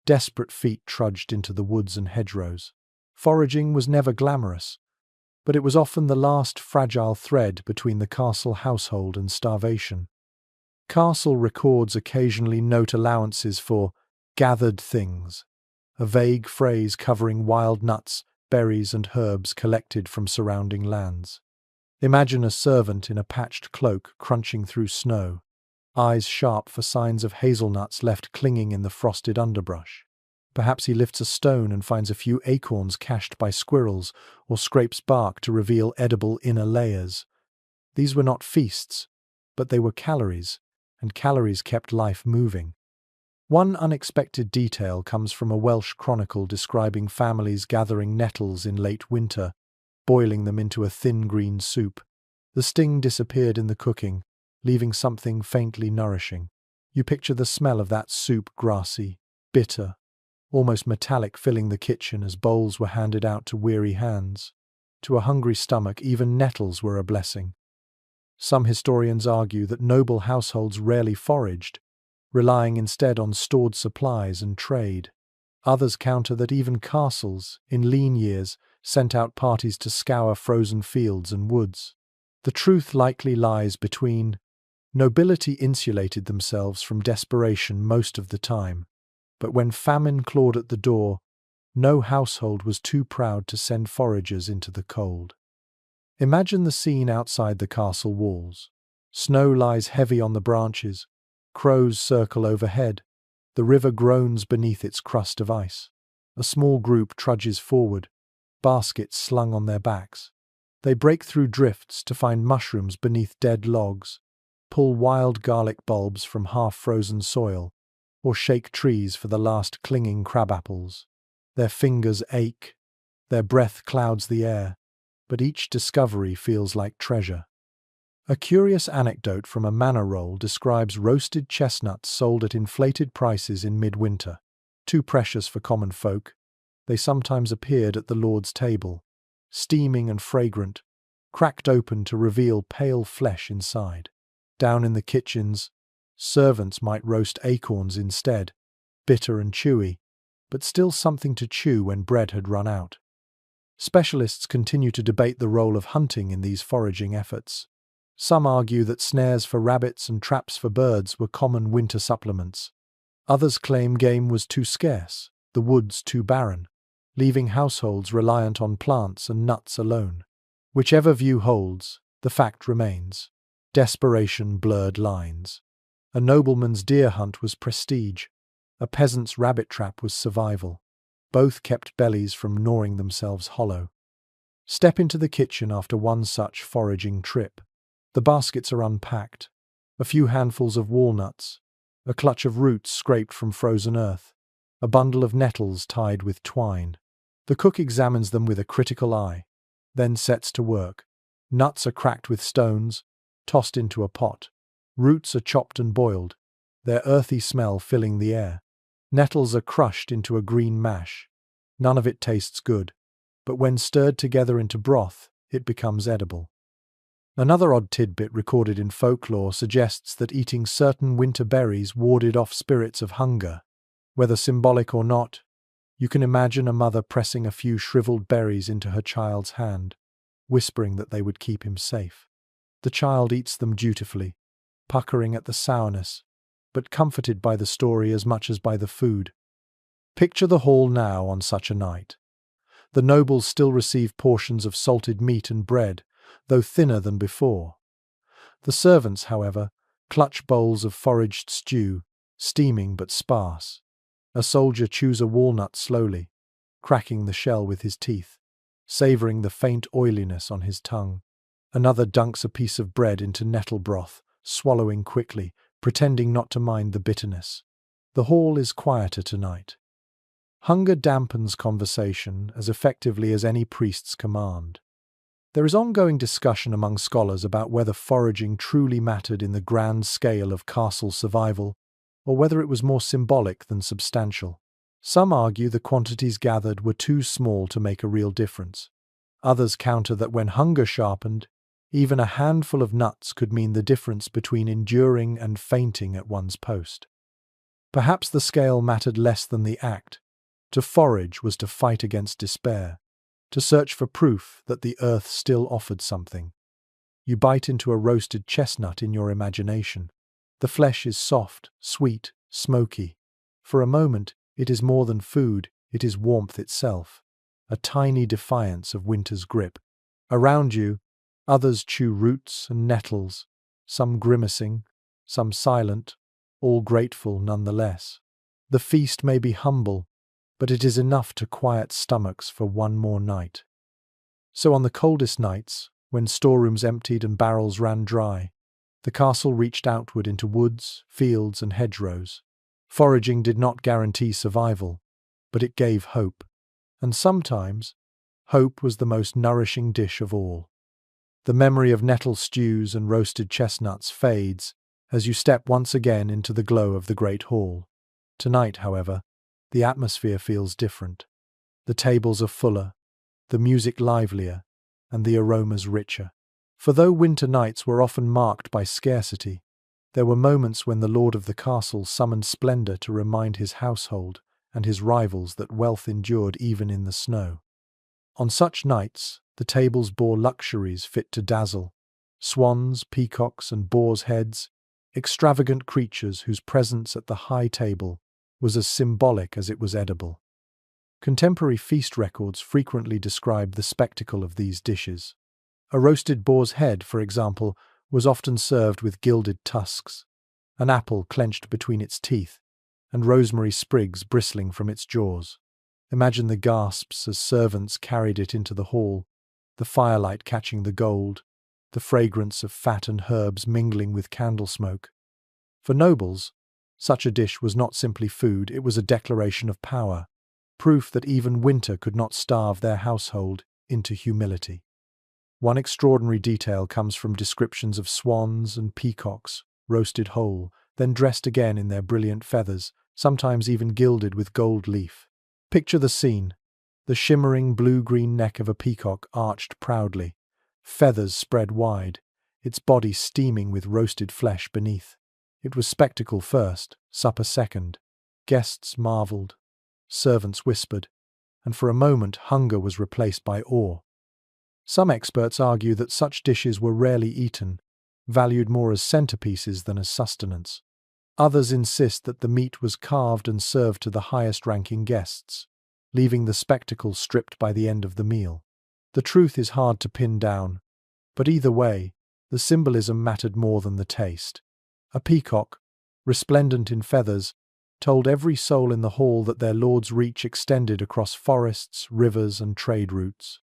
desperate feet trudged into the woods and hedgerows. Foraging was never glamorous, but it was often the last fragile thread between the castle household and starvation. Castle records occasionally note allowances for gathered things, a vague phrase covering wild nuts, berries and herbs collected from surrounding lands. Imagine a servant in a patched cloak crunching through snow, eyes sharp for signs of hazelnuts left clinging in the frosted underbrush. Perhaps he lifts a stone and finds a few acorns cached by squirrels, or scrapes bark to reveal edible inner layers. These were not feasts, but they were calories, and calories kept life moving. One unexpected detail comes from a Welsh chronicle describing families gathering nettles in late winter, boiling them into a thin green soup. The sting disappeared in the cooking, leaving something faintly nourishing. You picture the smell of that soup, grassy, bitter, almost metallic, filling the kitchen as bowls were handed out to weary hands. To a hungry stomach, even nettles were a blessing. Some historians argue that noble households rarely foraged, relying instead on stored supplies and trade. Others counter that even castles, in lean years, sent out parties to scour frozen fields and woods. The truth likely lies between. Nobility insulated themselves from desperation most of the time, but when famine clawed at the door, No household was too proud to send foragers into the cold. Imagine the scene outside the castle walls. Snow lies heavy on the branches, crows circle overhead, the river groans beneath its crust of ice. A small group trudges forward, baskets slung on their backs. They break through drifts to find mushrooms beneath dead logs, pull wild garlic bulbs from half-frozen soil, or shake trees for the last clinging crabapples. Their fingers ache, their breath clouds the air, but each discovery feels like treasure. A curious anecdote from a manor roll describes roasted chestnuts sold at inflated prices in midwinter. Too precious for common folk, they sometimes appeared at the Lord's table, steaming and fragrant, cracked open to reveal pale flesh inside. Down in the kitchens, servants might roast acorns instead, bitter and chewy, but still something to chew when bread had run out. Specialists continue to debate the role of hunting in these foraging efforts. Some argue that snares for rabbits and traps for birds were common winter supplements. Others claim game was too scarce, the woods too barren, leaving households reliant on plants and nuts alone. Whichever view holds, the fact remains. Desperation blurred lines. A nobleman's deer hunt was prestige. A peasant's rabbit trap was survival. Both kept bellies from gnawing themselves hollow. Step into the kitchen after one such foraging trip. The baskets are unpacked. A few handfuls of walnuts, a clutch of roots scraped from frozen earth, a bundle of nettles tied with twine. The cook examines them with a critical eye, then sets to work. Nuts are cracked with stones, tossed into a pot. Roots are chopped and boiled, their earthy smell filling the air. Nettles are crushed into a green mash. None of it tastes good, but when stirred together into broth, it becomes edible. Another odd tidbit recorded in folklore suggests that eating certain winter berries warded off spirits of hunger. Whether symbolic or not, you can imagine a mother pressing a few shriveled berries into her child's hand, whispering that they would keep him safe. The child eats them dutifully, puckering at the sourness, but comforted by the story as much as by the food. Picture the hall now on such a night. The nobles still receive portions of salted meat and bread, though thinner than before. The servants, however, clutch bowls of foraged stew, steaming but sparse. A soldier chews a walnut slowly, cracking the shell with his teeth, savouring the faint oiliness on his tongue. Another dunks a piece of bread into nettle broth, swallowing quickly, pretending not to mind the bitterness. The hall is quieter tonight. Hunger dampens conversation as effectively as any priest's command. There is ongoing discussion among scholars about whether foraging truly mattered in the grand scale of castle survival, or whether it was more symbolic than substantial. Some argue the quantities gathered were too small to make a real difference. Others counter that when hunger sharpened, even a handful of nuts could mean the difference between enduring and fainting at one's post. Perhaps the scale mattered less than the act. To forage was to fight against despair, to search for proof that the earth still offered something. You bite into a roasted chestnut in your imagination. The flesh is soft, sweet, smoky. For a moment, it is more than food, it is warmth itself, a tiny defiance of winter's grip. Around you, others chew roots and nettles, some grimacing, some silent, all grateful nonetheless. The feast may be humble, but it is enough to quiet stomachs for one more night. So on the coldest nights, when storerooms emptied and barrels ran dry, the castle reached outward into woods, fields, and hedgerows. Foraging did not guarantee survival, but it gave hope. And sometimes, hope was the most nourishing dish of all. The memory of nettle stews and roasted chestnuts fades as you step once again into the glow of the great hall. Tonight, however, the atmosphere feels different. The tables are fuller, the music livelier, and the aromas richer. For though winter nights were often marked by scarcity, there were moments when the lord of the castle summoned splendor to remind his household and his rivals that wealth endured even in the snow. On such nights, the tables bore luxuries fit to dazzle: swans, peacocks, and boars' heads, extravagant creatures whose presence at the high table was as symbolic as it was edible. Contemporary feast records frequently describe the spectacle of these dishes. A roasted boar's head, for example, was often served with gilded tusks, an apple clenched between its teeth, and rosemary sprigs bristling from its jaws. Imagine the gasps as servants carried it into the hall, the firelight catching the gold, the fragrance of fat and herbs mingling with candle smoke. For nobles, such a dish was not simply food, it was a declaration of power, proof that even winter could not starve their household into humility. One extraordinary detail comes from descriptions of swans and peacocks, roasted whole, then dressed again in their brilliant feathers, sometimes even gilded with gold leaf. Picture the scene: the shimmering blue-green neck of a peacock arched proudly, feathers spread wide, its body steaming with roasted flesh beneath. It was spectacle first, supper second. Guests marveled, servants whispered, and for a moment hunger was replaced by awe. Some experts argue that such dishes were rarely eaten, valued more as centerpieces than as sustenance. Others insist that the meat was carved and served to the highest-ranking guests, leaving the spectacle stripped by the end of the meal. The truth is hard to pin down, but either way, the symbolism mattered more than the taste. A peacock, resplendent in feathers, told every soul in the hall that their lord's reach extended across forests, rivers, and trade routes.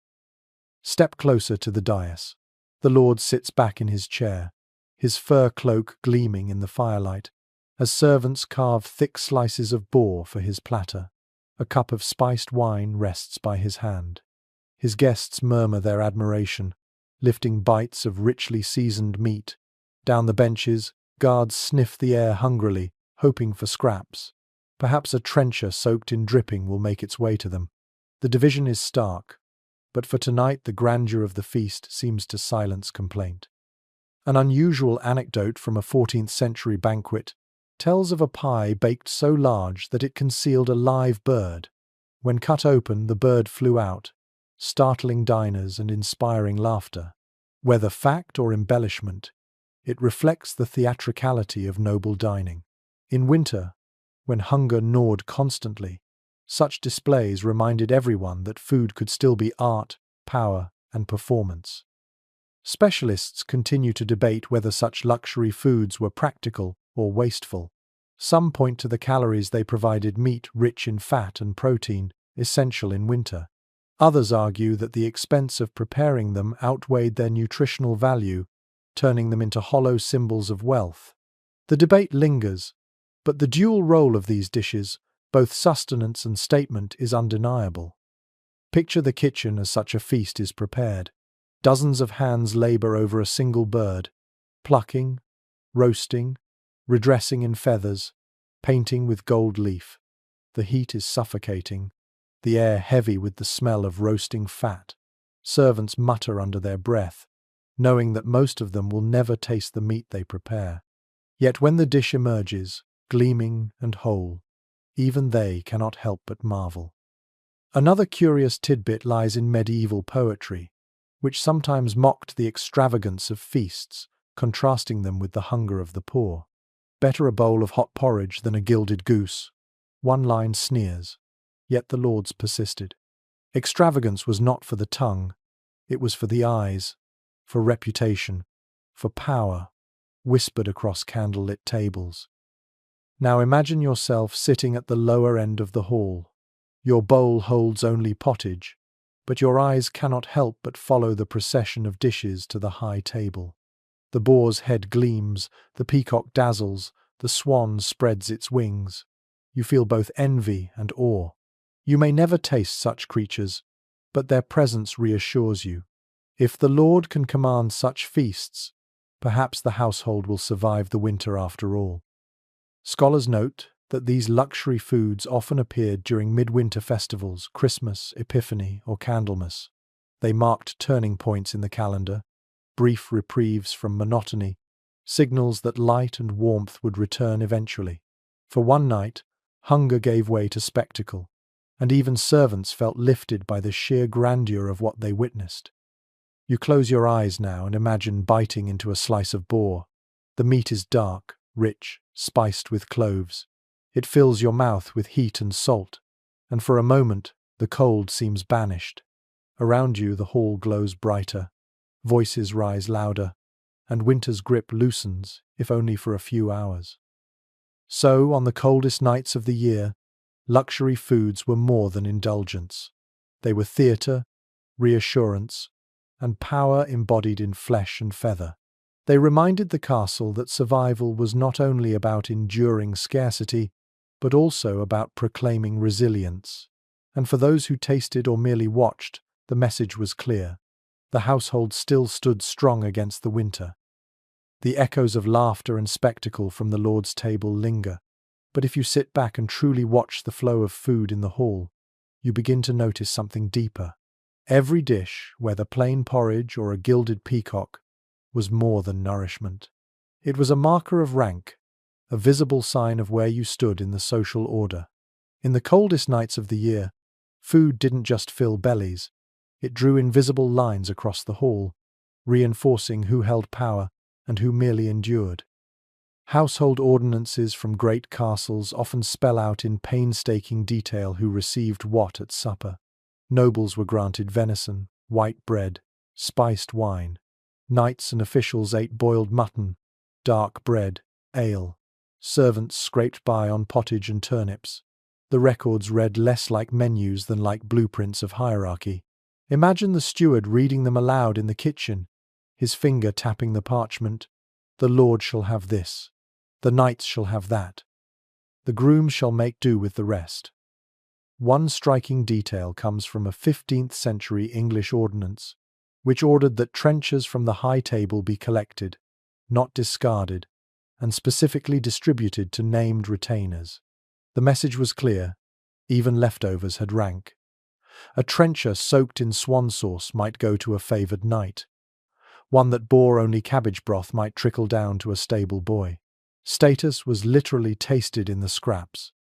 Step closer to the dais. The lord sits back in his chair, his fur cloak gleaming in the firelight, as servants carve thick slices of boar for his platter. A cup of spiced wine rests by his hand. His guests murmur their admiration, lifting bites of richly seasoned meat. Down the benches, guards sniff the air hungrily, hoping for scraps. Perhaps a trencher soaked in dripping will make its way to them. The division is stark, but for tonight the grandeur of the feast seems to silence complaint. An unusual anecdote from a 14th-century banquet tells of a pie baked so large that it concealed a live bird. When cut open, the bird flew out, startling diners and inspiring laughter. Whether fact or embellishment, it reflects the theatricality of noble dining. In winter, when hunger gnawed constantly, such displays reminded everyone that food could still be art, power, and performance. Specialists continue to debate whether such luxury foods were practical or wasteful. Some point to the calories they provided: meat rich in fat and protein, essential in winter. Others argue that the expense of preparing them outweighed their nutritional value, turning them into hollow symbols of wealth. The debate lingers, but the dual role of these dishes, both sustenance and statement, is undeniable. Picture the kitchen as such a feast is prepared. Dozens of hands labor over a single bird, plucking, roasting, redressing in feathers, painting with gold leaf. The heat is suffocating, the air heavy with the smell of roasting fat. Servants mutter under their breath, knowing that most of them will never taste the meat they prepare. Yet when the dish emerges, gleaming and whole, even they cannot help but marvel. Another curious tidbit lies in medieval poetry, which sometimes mocked the extravagance of feasts, contrasting them with the hunger of the poor. Better a bowl of hot porridge than a gilded goose, one line sneers, yet the lords persisted. Extravagance was not for the tongue, it was for the eyes, for reputation, for power, whispered across candlelit tables. Now imagine yourself sitting at the lower end of the hall. Your bowl holds only pottage, but your eyes cannot help but follow the procession of dishes to the high table. The boar's head gleams, the peacock dazzles, the swan spreads its wings. You feel both envy and awe. You may never taste such creatures, but their presence reassures you. If the Lord can command such feasts, perhaps the household will survive the winter after all. Scholars note that these luxury foods often appeared during midwinter festivals, Christmas, Epiphany, or Candlemas. They marked turning points in the calendar, brief reprieves from monotony, signals that light and warmth would return eventually. For one night, hunger gave way to spectacle, and even servants felt lifted by the sheer grandeur of what they witnessed. You close your eyes now and imagine biting into a slice of boar. The meat is dark, rich, spiced with cloves. It fills your mouth with heat and salt, and for a moment The cold seems banished. Around you the hall glows brighter, voices rise louder, and winter's grip loosens, if only for a few hours. So, on the coldest nights of the year, luxury foods were more than indulgence. They were theatre, reassurance, and power embodied in flesh and feather. They reminded the castle that survival was not only about enduring scarcity, but also about proclaiming resilience. And for those who tasted or merely watched, the message was clear. The household still stood strong against the winter. The echoes of laughter and spectacle from the Lord's table linger, but if you sit back and truly watch the flow of food in the hall, you begin to notice something deeper. Every dish, whether plain porridge or a gilded peacock, was more than nourishment. It was a marker of rank, a visible sign of where you stood in the social order. In the coldest nights of the year, food didn't just fill bellies, it drew invisible lines across the hall, reinforcing who held power and who merely endured. Household ordinances from great castles often spell out in painstaking detail who received what at supper. Nobles were granted venison, white bread, spiced wine. Knights and officials ate boiled mutton, dark bread, ale. Servants scraped by on pottage and turnips. The records read less like menus than like blueprints of hierarchy. Imagine the steward reading them aloud in the kitchen, his finger tapping the parchment. The Lord shall have this. The knights shall have that. The grooms shall make do with the rest. One striking detail comes from a 15th century English ordinance, which ordered that trenchers from the high table be collected, not discarded, and specifically distributed to named retainers. The message was clear: even leftovers had rank. A trencher soaked in swan sauce might go to a favoured knight. One that bore only cabbage broth might trickle down to a stable boy. Status was literally tasted in the scraps.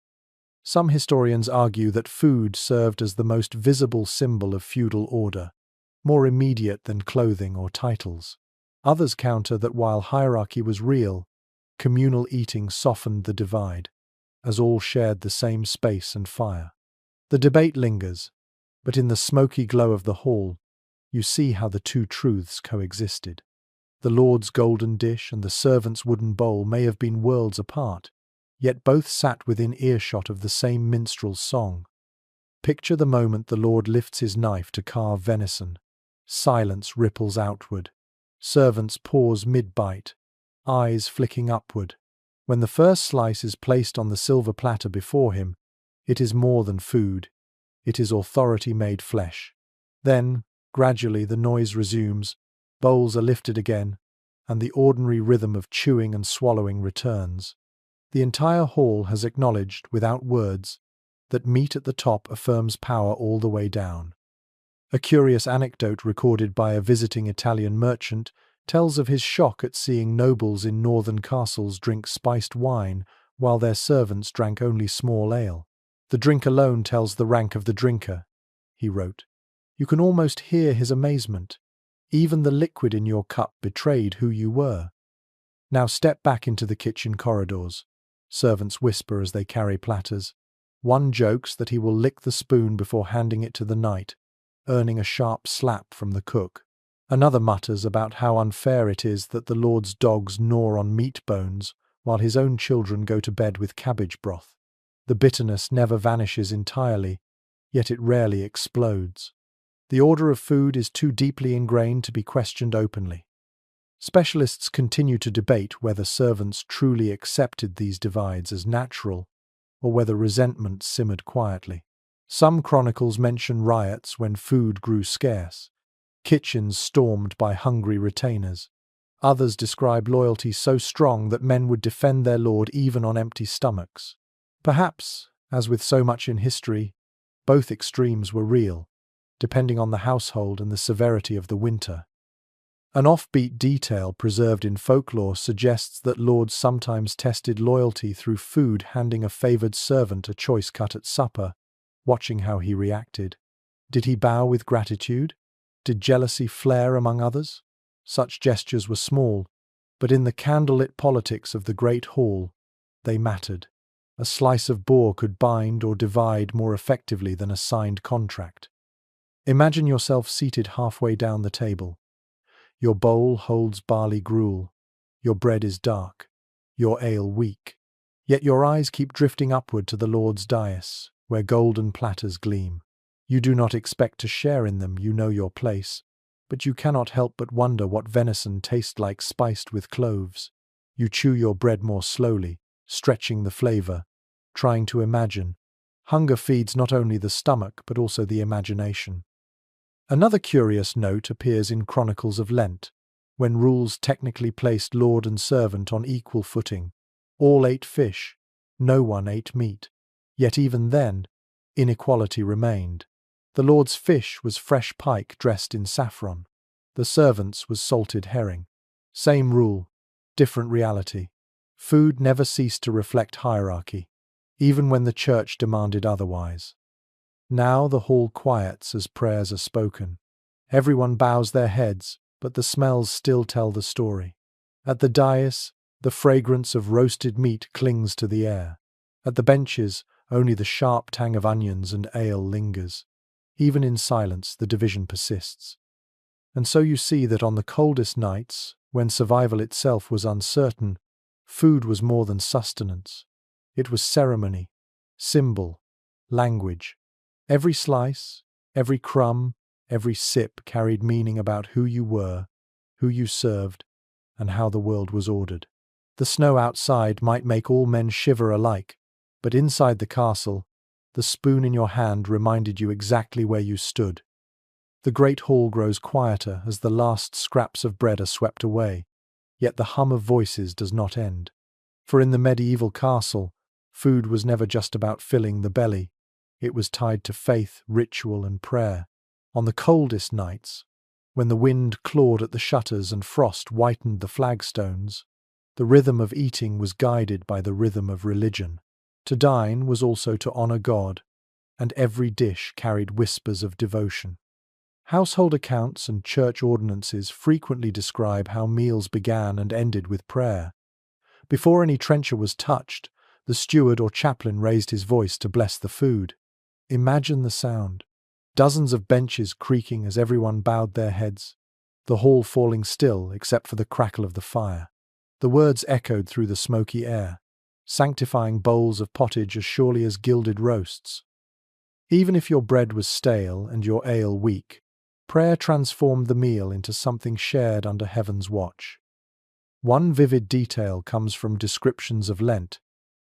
Some historians argue that food served as the most visible symbol of feudal order, more immediate than clothing or titles. Others counter that while hierarchy was real, communal eating softened the divide, as all shared the same space and fire. The debate lingers, but in the smoky glow of the hall, you see how the two truths coexisted. The Lord's golden dish and the servant's wooden bowl may have been worlds apart, yet both sat within earshot of the same minstrel's song. Picture the moment the Lord lifts his knife to carve venison. Silence ripples outward. Servants pause mid-bite, eyes flicking upward. When the first slice is placed on the silver platter before him, it is more than food. It is authority made flesh. Then, gradually, the noise resumes, bowls are lifted again, and the ordinary rhythm of chewing and swallowing returns. The entire hall has acknowledged, without words, that meat at the top affirms power all the way down. A curious anecdote recorded by a visiting Italian merchant tells of his shock at seeing nobles in northern castles drink spiced wine while their servants drank only small ale. "The drink alone tells the rank of the drinker," he wrote. You can almost hear his amazement. Even the liquid in your cup betrayed who you were. Now step back into the kitchen corridors. Servants whisper as they carry platters. One jokes that he will lick the spoon before handing it to the knight, earning a sharp slap from the cook. Another mutters about how unfair it is that the Lord's dogs gnaw on meat bones while his own children go to bed with cabbage broth. The bitterness never vanishes entirely, yet it rarely explodes. The order of food is too deeply ingrained to be questioned openly. Specialists continue to debate whether servants truly accepted these divides as natural, or whether resentment simmered quietly. Some chronicles mention riots when food grew scarce, kitchens stormed by hungry retainers. Others describe loyalty so strong that men would defend their lord even on empty stomachs. Perhaps, as with so much in history, both extremes were real, depending on the household and the severity of the winter. An offbeat detail preserved in folklore suggests that lords sometimes tested loyalty through food, handing a favoured servant a choice cut at supper, watching how he reacted. Did he bow with gratitude? Did jealousy flare among others? Such gestures were small, but in the candlelit politics of the great hall, they mattered. A slice of boar could bind or divide more effectively than a signed contract. Imagine yourself seated halfway down the table. Your bowl holds barley gruel. Your bread is dark. Your ale weak. Yet your eyes keep drifting upward to the Lord's dais, where golden platters gleam. You do not expect to share in them, you know your place, but you cannot help but wonder what venison tastes like spiced with cloves. You chew your bread more slowly, stretching the flavor, trying to imagine. Hunger feeds not only the stomach but also the imagination. Another curious note appears in Chronicles of Lent, when rules technically placed lord and servant on equal footing. All ate fish, no one ate meat. Yet even then, inequality remained. The lord's fish was fresh pike dressed in saffron. The servant's was salted herring. Same rule, different reality. Food never ceased to reflect hierarchy, even when the church demanded otherwise. Now the hall quiets as prayers are spoken. Everyone bows their heads, but the smells still tell the story. At the dais, the fragrance of roasted meat clings to the air. At the benches, only the sharp tang of onions and ale lingers. Even in silence, the division persists. And so you see that on the coldest nights, when survival itself was uncertain, food was more than sustenance. It was ceremony, symbol, language. Every slice, every crumb, every sip carried meaning about who you were, who you served, and how the world was ordered. The snow outside might make all men shiver alike, but inside the castle, the spoon in your hand reminded you exactly where you stood. The great hall grows quieter as the last scraps of bread are swept away, yet the hum of voices does not end. For in the medieval castle, food was never just about filling the belly. It was tied to faith, ritual, and prayer. On the coldest nights, when the wind clawed at the shutters and frost whitened the flagstones, the rhythm of eating was guided by the rhythm of religion. To dine was also to honor God, and every dish carried whispers of devotion. Household accounts and church ordinances frequently describe how meals began and ended with prayer. Before any trencher was touched, the steward or chaplain raised his voice to bless the food. Imagine the sound. Dozens of benches creaking as everyone bowed their heads, the hall falling still except for the crackle of the fire. The words echoed through the smoky air, sanctifying bowls of pottage as surely as gilded roasts. Even if your bread was stale and your ale weak, prayer transformed the meal into something shared under heaven's watch. One vivid detail comes from descriptions of Lent,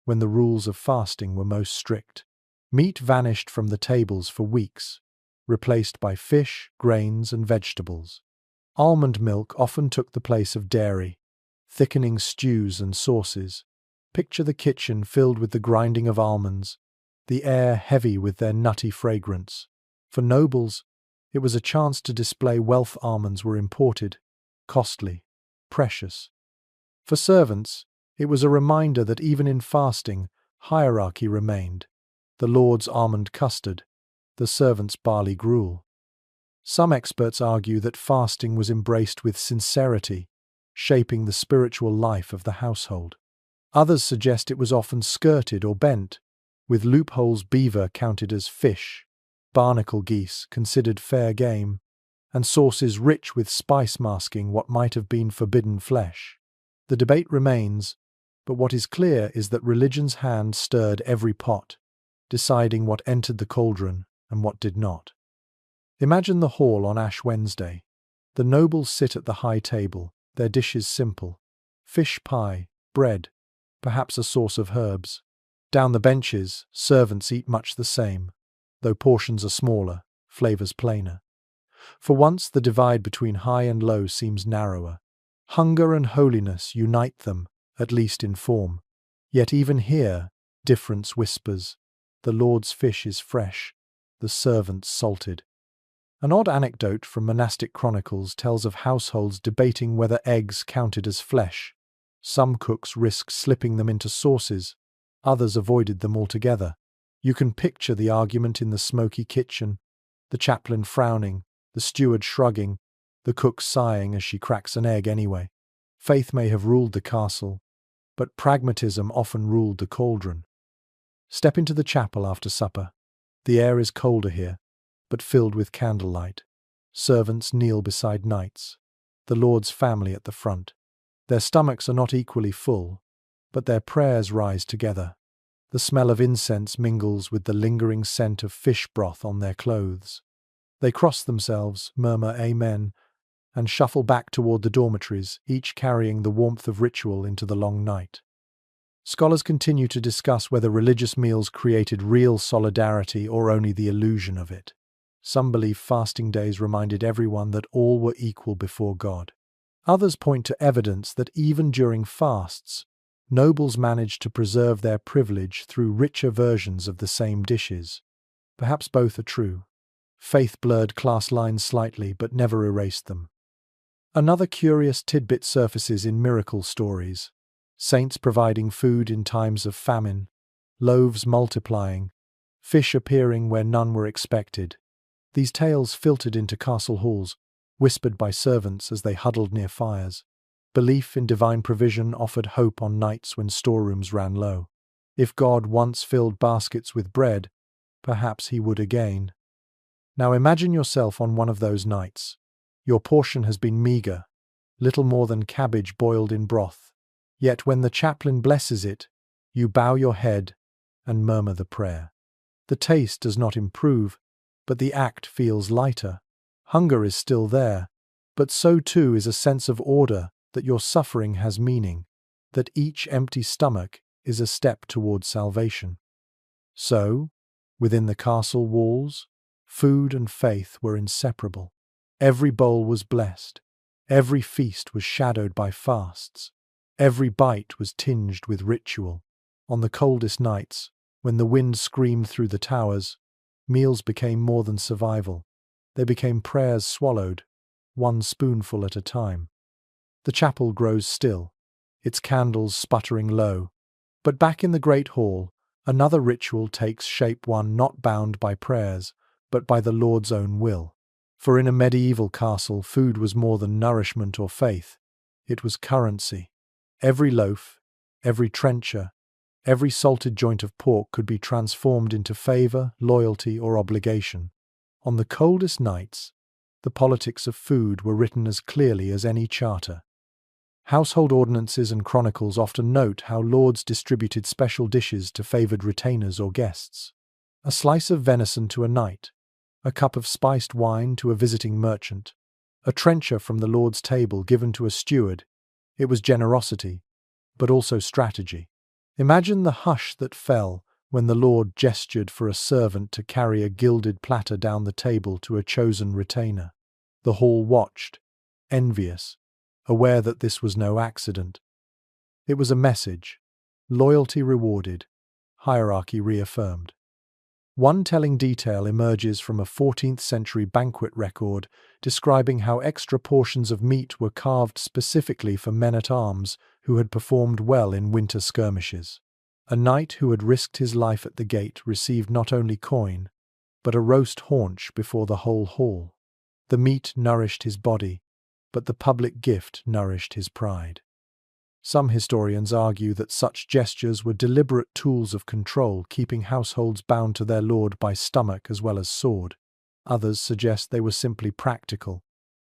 when the rules of fasting were most strict. Meat vanished from the tables for weeks, replaced by fish, grains, and vegetables. Almond milk often took the place of dairy, thickening stews and sauces. Picture the kitchen filled with the grinding of almonds, the air heavy with their nutty fragrance. For nobles, it was a chance to display wealth. Almonds were imported, costly, precious. For servants, it was a reminder that even in fasting, hierarchy remained. The lord's almond custard, the servant's barley gruel. Some experts argue that fasting was embraced with sincerity, shaping the spiritual life of the household. Others suggest it was often skirted or bent, with loopholes. Beaver counted as fish, barnacle geese considered fair game, and sauces rich with spice masking what might have been forbidden flesh. The debate remains, but what is clear is that religion's hand stirred every pot, deciding what entered the cauldron and what did not. Imagine the hall on Ash Wednesday. The nobles sit at the high table, their dishes simple: fish pie, bread, perhaps a sauce of herbs. Down the benches, servants eat much the same, though portions are smaller, flavors plainer. For once, the divide between high and low seems narrower. Hunger and holiness unite them, at least in form. Yet even here, difference whispers. The Lord's fish is fresh, the servant's salted. An odd anecdote from monastic chronicles tells of households debating whether eggs counted as flesh. Some cooks risked slipping them into sauces, others avoided them altogether. You can picture the argument in the smoky kitchen, the chaplain frowning, the steward shrugging, the cook sighing as she cracks an egg anyway. Faith may have ruled the castle, but pragmatism often ruled the cauldron. Step into the chapel after supper. The air is colder here, but filled with candlelight. Servants kneel beside knights, the Lord's family at the front. Their stomachs are not equally full, but their prayers rise together. The smell of incense mingles with the lingering scent of fish broth on their clothes. They cross themselves, murmur Amen, and shuffle back toward the dormitories, each carrying the warmth of ritual into the long night. Scholars continue to discuss whether religious meals created real solidarity or only the illusion of it. Some believe fasting days reminded everyone that all were equal before God. Others point to evidence that even during fasts, nobles managed to preserve their privilege through richer versions of the same dishes. Perhaps both are true. Faith blurred class lines slightly but never erased them. Another curious tidbit surfaces in miracle stories. Saints providing food in times of famine, loaves multiplying, fish appearing where none were expected. These tales filtered into castle halls, whispered by servants as they huddled near fires. Belief in divine provision offered hope on nights when storerooms ran low. If God once filled baskets with bread, perhaps he would again. Now imagine yourself on one of those nights. Your portion has been meager, little more than cabbage boiled in broth. Yet when the chaplain blesses it, you bow your head and murmur the prayer. The taste does not improve, but the act feels lighter. Hunger is still there, but so too is a sense of order that your suffering has meaning, that each empty stomach is a step toward salvation. So, within the castle walls, food and faith were inseparable. Every bowl was blessed. Every feast was shadowed by fasts. Every bite was tinged with ritual. On the coldest nights, when the wind screamed through the towers, meals became more than survival. They became prayers swallowed, one spoonful at a time. The chapel grows still, its candles sputtering low. But back in the great hall, another ritual takes shape, one not bound by prayers, but by the Lord's own will. For in a medieval castle, food was more than nourishment or faith. It was currency. Every loaf, every trencher, every salted joint of pork could be transformed into favor, loyalty, or obligation. On the coldest nights, the politics of food were written as clearly as any charter. Household ordinances and chronicles often note how lords distributed special dishes to favored retainers or guests. A slice of venison to a knight, a cup of spiced wine to a visiting merchant, a trencher from the lord's table given to a steward. It was generosity, but also strategy. Imagine the hush that fell when the lord gestured for a servant to carry a gilded platter down the table to a chosen retainer. The hall watched, envious, aware that this was no accident. It was a message, loyalty rewarded, hierarchy reaffirmed. One telling detail emerges from a 14th century banquet record describing how extra portions of meat were carved specifically for men-at-arms who had performed well in winter skirmishes. A knight who had risked his life at the gate received not only coin, but a roast haunch before the whole hall. The meat nourished his body, but the public gift nourished his pride. Some historians argue that such gestures were deliberate tools of control, keeping households bound to their lord by stomach as well as sword. Others suggest they were simply practical,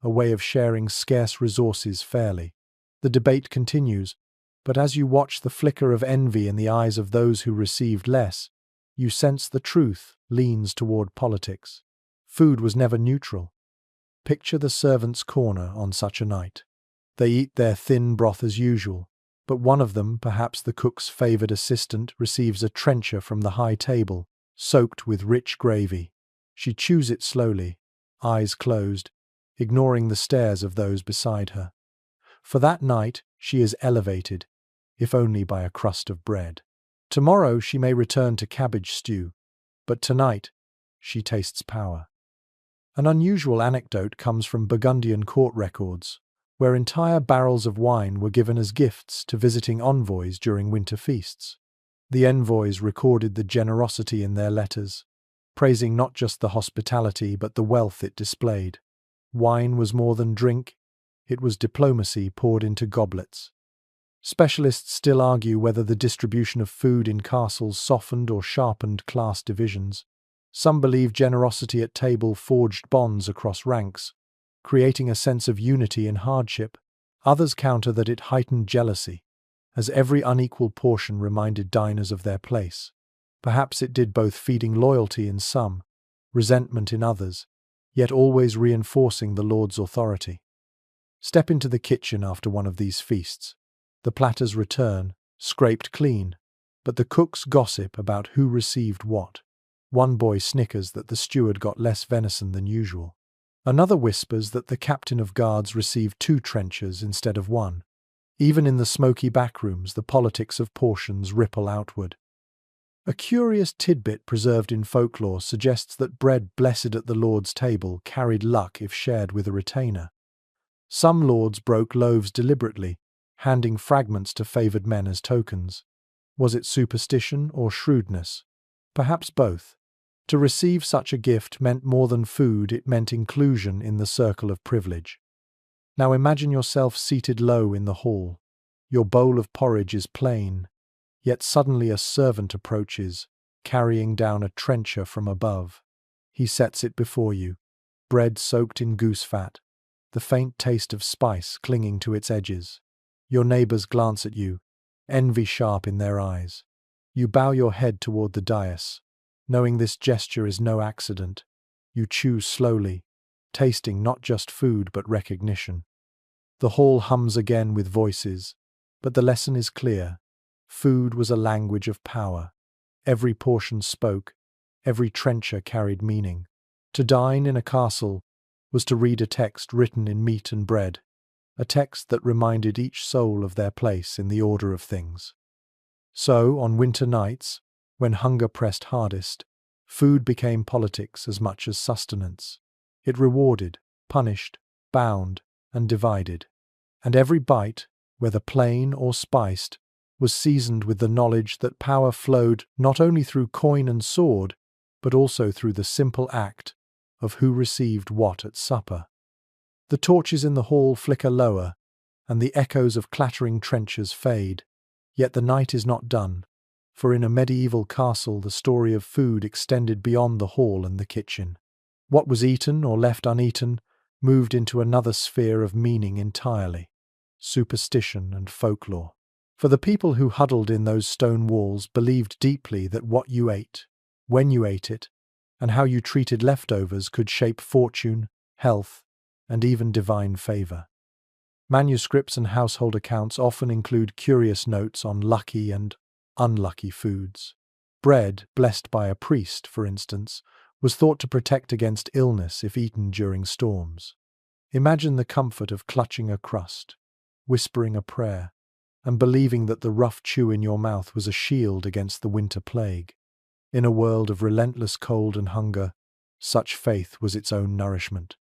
a way of sharing scarce resources fairly. The debate continues, but as you watch the flicker of envy in the eyes of those who received less, you sense the truth leans toward politics. Food was never neutral. Picture the servants' corner on such a night. They eat their thin broth as usual, but one of them, perhaps the cook's favoured assistant, receives a trencher from the high table, soaked with rich gravy. She chews it slowly, eyes closed, ignoring the stares of those beside her. For that night, she is elevated, if only by a crust of bread. Tomorrow she may return to cabbage stew, but tonight she tastes power. An unusual anecdote comes from Burgundian court records, where entire barrels of wine were given as gifts to visiting envoys during winter feasts. The envoys recorded the generosity in their letters, praising not just the hospitality but the wealth it displayed. Wine was more than drink, it was diplomacy poured into goblets. Specialists still argue whether the distribution of food in castles softened or sharpened class divisions. Some believe generosity at table forged bonds across ranks, creating a sense of unity in hardship. Others counter that it heightened jealousy, as every unequal portion reminded diners of their place. Perhaps it did both, feeding loyalty in some, resentment in others, yet always reinforcing the Lord's authority. Step into the kitchen after one of these feasts. The platters return, scraped clean, but the cooks gossip about who received what. One boy snickers that the steward got less venison than usual. Another whispers that the captain of guards received 2 trenchers instead of 1. Even in the smoky backrooms, the politics of portions ripple outward. A curious tidbit preserved in folklore suggests that bread blessed at the Lord's table carried luck if shared with a retainer. Some lords broke loaves deliberately, handing fragments to favoured men as tokens. Was it superstition or shrewdness? Perhaps both. To receive such a gift meant more than food, it meant inclusion in the circle of privilege. Now imagine yourself seated low in the hall. Your bowl of porridge is plain, yet suddenly a servant approaches, carrying down a trencher from above. He sets it before you, bread soaked in goose fat, the faint taste of spice clinging to its edges. Your neighbours glance at you, envy sharp in their eyes. You bow your head toward the dais, knowing this gesture is no accident. You chew slowly, tasting not just food but recognition. The hall hums again with voices, but the lesson is clear. Food was a language of power. Every portion spoke, every trencher carried meaning. To dine in a castle was to read a text written in meat and bread, a text that reminded each soul of their place in the order of things. So, on winter nights, when hunger pressed hardest, food became politics as much as sustenance. It rewarded, punished, bound, and divided. And every bite, whether plain or spiced, was seasoned with the knowledge that power flowed not only through coin and sword, but also through the simple act of who received what at supper. The torches in the hall flicker lower, and the echoes of clattering trenchers fade. Yet the night is not done, for in a medieval castle the story of food extended beyond the hall and the kitchen. What was eaten or left uneaten moved into another sphere of meaning entirely: superstition and folklore. For the people who huddled in those stone walls believed deeply that what you ate, when you ate it, and how you treated leftovers could shape fortune, health, and even divine favour. Manuscripts and household accounts often include curious notes on lucky and unlucky foods. Bread, blessed by a priest, for instance, was thought to protect against illness if eaten during storms. Imagine the comfort of clutching a crust, whispering a prayer, and believing that the rough chew in your mouth was a shield against the winter plague. In a world of relentless cold and hunger, such faith was its own nourishment.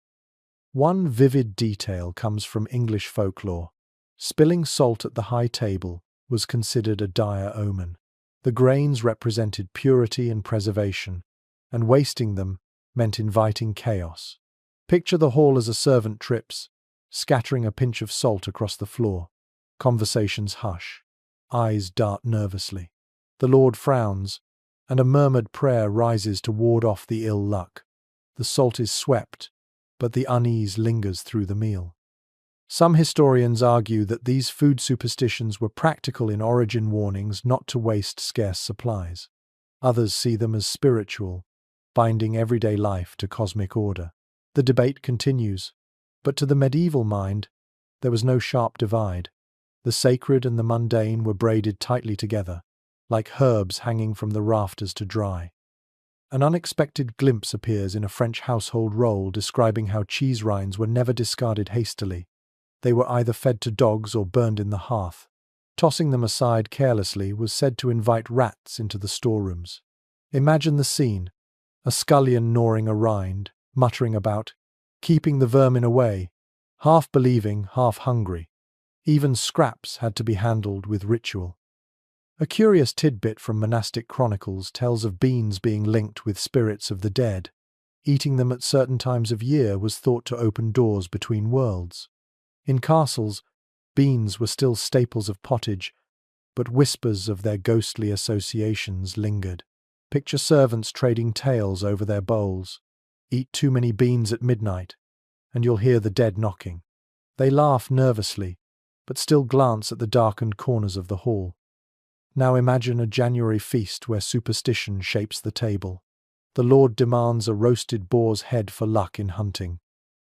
One vivid detail comes from English folklore. Spilling salt at the high table was considered a dire omen. The grains represented purity and preservation, and wasting them meant inviting chaos. Picture the hall as a servant trips, scattering a pinch of salt across the floor. Conversations hush. Eyes dart nervously. The Lord frowns, and a murmured prayer rises to ward off the ill luck. The salt is swept, but the unease lingers through the meal. Some historians argue that these food superstitions were practical in origin, warnings not to waste scarce supplies. Others see them as spiritual, binding everyday life to cosmic order. The debate continues, but to the medieval mind, there was no sharp divide. The sacred and the mundane were braided tightly together, like herbs hanging from the rafters to dry. An unexpected glimpse appears in a French household roll describing how cheese rinds were never discarded hastily. They were either fed to dogs or burned in the hearth. Tossing them aside carelessly was said to invite rats into the storerooms. Imagine the scene: a scullion gnawing a rind, muttering about keeping the vermin away, half believing, half hungry. Even scraps had to be handled with ritual. A curious tidbit from monastic chronicles tells of beans being linked with spirits of the dead. Eating them at certain times of year was thought to open doors between worlds. In castles, Beans were still staples of pottage, but whispers of their ghostly associations lingered. Picture servants trading tales over their bowls. Eat too many beans at midnight, and you'll hear the dead knocking. They laugh nervously, but still glance at the darkened corners of the hall. Now imagine a January feast where superstition shapes the table. The Lord demands a roasted boar's head for luck in hunting.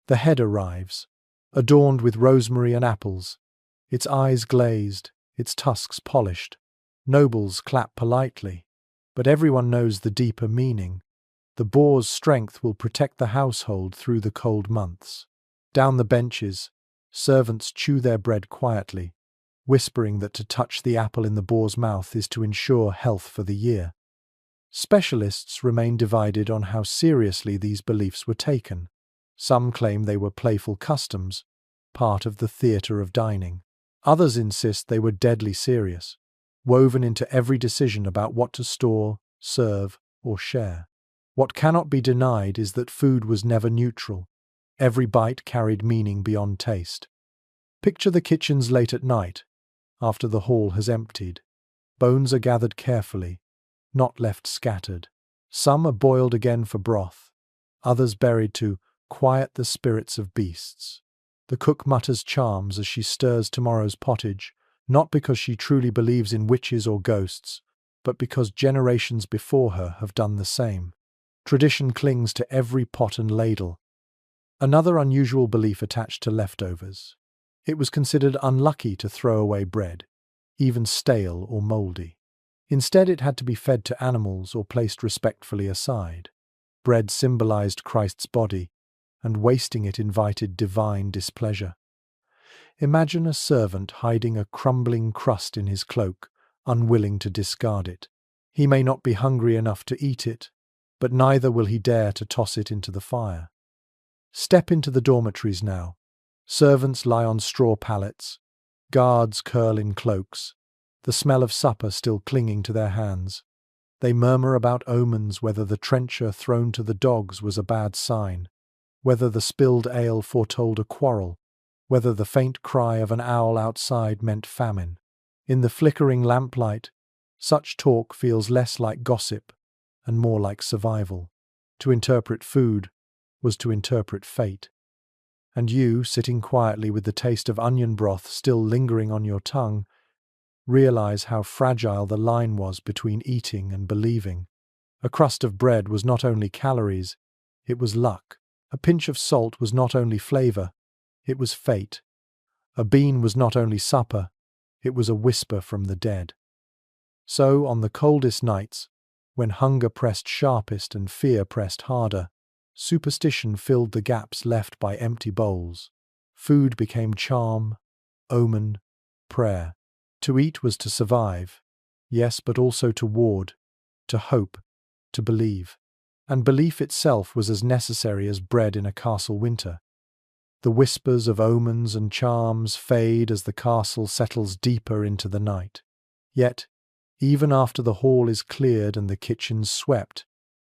The head arrives, adorned with rosemary and apples, its eyes glazed, its tusks polished. Nobles clap politely, but everyone knows the deeper meaning. The boar's strength will protect the household through the cold months. Down the benches, servants chew their bread quietly, whispering that to touch the apple in the boar's mouth is to ensure health for the year. Specialists remain divided on how seriously these beliefs were taken. Some claim they were playful customs, part of the theatre of dining. Others insist they were deadly serious, woven into every decision about what to store, serve, or share. What cannot be denied is that food was never neutral. Every bite carried meaning beyond taste. Picture the kitchens late at night, after the hall has emptied. Bones are gathered carefully, not left scattered. Some are boiled again for broth, others buried to quiet the spirits of beasts. The cook mutters charms as she stirs tomorrow's pottage, not because she truly believes in witches or ghosts, but because generations before her have done the same. Tradition clings to every pot and ladle. Another unusual belief attached to leftovers. It was considered unlucky to throw away bread, even stale or mouldy. Instead, it had to be fed to animals or placed respectfully aside. Bread symbolized Christ's body, and wasting it invited divine displeasure. Imagine a servant hiding a crumbling crust in his cloak, unwilling to discard it. He may not be hungry enough to eat it, but neither will he dare to toss it into the fire. Step into the dormitories now. Servants lie on straw pallets. Guards curl in cloaks, the smell of supper still clinging to their hands. They murmur about omens, whether the trencher thrown to the dogs was a bad sign, whether the spilled ale foretold a quarrel, whether the faint cry of an owl outside meant famine. In the flickering lamplight, such talk feels less like gossip and more like survival. To interpret food was to interpret fate. And you, sitting quietly with the taste of onion broth still lingering on your tongue, realize how fragile the line was between eating and believing. A crust of bread was not only calories, it was luck. A pinch of salt was not only flavor, it was fate. A bean was not only supper, it was a whisper from the dead. So, on the coldest nights, when hunger pressed sharpest and fear pressed harder, superstition filled the gaps left by empty bowls. Food became charm, omen, prayer. To eat was to survive, yes, but also to ward, to hope, to believe. And belief itself was as necessary as bread in a castle winter. The whispers of omens and charms fade as the castle settles deeper into the night. Yet, even after the hall is cleared and the kitchens swept,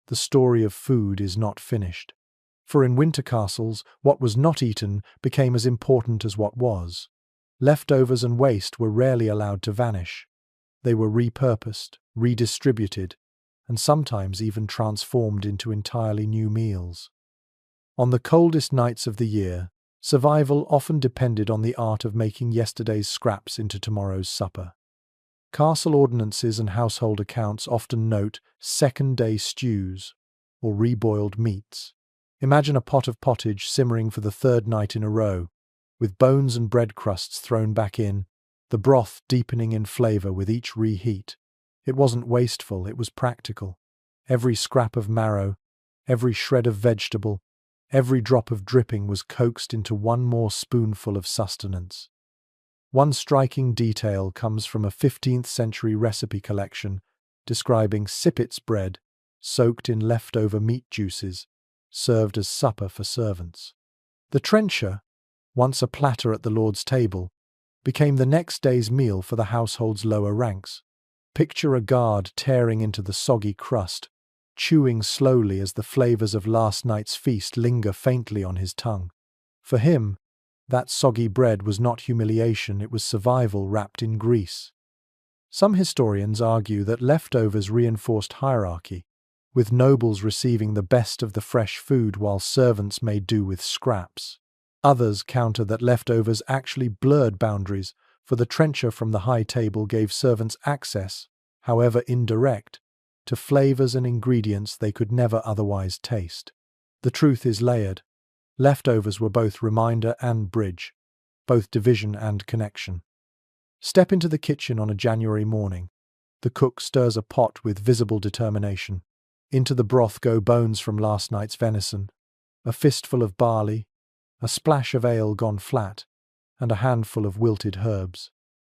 the story of food is not finished. For in winter castles, what was not eaten became as important as what was. Leftovers and waste were rarely allowed to vanish. They were repurposed, redistributed, and sometimes even transformed into entirely new meals. On the coldest nights of the year, survival often depended on the art of making yesterday's scraps into tomorrow's supper. Castle ordinances and household accounts often note second-day stews or reboiled meats. Imagine a pot of pottage simmering for the third night in a row, with bones and bread crusts thrown back in, the broth deepening in flavor with each reheat. It wasn't wasteful, it was practical. Every scrap of marrow, every shred of vegetable, every drop of dripping was coaxed into one more spoonful of sustenance. One striking detail comes from a 15th century recipe collection describing sippets bread soaked in leftover meat juices, served as supper for servants. The trencher, once a platter at the Lord's table, became the next day's meal for the household's lower ranks. Picture a guard tearing into the soggy crust, chewing slowly as the flavors of last night's feast linger faintly on his tongue. For him, That soggy bread was not humiliation, it was survival wrapped in grease. Some historians argue that leftovers reinforced hierarchy, with nobles receiving the best of the fresh food while servants made do with scraps. Others counter that leftovers actually blurred boundaries, for the trencher from the high table gave servants access, however indirect, to flavors and ingredients they could never otherwise taste. The truth is layered. Leftovers were both reminder and bridge, both division and connection. Step into the kitchen on a January morning. The cook stirs a pot with visible determination. Into the broth go bones from last night's venison, a fistful of barley, a splash of ale gone flat, and a handful of wilted herbs.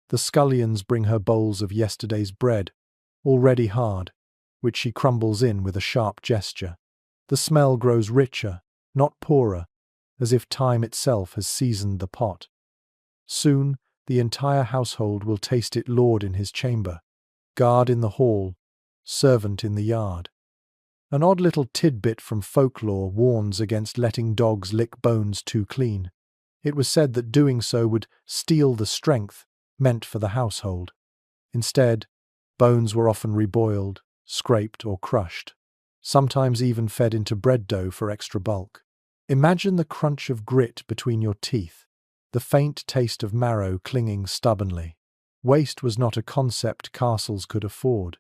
The scullions bring her bowls of yesterday's bread, already hard, which she crumbles in with a sharp gesture. The smell grows richer, not poorer, as if time itself has seasoned the pot. Soon, the entire household will taste it, lord in his chamber, guard in the hall, servant in the yard. An odd little tidbit from folklore warns against letting dogs lick bones too clean. It was said that doing so would steal the strength meant for the household. Instead, bones were often reboiled, scraped or crushed, sometimes even fed into bread dough for extra bulk. Imagine the crunch of grit between your teeth, the faint taste of marrow clinging stubbornly. Waste was not a concept castles could afford.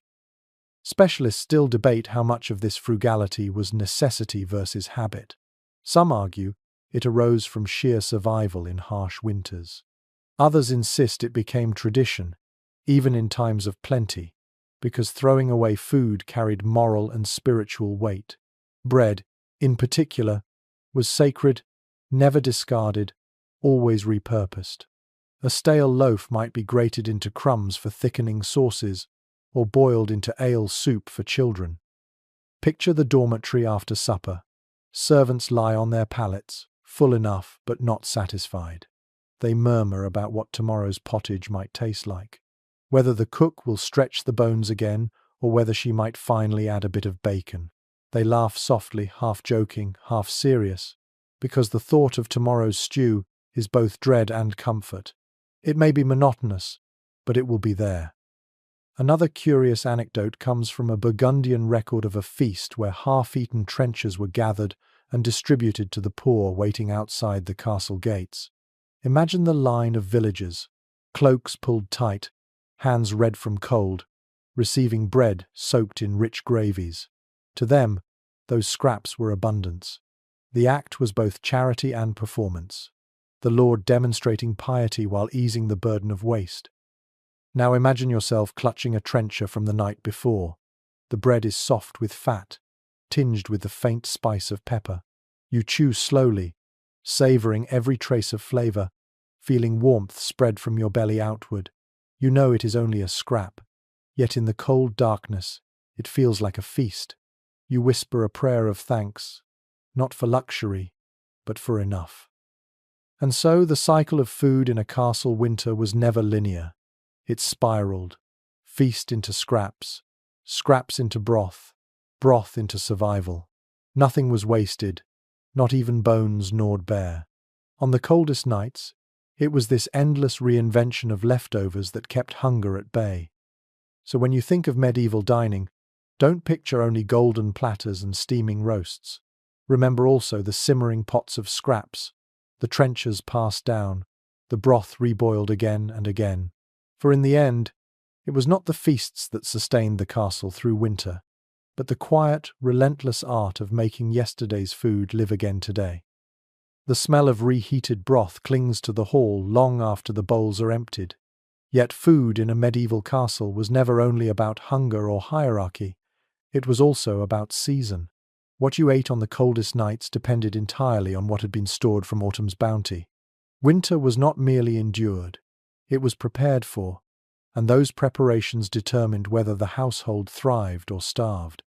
Specialists still debate how much of this frugality was necessity versus habit. Some argue it arose from sheer survival in harsh winters. Others insist it became tradition, even in times of plenty, because throwing away food carried moral and spiritual weight. Bread, in particular, was sacred, never discarded, always repurposed. A stale loaf might be grated into crumbs for thickening sauces, or boiled into ale soup for children. Picture the dormitory after supper. Servants lie on their pallets, full enough but not satisfied. They murmur about what tomorrow's pottage might taste like, whether the cook will stretch the bones again or whether she might finally add a bit of bacon. They laugh softly, half joking, half serious, because the thought of tomorrow's stew is both dread and comfort. It may be monotonous, but it will be there. Another curious anecdote comes from a Burgundian record of a feast where half-eaten trenchers were gathered and distributed to the poor waiting outside the castle gates. Imagine the line of villagers, cloaks pulled tight, hands red from cold, receiving bread soaked in rich gravies. To them, those scraps were abundance. The act was both charity and performance, the Lord demonstrating piety while easing the burden of waste. Now imagine yourself clutching a trencher from the night before. The bread is soft with fat, tinged with the faint spice of pepper. You chew slowly, savoring every trace of flavor, feeling warmth spread from your belly outward. You know it is only a scrap, yet in the cold darkness, it feels like a feast. You whisper a prayer of thanks, not for luxury, but for enough. And so the cycle of food in a castle winter was never linear. It spiraled, feast into scraps, scraps into broth, broth into survival. Nothing was wasted, not even bones gnawed bare. On the coldest nights, it was this endless reinvention of leftovers that kept hunger at bay. So when you think of medieval dining, don't picture only golden platters and steaming roasts. Remember also the simmering pots of scraps, the trenchers passed down, the broth reboiled again and again. For in the end, it was not the feasts that sustained the castle through winter, but the quiet, relentless art of making yesterday's food live again today. The smell of reheated broth clings to the hall long after the bowls are emptied. Yet food in a medieval castle was never only about hunger or hierarchy, it was also about season. What you ate on the coldest nights depended entirely on what had been stored from autumn's bounty. Winter was not merely endured, it was prepared for, and those preparations determined whether the household thrived or starved.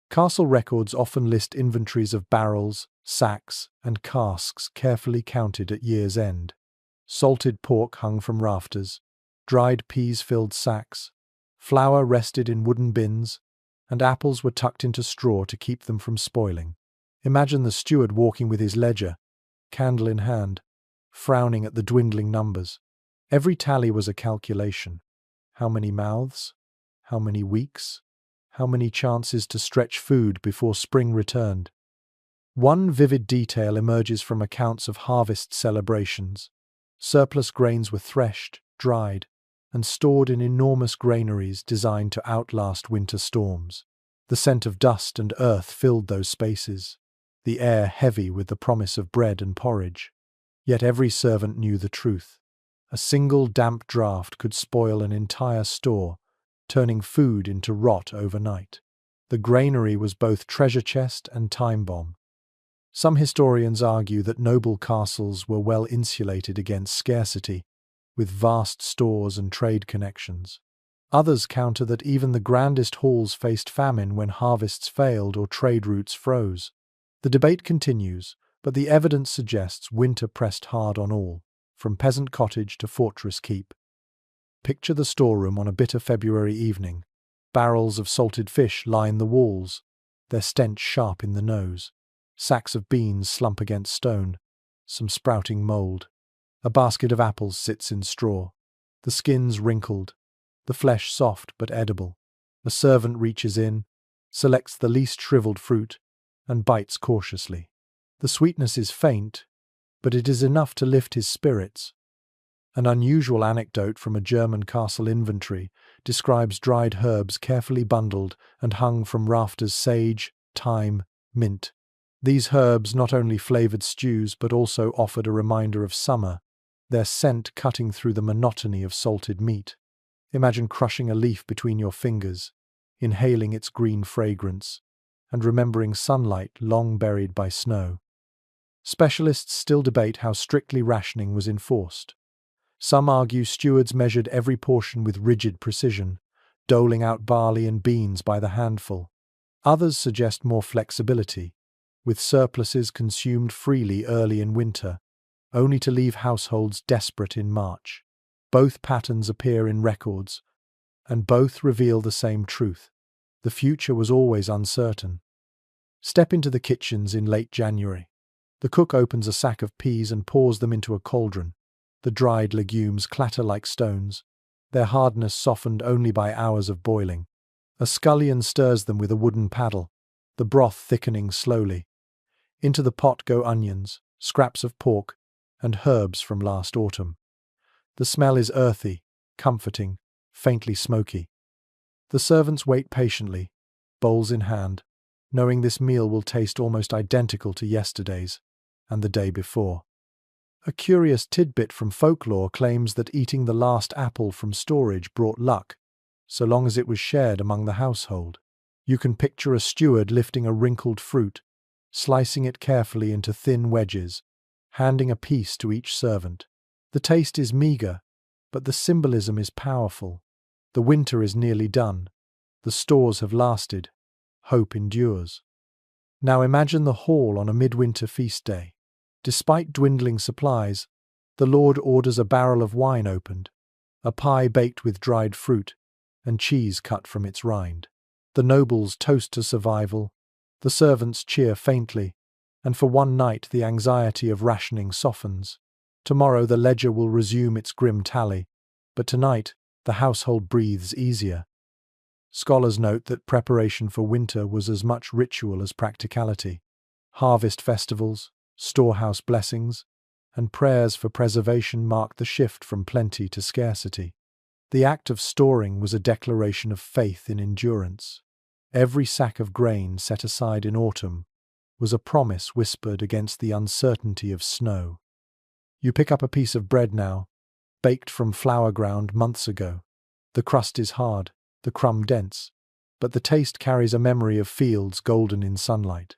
Castle records often list inventories of barrels, sacks, and casks carefully counted at year's end. Salted pork hung from rafters, dried peas filled sacks, flour rested in wooden bins, and apples were tucked into straw to keep them from spoiling. Imagine the steward walking with his ledger, candle in hand, frowning at the dwindling numbers. Every tally was a calculation. How many mouths? How many weeks? How many chances to stretch food before spring returned? One vivid detail emerges from accounts of harvest celebrations. Surplus grains were threshed, dried, and stored in enormous granaries designed to outlast winter storms. The scent of dust and earth filled those spaces, the air heavy with the promise of bread and porridge. Yet every servant knew the truth. A single damp draught could spoil an entire store, turning food into rot overnight. The granary was both treasure chest and time bomb. Some historians argue that noble castles were well insulated against scarcity, with vast stores and trade connections. Others counter that even the grandest halls faced famine when harvests failed or trade routes froze. The debate continues, but the evidence suggests winter pressed hard on all, from peasant cottage to fortress keep. Picture the storeroom on a bitter February evening. Barrels of salted fish line the walls, their stench sharp in the nose. Sacks of beans slump against stone, some sprouting mould. A basket of apples sits in straw, the skins wrinkled, the flesh soft but edible. A servant reaches in, selects the least shriveled fruit, and bites cautiously. The sweetness is faint, but it is enough to lift his spirits. An unusual anecdote from a German castle inventory describes dried herbs carefully bundled and hung from rafters: sage, thyme, mint. These herbs not only flavored stews but also offered a reminder of summer, their scent cutting through the monotony of salted meat. Imagine crushing a leaf between your fingers, inhaling its green fragrance, and remembering sunlight long buried by snow. Specialists still debate how strictly rationing was enforced. Some argue stewards measured every portion with rigid precision, doling out barley and beans by the handful. Others suggest more flexibility, with surpluses consumed freely early in winter, only to leave households desperate in March. Both patterns appear in records, and both reveal the same truth. The future was always uncertain. Step into the kitchens in late January. The cook opens a sack of peas and pours them into a cauldron. The dried legumes clatter like stones, their hardness softened only by hours of boiling. A scullion stirs them with a wooden paddle, the broth thickening slowly. Into the pot go onions, scraps of pork, and herbs from last autumn. The smell is earthy, comforting, faintly smoky. The servants wait patiently, bowls in hand, knowing this meal will taste almost identical to yesterday's and the day before. A curious tidbit from folklore claims that eating the last apple from storage brought luck, so long as it was shared among the household. You can picture a steward lifting a wrinkled fruit, slicing it carefully into thin wedges, handing a piece to each servant. The taste is meager, but the symbolism is powerful. The winter is nearly done. The stores have lasted. Hope endures. Now imagine the hall on a midwinter feast day. Despite dwindling supplies, the Lord orders a barrel of wine opened, a pie baked with dried fruit, and cheese cut from its rind. The nobles toast to survival, the servants cheer faintly, and for one night the anxiety of rationing softens. Tomorrow the ledger will resume its grim tally, but tonight the household breathes easier. Scholars note that preparation for winter was as much ritual as practicality. Harvest festivals, storehouse blessings, and prayers for preservation marked the shift from plenty to scarcity. The act of storing was a declaration of faith in endurance. Every sack of grain set aside in autumn was a promise whispered against the uncertainty of snow. You pick up a piece of bread now, baked from flour ground months ago. The crust is hard, the crumb dense, but the taste carries a memory of fields golden in sunlight.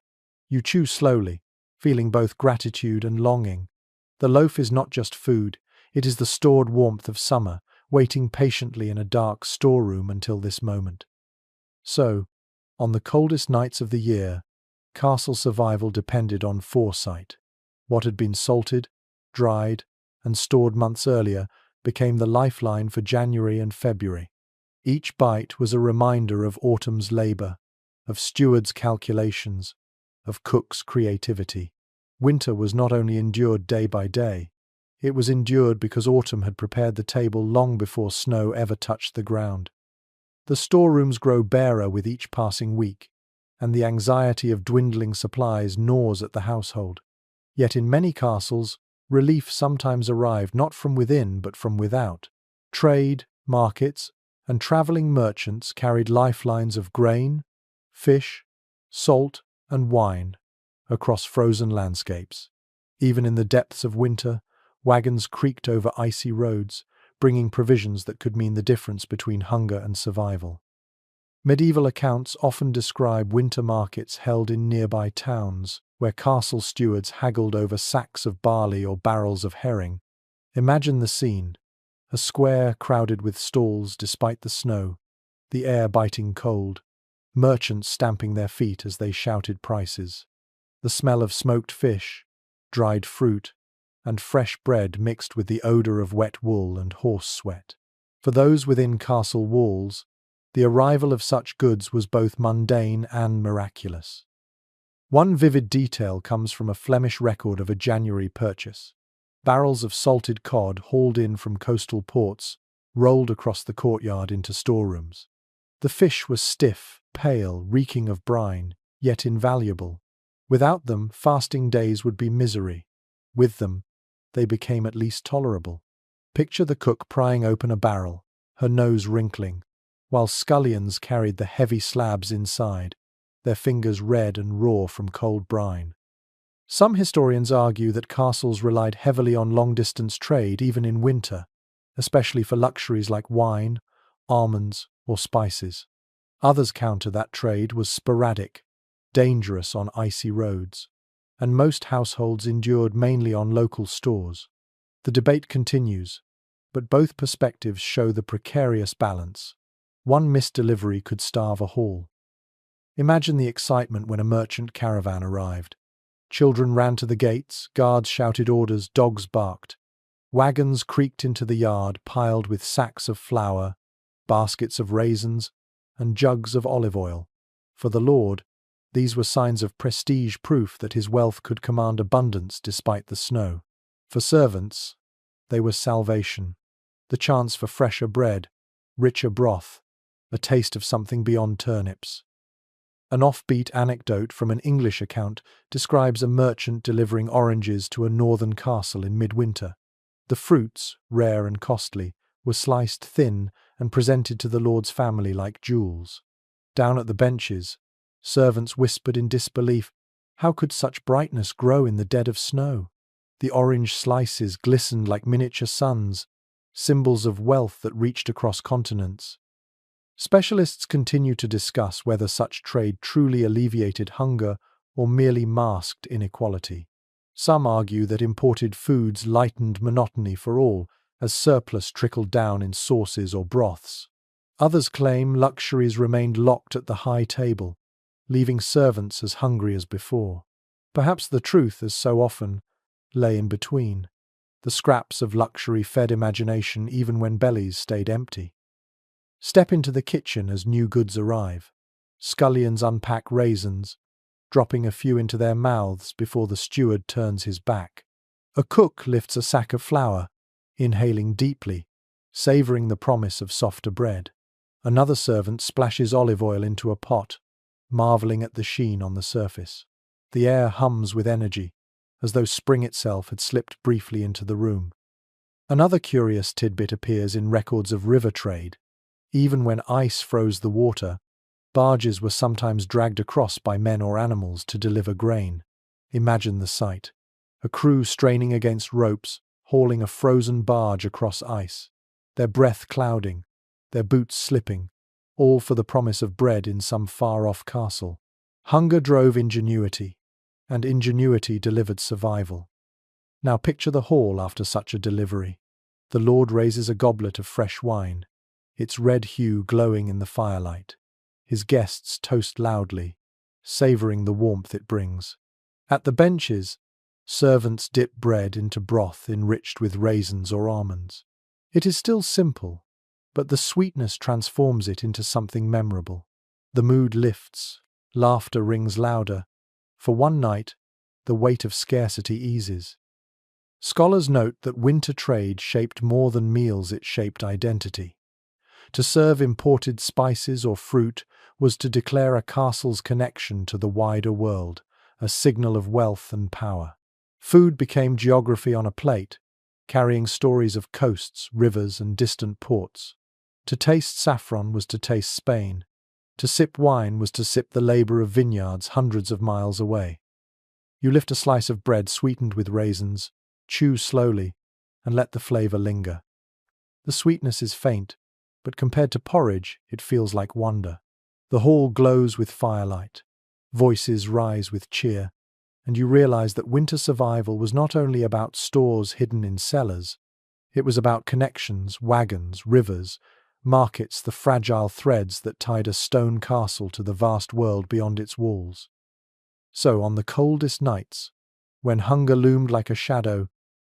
You chew slowly, feeling both gratitude and longing. The loaf is not just food, it is the stored warmth of summer, waiting patiently in a dark storeroom until this moment. So, on the coldest nights of the year, castle survival depended on foresight. What had been salted, dried, and stored months earlier became the lifeline for January and February. Each bite was a reminder of autumn's labor, of stewards' calculations, of cooks' creativity. Winter was not only endured day by day, It was endured because autumn had prepared the table long before snow ever touched the ground. The storerooms grow barer with each passing week, and the anxiety of dwindling supplies gnaws at the household. Yet in many castles, relief sometimes arrived not from within but from without. Trade, markets, and travelling merchants carried lifelines of grain, fish, salt, and wine across frozen landscapes. Even in the depths of winter, wagons creaked over icy roads, bringing provisions that could mean the difference between hunger and survival. Medieval accounts often describe winter markets held in nearby towns, where castle stewards haggled over sacks of barley or barrels of herring. Imagine the scene: a square crowded with stalls despite the snow, the air biting cold, merchants stamping their feet as they shouted prices. The smell of smoked fish, dried fruit, and fresh bread mixed with the odour of wet wool and horse sweat. For those within castle walls, the arrival of such goods was both mundane and miraculous. One vivid detail comes from a Flemish record of a January purchase. Barrels of salted cod hauled in from coastal ports rolled across the courtyard into storerooms. The fish was stiff, pale, reeking of brine, yet invaluable. Without them, fasting days would be misery. With them, they became at least tolerable. Picture the cook prying open a barrel, her nose wrinkling, while scullions carried the heavy slabs inside, their fingers red and raw from cold brine. Some historians argue that castles relied heavily on long-distance trade even in winter, especially for luxuries like wine, almonds, or spices. Others counter that trade was sporadic, dangerous on icy roads, and most households endured mainly on local stores. The debate continues, but both perspectives show the precarious balance. One missed delivery could starve a haul. Imagine the excitement when a merchant caravan arrived. Children ran to the gates, guards shouted orders, dogs barked. Wagons creaked into the yard, piled with sacks of flour, baskets of raisins, and jugs of olive oil. For the lord, these were signs of prestige, proof that his wealth could command abundance despite the snow. For servants, they were salvation, the chance for fresher bread, richer broth, a taste of something beyond turnips. An offbeat anecdote from an English account describes a merchant delivering oranges to a northern castle in midwinter. The fruits, rare and costly, were sliced thin and presented to the lord's family like jewels. Down at the benches, servants whispered in disbelief, how could such brightness grow in the dead of snow? The orange slices glistened like miniature suns, symbols of wealth that reached across continents. Specialists continue to discuss whether such trade truly alleviated hunger or merely masked inequality. Some argue that imported foods lightened monotony for all, as surplus trickled down in sauces or broths. Others claim luxuries remained locked at the high table, leaving servants as hungry as before. Perhaps the truth, as so often, lay in between. The scraps of luxury fed imagination even when bellies stayed empty. Step into the kitchen as new goods arrive. Scullions unpack raisins, dropping a few into their mouths before the steward turns his back. A cook lifts a sack of flour, inhaling deeply, savouring the promise of softer bread. Another servant splashes olive oil into a pot, marvelling at the sheen on the surface. The air hums with energy, as though spring itself had slipped briefly into the room. Another curious tidbit appears in records of river trade. Even when ice froze the water, barges were sometimes dragged across by men or animals to deliver grain. Imagine the sight: a crew straining against ropes, hauling a frozen barge across ice, their breath clouding, their boots slipping, all for the promise of bread in some far-off castle. Hunger drove ingenuity, and ingenuity delivered survival. Now picture the hall after such a delivery. The lord raises a goblet of fresh wine, its red hue glowing in the firelight. His guests toast loudly, savouring the warmth it brings. At the benches, servants dip bread into broth enriched with raisins or almonds. It is still simple, but the sweetness transforms it into something memorable. The mood lifts, laughter rings louder. For one night, the weight of scarcity eases. Scholars note that winter trade shaped more than meals, it shaped identity. To serve imported spices or fruit was to declare a castle's connection to the wider world, a signal of wealth and power. Food became geography on a plate, carrying stories of coasts, rivers, and distant ports. To taste saffron was to taste Spain. To sip wine was to sip the labor of vineyards hundreds of miles away. You lift a slice of bread sweetened with raisins, chew slowly, and let the flavor linger. The sweetness is faint, but compared to porridge, it feels like wonder. The hall glows with firelight. Voices rise with cheer, and you realize that winter survival was not only about stores hidden in cellars. It was about connections, wagons, rivers, markets, the fragile threads that tied a stone castle to the vast world beyond its walls. So, on the coldest nights, when hunger loomed like a shadow,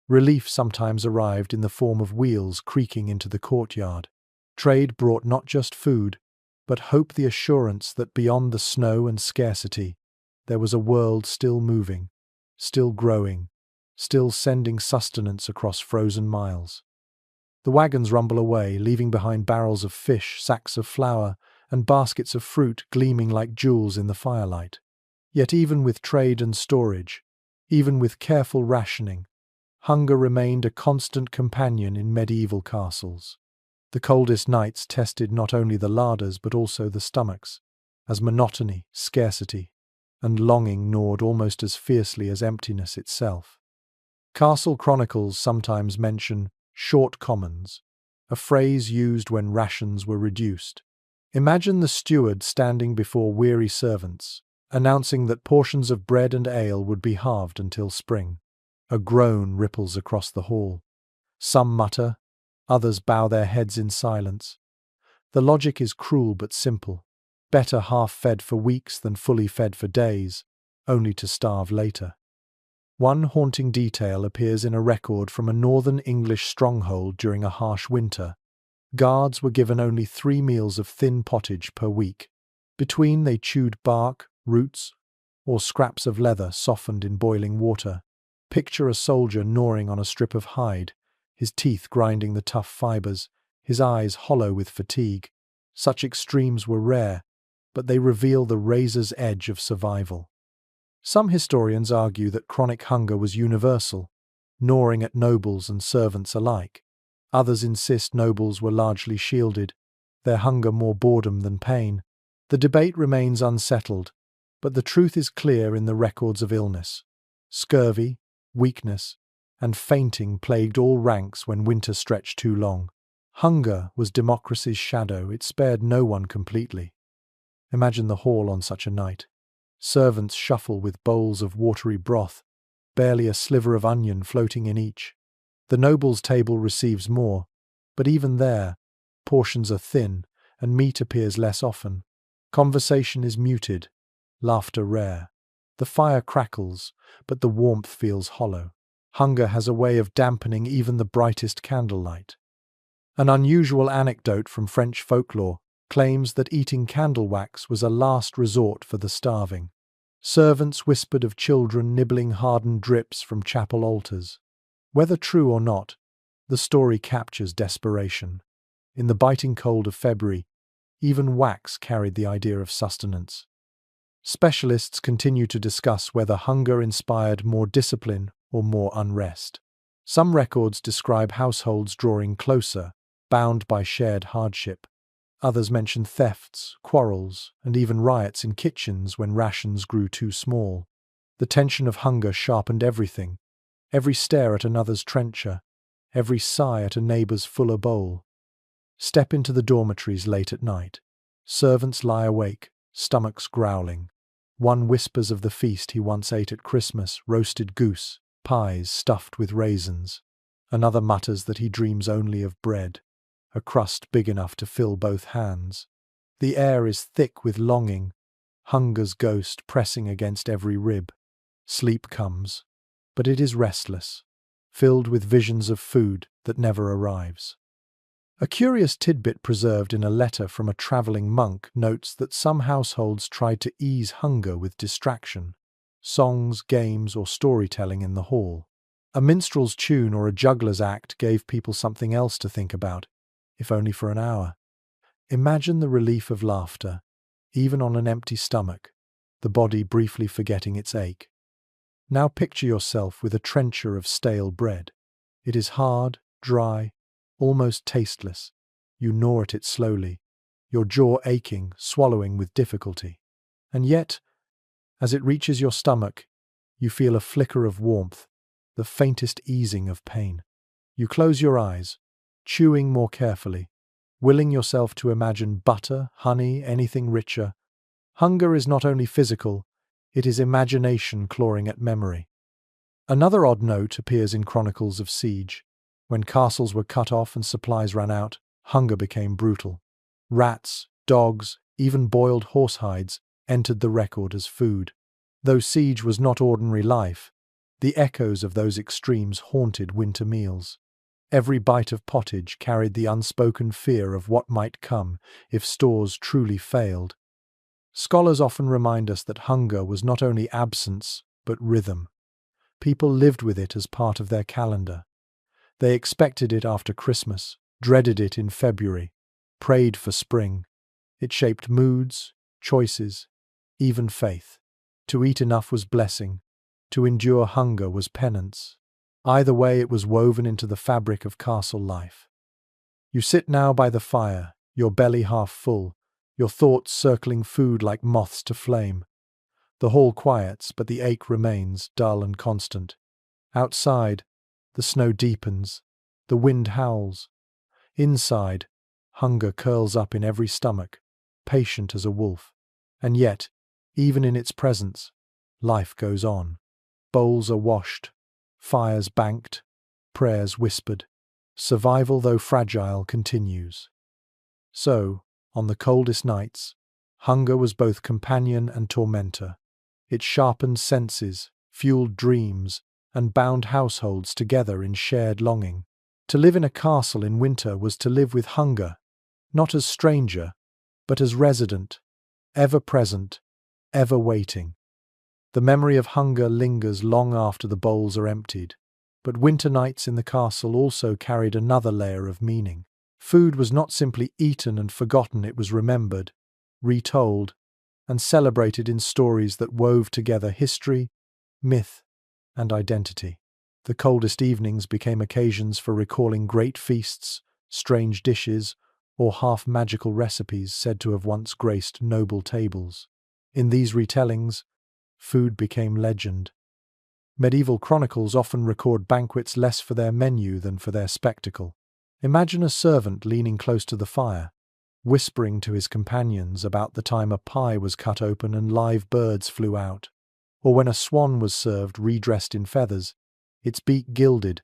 relief sometimes arrived in the form of wheels creaking into the courtyard. Trade brought not just food, but hope, the assurance that beyond the snow and scarcity, there was a world still moving, still growing, still sending sustenance across frozen miles. The wagons rumble away, leaving behind barrels of fish, sacks of flour, and baskets of fruit gleaming like jewels in the firelight. Yet even with trade and storage, even with careful rationing, hunger remained a constant companion in medieval castles. The coldest nights tested not only the larders but also the stomachs, as monotony, scarcity, and longing gnawed almost as fiercely as emptiness itself. Castle chronicles sometimes mention short commons, a phrase used when rations were reduced. Imagine the steward standing before weary servants, announcing that portions of bread and ale would be halved until spring. A groan ripples across the hall. Some mutter, others bow their heads in silence. The logic is cruel but simple. Better half-fed for weeks than fully fed for days, only to starve later. One haunting detail appears in a record from a northern English stronghold during a harsh winter. Guards were given only 3 meals of thin pottage per week. Between, they chewed bark, roots, or scraps of leather softened in boiling water. Picture a soldier gnawing on a strip of hide, his teeth grinding the tough fibers, his eyes hollow with fatigue. Such extremes were rare, but they reveal the razor's edge of survival. Some historians argue that chronic hunger was universal, gnawing at nobles and servants alike. Others insist nobles were largely shielded, their hunger more boredom than pain. The debate remains unsettled, but the truth is clear in the records of illness. Scurvy, weakness, and fainting plagued all ranks when winter stretched too long. Hunger was democracy's shadow, it spared no one completely. Imagine the hall on such a night. Servants shuffle with bowls of watery broth, barely a sliver of onion floating in each. The noble's table receives more, but even there, portions are thin, and meat appears less often. Conversation is muted, laughter rare. The fire crackles, but the warmth feels hollow. Hunger has a way of dampening even the brightest candlelight. An unusual anecdote from French folklore claims that eating candle wax was a last resort for the starving. Servants whispered of children nibbling hardened drips from chapel altars. Whether true or not, the story captures desperation. In the biting cold of February, even wax carried the idea of sustenance. Specialists continue to discuss whether hunger inspired more discipline or more unrest. Some records describe households drawing closer, bound by shared hardship. Others mention thefts, quarrels, and even riots in kitchens when rations grew too small. The tension of hunger sharpened everything. Every stare at another's trencher, every sigh at a neighbor's fuller bowl. Step into the dormitories late at night. Servants lie awake, stomachs growling. One whispers of the feast he once ate at Christmas, roasted goose, pies stuffed with raisins. Another mutters that he dreams only of bread, a crust big enough to fill both hands. The air is thick with longing, hunger's ghost pressing against every rib. Sleep comes, but it is restless, filled with visions of food that never arrives. A curious tidbit preserved in a letter from a traveling monk notes that some households tried to ease hunger with distraction, songs, games, or storytelling in the hall. A minstrel's tune or a juggler's act gave people something else to think about, if only for an hour. Imagine the relief of laughter, even on an empty stomach, the body briefly forgetting its ache. Now picture yourself with a trencher of stale bread. It is hard, dry, almost tasteless. You gnaw at it slowly, your jaw aching, swallowing with difficulty. And yet, as it reaches your stomach, you feel a flicker of warmth, the faintest easing of pain. You close your eyes, chewing more carefully, willing yourself to imagine butter, honey, anything richer. Hunger is not only physical, it is imagination clawing at memory. Another odd note appears in chronicles of siege. When castles were cut off and supplies ran out, hunger became brutal. Rats, dogs, even boiled horsehides entered the record as food. Though siege was not ordinary life, the echoes of those extremes haunted winter meals. Every bite of pottage carried the unspoken fear of what might come if stores truly failed. Scholars often remind us that hunger was not only absence, but rhythm. People lived with it as part of their calendar. They expected it after Christmas, dreaded it in February, prayed for spring. It shaped moods, choices, even faith. To eat enough was blessing. To endure hunger was penance. Either way, it was woven into the fabric of castle life. You sit now by the fire, your belly half full, your thoughts circling food like moths to flame. The hall quiets, but the ache remains, dull and constant. Outside, the snow deepens, the wind howls. Inside, hunger curls up in every stomach, patient as a wolf. And yet, even in its presence, life goes on. Bowls are washed, fires banked, prayers whispered. Survival, though fragile, continues. So, on the coldest nights, hunger was both companion and tormentor. It sharpened senses, fueled dreams, and bound households together in shared longing. To live in a castle in winter was to live with hunger, not as stranger, but as resident, ever present, ever waiting. The memory of hunger lingers long after the bowls are emptied, but winter nights in the castle also carried another layer of meaning. Food was not simply eaten and forgotten, it was remembered, retold, and celebrated in stories that wove together history, myth, and identity. The coldest evenings became occasions for recalling great feasts, strange dishes, or half-magical recipes said to have once graced noble tables. In these retellings, food became legend. Medieval chronicles often record banquets less for their menu than for their spectacle. Imagine a servant leaning close to the fire, whispering to his companions about the time a pie was cut open and live birds flew out, or when a swan was served redressed in feathers, its beak gilded,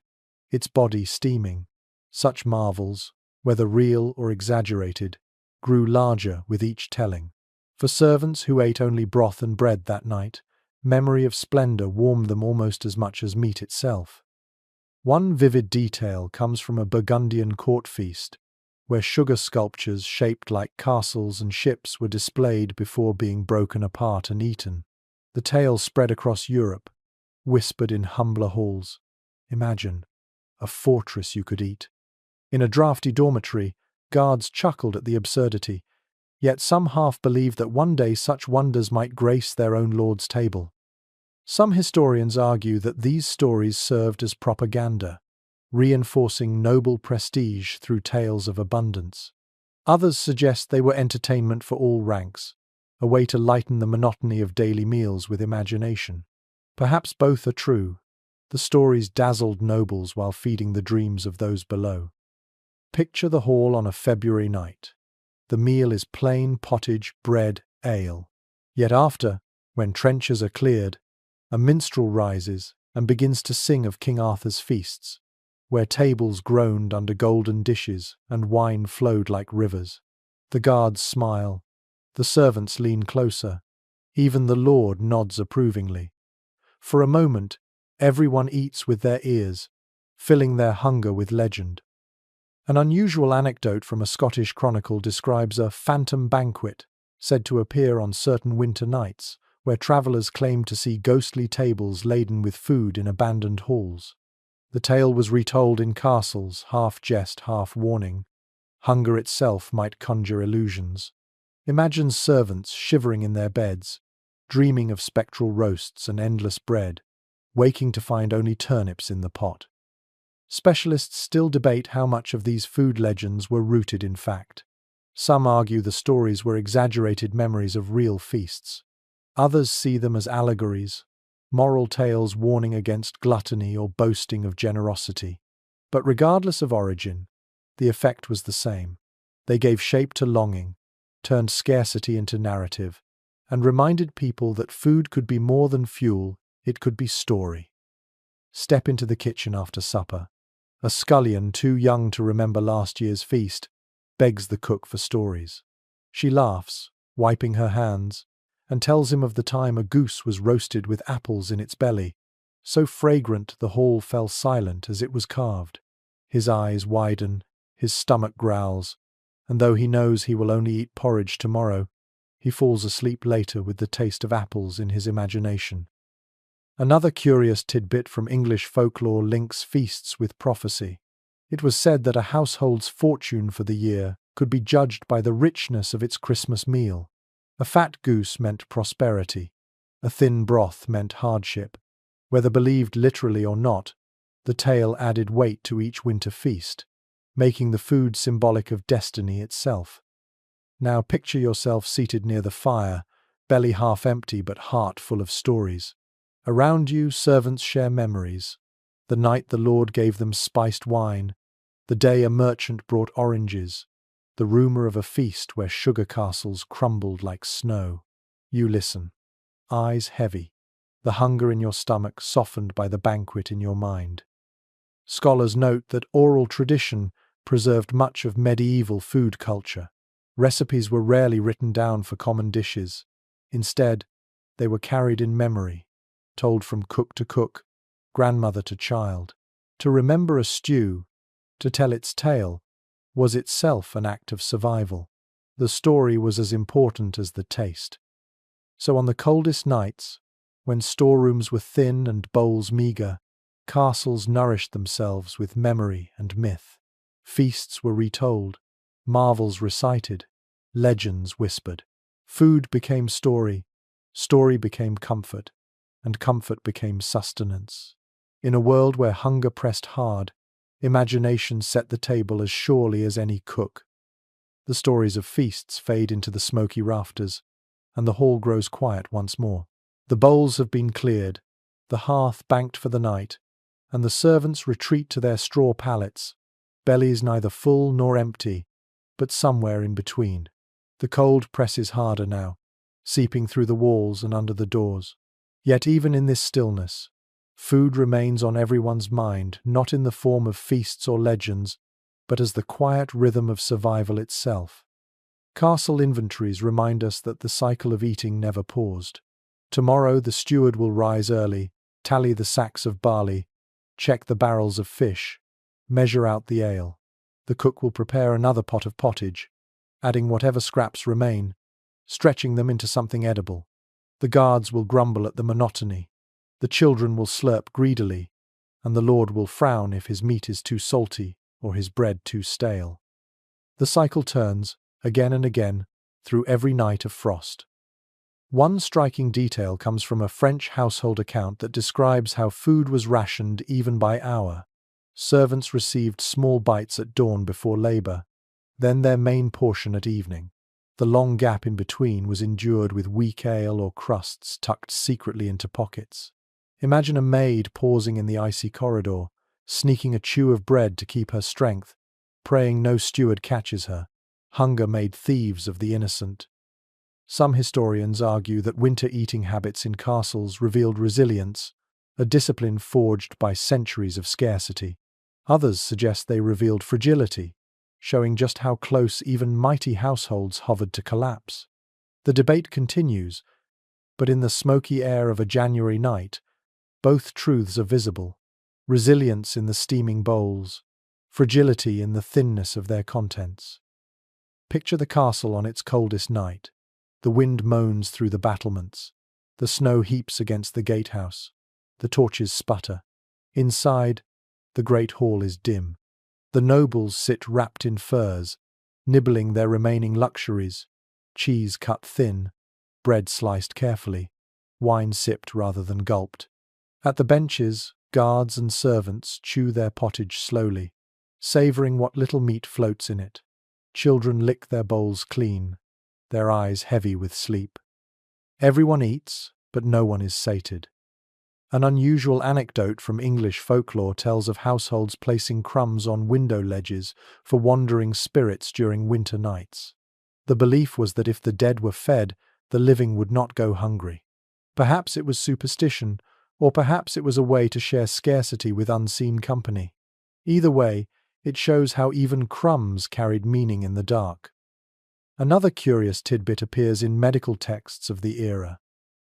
its body steaming. Such marvels, whether real or exaggerated, grew larger with each telling. For servants who ate only broth and bread that night, memory of splendor warmed them almost as much as meat itself. One vivid detail comes from a Burgundian court feast, where sugar sculptures shaped like castles and ships were displayed before being broken apart and eaten. The tale spread across Europe, whispered in humbler halls. Imagine, a fortress you could eat. In a drafty dormitory, guards chuckled at the absurdity, yet some half believed that one day such wonders might grace their own lord's table. Some historians argue that these stories served as propaganda, reinforcing noble prestige through tales of abundance. Others suggest they were entertainment for all ranks, a way to lighten the monotony of daily meals with imagination. Perhaps both are true. The stories dazzled nobles while feeding the dreams of those below. Picture the hall on a February night. The meal is plain pottage, bread, ale. Yet after, when trenchers are cleared, a minstrel rises and begins to sing of King Arthur's feasts, where tables groaned under golden dishes and wine flowed like rivers. The guards smile, the servants lean closer, even the lord nods approvingly. For a moment, everyone eats with their ears, filling their hunger with legend. An unusual anecdote from a Scottish chronicle describes a phantom banquet said to appear on certain winter nights, where travellers claimed to see ghostly tables laden with food in abandoned halls. The tale was retold in castles, half jest, half warning. Hunger itself might conjure illusions. Imagine servants shivering in their beds, dreaming of spectral roasts and endless bread, waking to find only turnips in the pot. Specialists still debate how much of these food legends were rooted in fact. Some argue the stories were exaggerated memories of real feasts. Others see them as allegories, moral tales warning against gluttony or boasting of generosity. But regardless of origin, the effect was the same. They gave shape to longing, turned scarcity into narrative, and reminded people that food could be more than fuel, it could be story. Step into the kitchen after supper. A scullion, too young to remember last year's feast, begs the cook for stories. She laughs, wiping her hands, and tells him of the time a goose was roasted with apples in its belly, so fragrant the hall fell silent as it was carved. His eyes widen, his stomach growls, and though he knows he will only eat porridge tomorrow, he falls asleep later with the taste of apples in his imagination. Another curious tidbit from English folklore links feasts with prophecy. It was said that a household's fortune for the year could be judged by the richness of its Christmas meal. A fat goose meant prosperity. A thin broth meant hardship. Whether believed literally or not, the tale added weight to each winter feast, making the food symbolic of destiny itself. Now picture yourself seated near the fire, belly half empty but heart full of stories. Around you, servants share memories. The night the Lord gave them spiced wine, the day a merchant brought oranges, the rumor of a feast where sugar castles crumbled like snow. You listen, eyes heavy, the hunger in your stomach softened by the banquet in your mind. Scholars note that oral tradition preserved much of medieval food culture. Recipes were rarely written down for common dishes. Instead, they were carried in memory, told from cook to cook, grandmother to child. To remember a stew, to tell its tale, was itself an act of survival. The story was as important as the taste. So on the coldest nights, when storerooms were thin and bowls meagre, castles nourished themselves with memory and myth. Feasts were retold, marvels recited, legends whispered. Food became story, story became comfort, and comfort became sustenance. In a world where hunger pressed hard, imagination set the table as surely as any cook. The stories of feasts fade into the smoky rafters, and the hall grows quiet once more. The bowls have been cleared, the hearth banked for the night, and the servants retreat to their straw pallets, bellies neither full nor empty, but somewhere in between. The cold presses harder now, seeping through the walls and under the doors. Yet even in this stillness, food remains on everyone's mind, not in the form of feasts or legends, but as the quiet rhythm of survival itself. Castle inventories remind us that the cycle of eating never paused. Tomorrow the steward will rise early, tally the sacks of barley, check the barrels of fish, measure out the ale. The cook will prepare another pot of pottage, adding whatever scraps remain, stretching them into something edible. The guards will grumble at the monotony, the children will slurp greedily, and the Lord will frown if his meat is too salty or his bread too stale. The cycle turns, again and again, through every night of frost. One striking detail comes from a French household account that describes how food was rationed even by hour. Servants received small bites at dawn before labor, then their main portion at evening. The long gap in between was endured with weak ale or crusts tucked secretly into pockets. Imagine a maid pausing in the icy corridor, sneaking a chew of bread to keep her strength, praying no steward catches her. Hunger made thieves of the innocent. Some historians argue that winter eating habits in castles revealed resilience, a discipline forged by centuries of scarcity. Others suggest they revealed fragility, showing just how close even mighty households hovered to collapse. The debate continues, but in the smoky air of a January night, both truths are visible: resilience in the steaming bowls, fragility in the thinness of their contents. Picture the castle on its coldest night. The wind moans through the battlements. The snow heaps against the gatehouse. The torches sputter. Inside, The great hall is dim. The nobles sit wrapped in furs, nibbling their remaining luxuries, cheese cut thin, bread sliced carefully, wine sipped rather than gulped. At the benches, guards and servants chew their pottage slowly, savouring what little meat floats in it. Children lick their bowls clean, their eyes heavy with sleep. Everyone eats, but no one is sated. An unusual anecdote from English folklore tells of households placing crumbs on window ledges for wandering spirits during winter nights. The belief was that if the dead were fed, the living would not go hungry. Perhaps it was superstition, or perhaps it was a way to share scarcity with unseen company. Either way, it shows how even crumbs carried meaning in the dark. Another curious tidbit appears in medical texts of the era.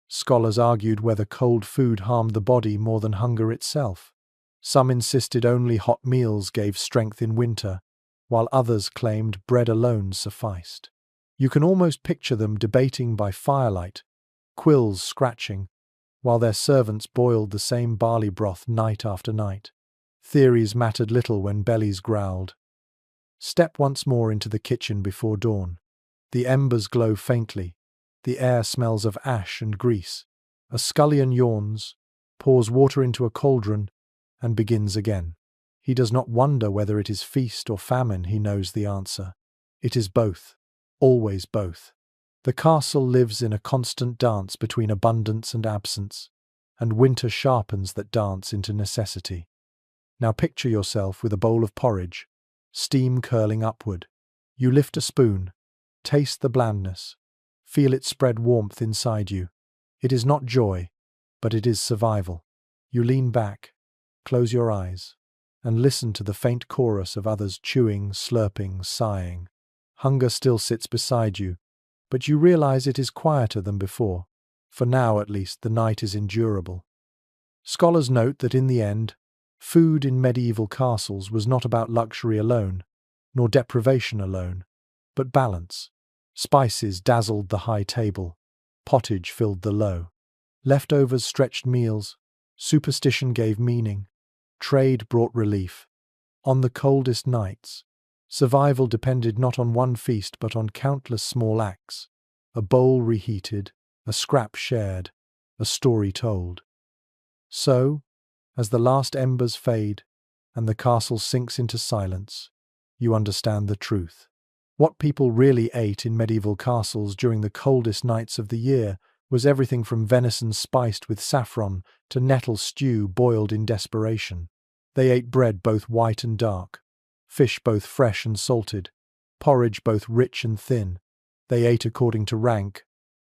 Scholars argued whether cold food harmed the body more than hunger itself. Some insisted only hot meals gave strength in winter, while others claimed bread alone sufficed. You can almost picture them debating by firelight, quills scratching, while their servants boiled the same barley broth night after night. Theories mattered little when bellies growled. Step once more into the kitchen before dawn. The embers glow faintly. The air smells of ash and grease. A scullion yawns, pours water into a cauldron, and begins again. He does not wonder whether it is feast or famine, he knows the answer. It is both, always both. The castle lives in a constant dance between abundance and absence, and winter sharpens that dance into necessity. Now picture yourself with a bowl of porridge, steam curling upward. You lift a spoon, taste the blandness, feel it spread warmth inside you. It is not joy, but it is survival. You lean back, close your eyes, and listen to the faint chorus of others chewing, slurping, sighing. Hunger still sits beside you, but you realize it is quieter than before. For now, at least, the night is endurable. Scholars note that in the end, food in medieval castles was not about luxury alone, nor deprivation alone, but balance. Spices dazzled the high table, pottage filled the low. Leftovers stretched meals, superstition gave meaning, trade brought relief. On the coldest nights, survival depended not on one feast but on countless small acts, a bowl reheated, a scrap shared, a story told. So, as the last embers fade and the castle sinks into silence, you understand the truth. What people really ate in medieval castles during the coldest nights of the year was everything from venison spiced with saffron to nettle stew boiled in desperation. They ate bread both white and dark, fish both fresh and salted, porridge both rich and thin. They ate according to rank,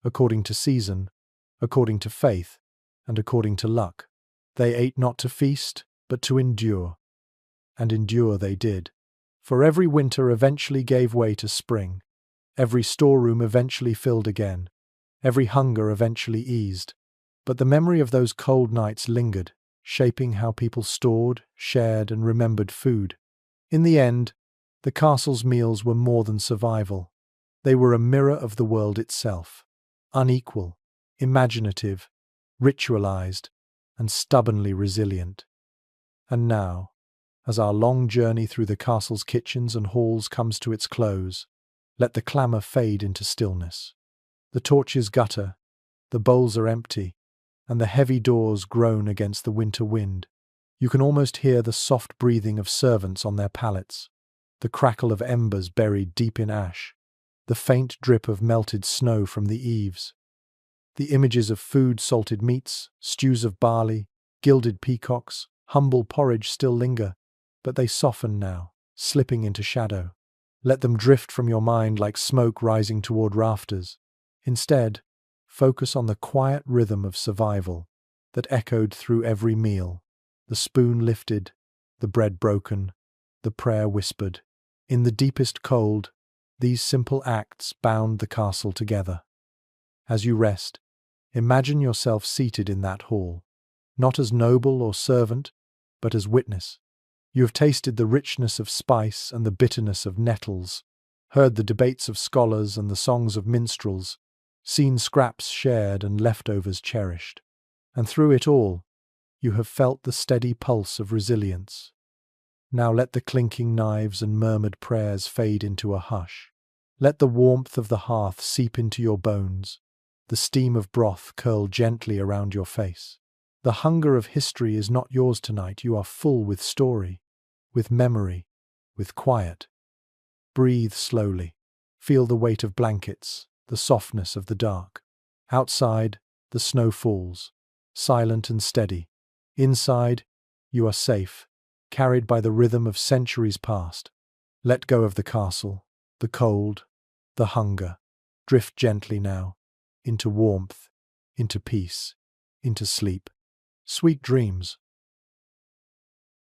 according to season, according to faith, and according to luck. They ate not to feast, but to endure. And endure they did. For every winter eventually gave way to spring. Every storeroom eventually filled again. Every hunger eventually eased. But the memory of those cold nights lingered, shaping how people stored, shared, and remembered food. In the end, the castle's meals were more than survival. They were a mirror of the world itself. Unequal, imaginative, ritualized, and stubbornly resilient. And now, as our long journey through the castle's kitchens and halls comes to its close, let the clamour fade into stillness. The torches gutter, the bowls are empty, and the heavy doors groan against the winter wind. You can almost hear the soft breathing of servants on their pallets, the crackle of embers buried deep in ash, the faint drip of melted snow from the eaves. The images of food, salted meats, stews of barley, gilded peacocks, humble porridge still linger, but they soften now, slipping into shadow. Let them drift from your mind like smoke rising toward rafters. Instead, focus on the quiet rhythm of survival that echoed through every meal, the spoon lifted, the bread broken, the prayer whispered. In the deepest cold, these simple acts bound the castle together. As you rest, imagine yourself seated in that hall, not as noble or servant, but as witness. You have tasted the richness of spice and the bitterness of nettles, heard the debates of scholars and the songs of minstrels, seen scraps shared and leftovers cherished. And through it all, you have felt the steady pulse of resilience. Now let the clinking knives and murmured prayers fade into a hush. Let the warmth of the hearth seep into your bones, the steam of broth curl gently around your face. The hunger of history is not yours tonight. You are full with story, with memory, with quiet. Breathe slowly. Feel the weight of blankets, the softness of the dark. Outside, the snow falls, silent and steady. Inside, you are safe, carried by the rhythm of centuries past. Let go of the castle, the cold, the hunger. Drift gently now, into warmth, into peace, into sleep. Sweet dreams.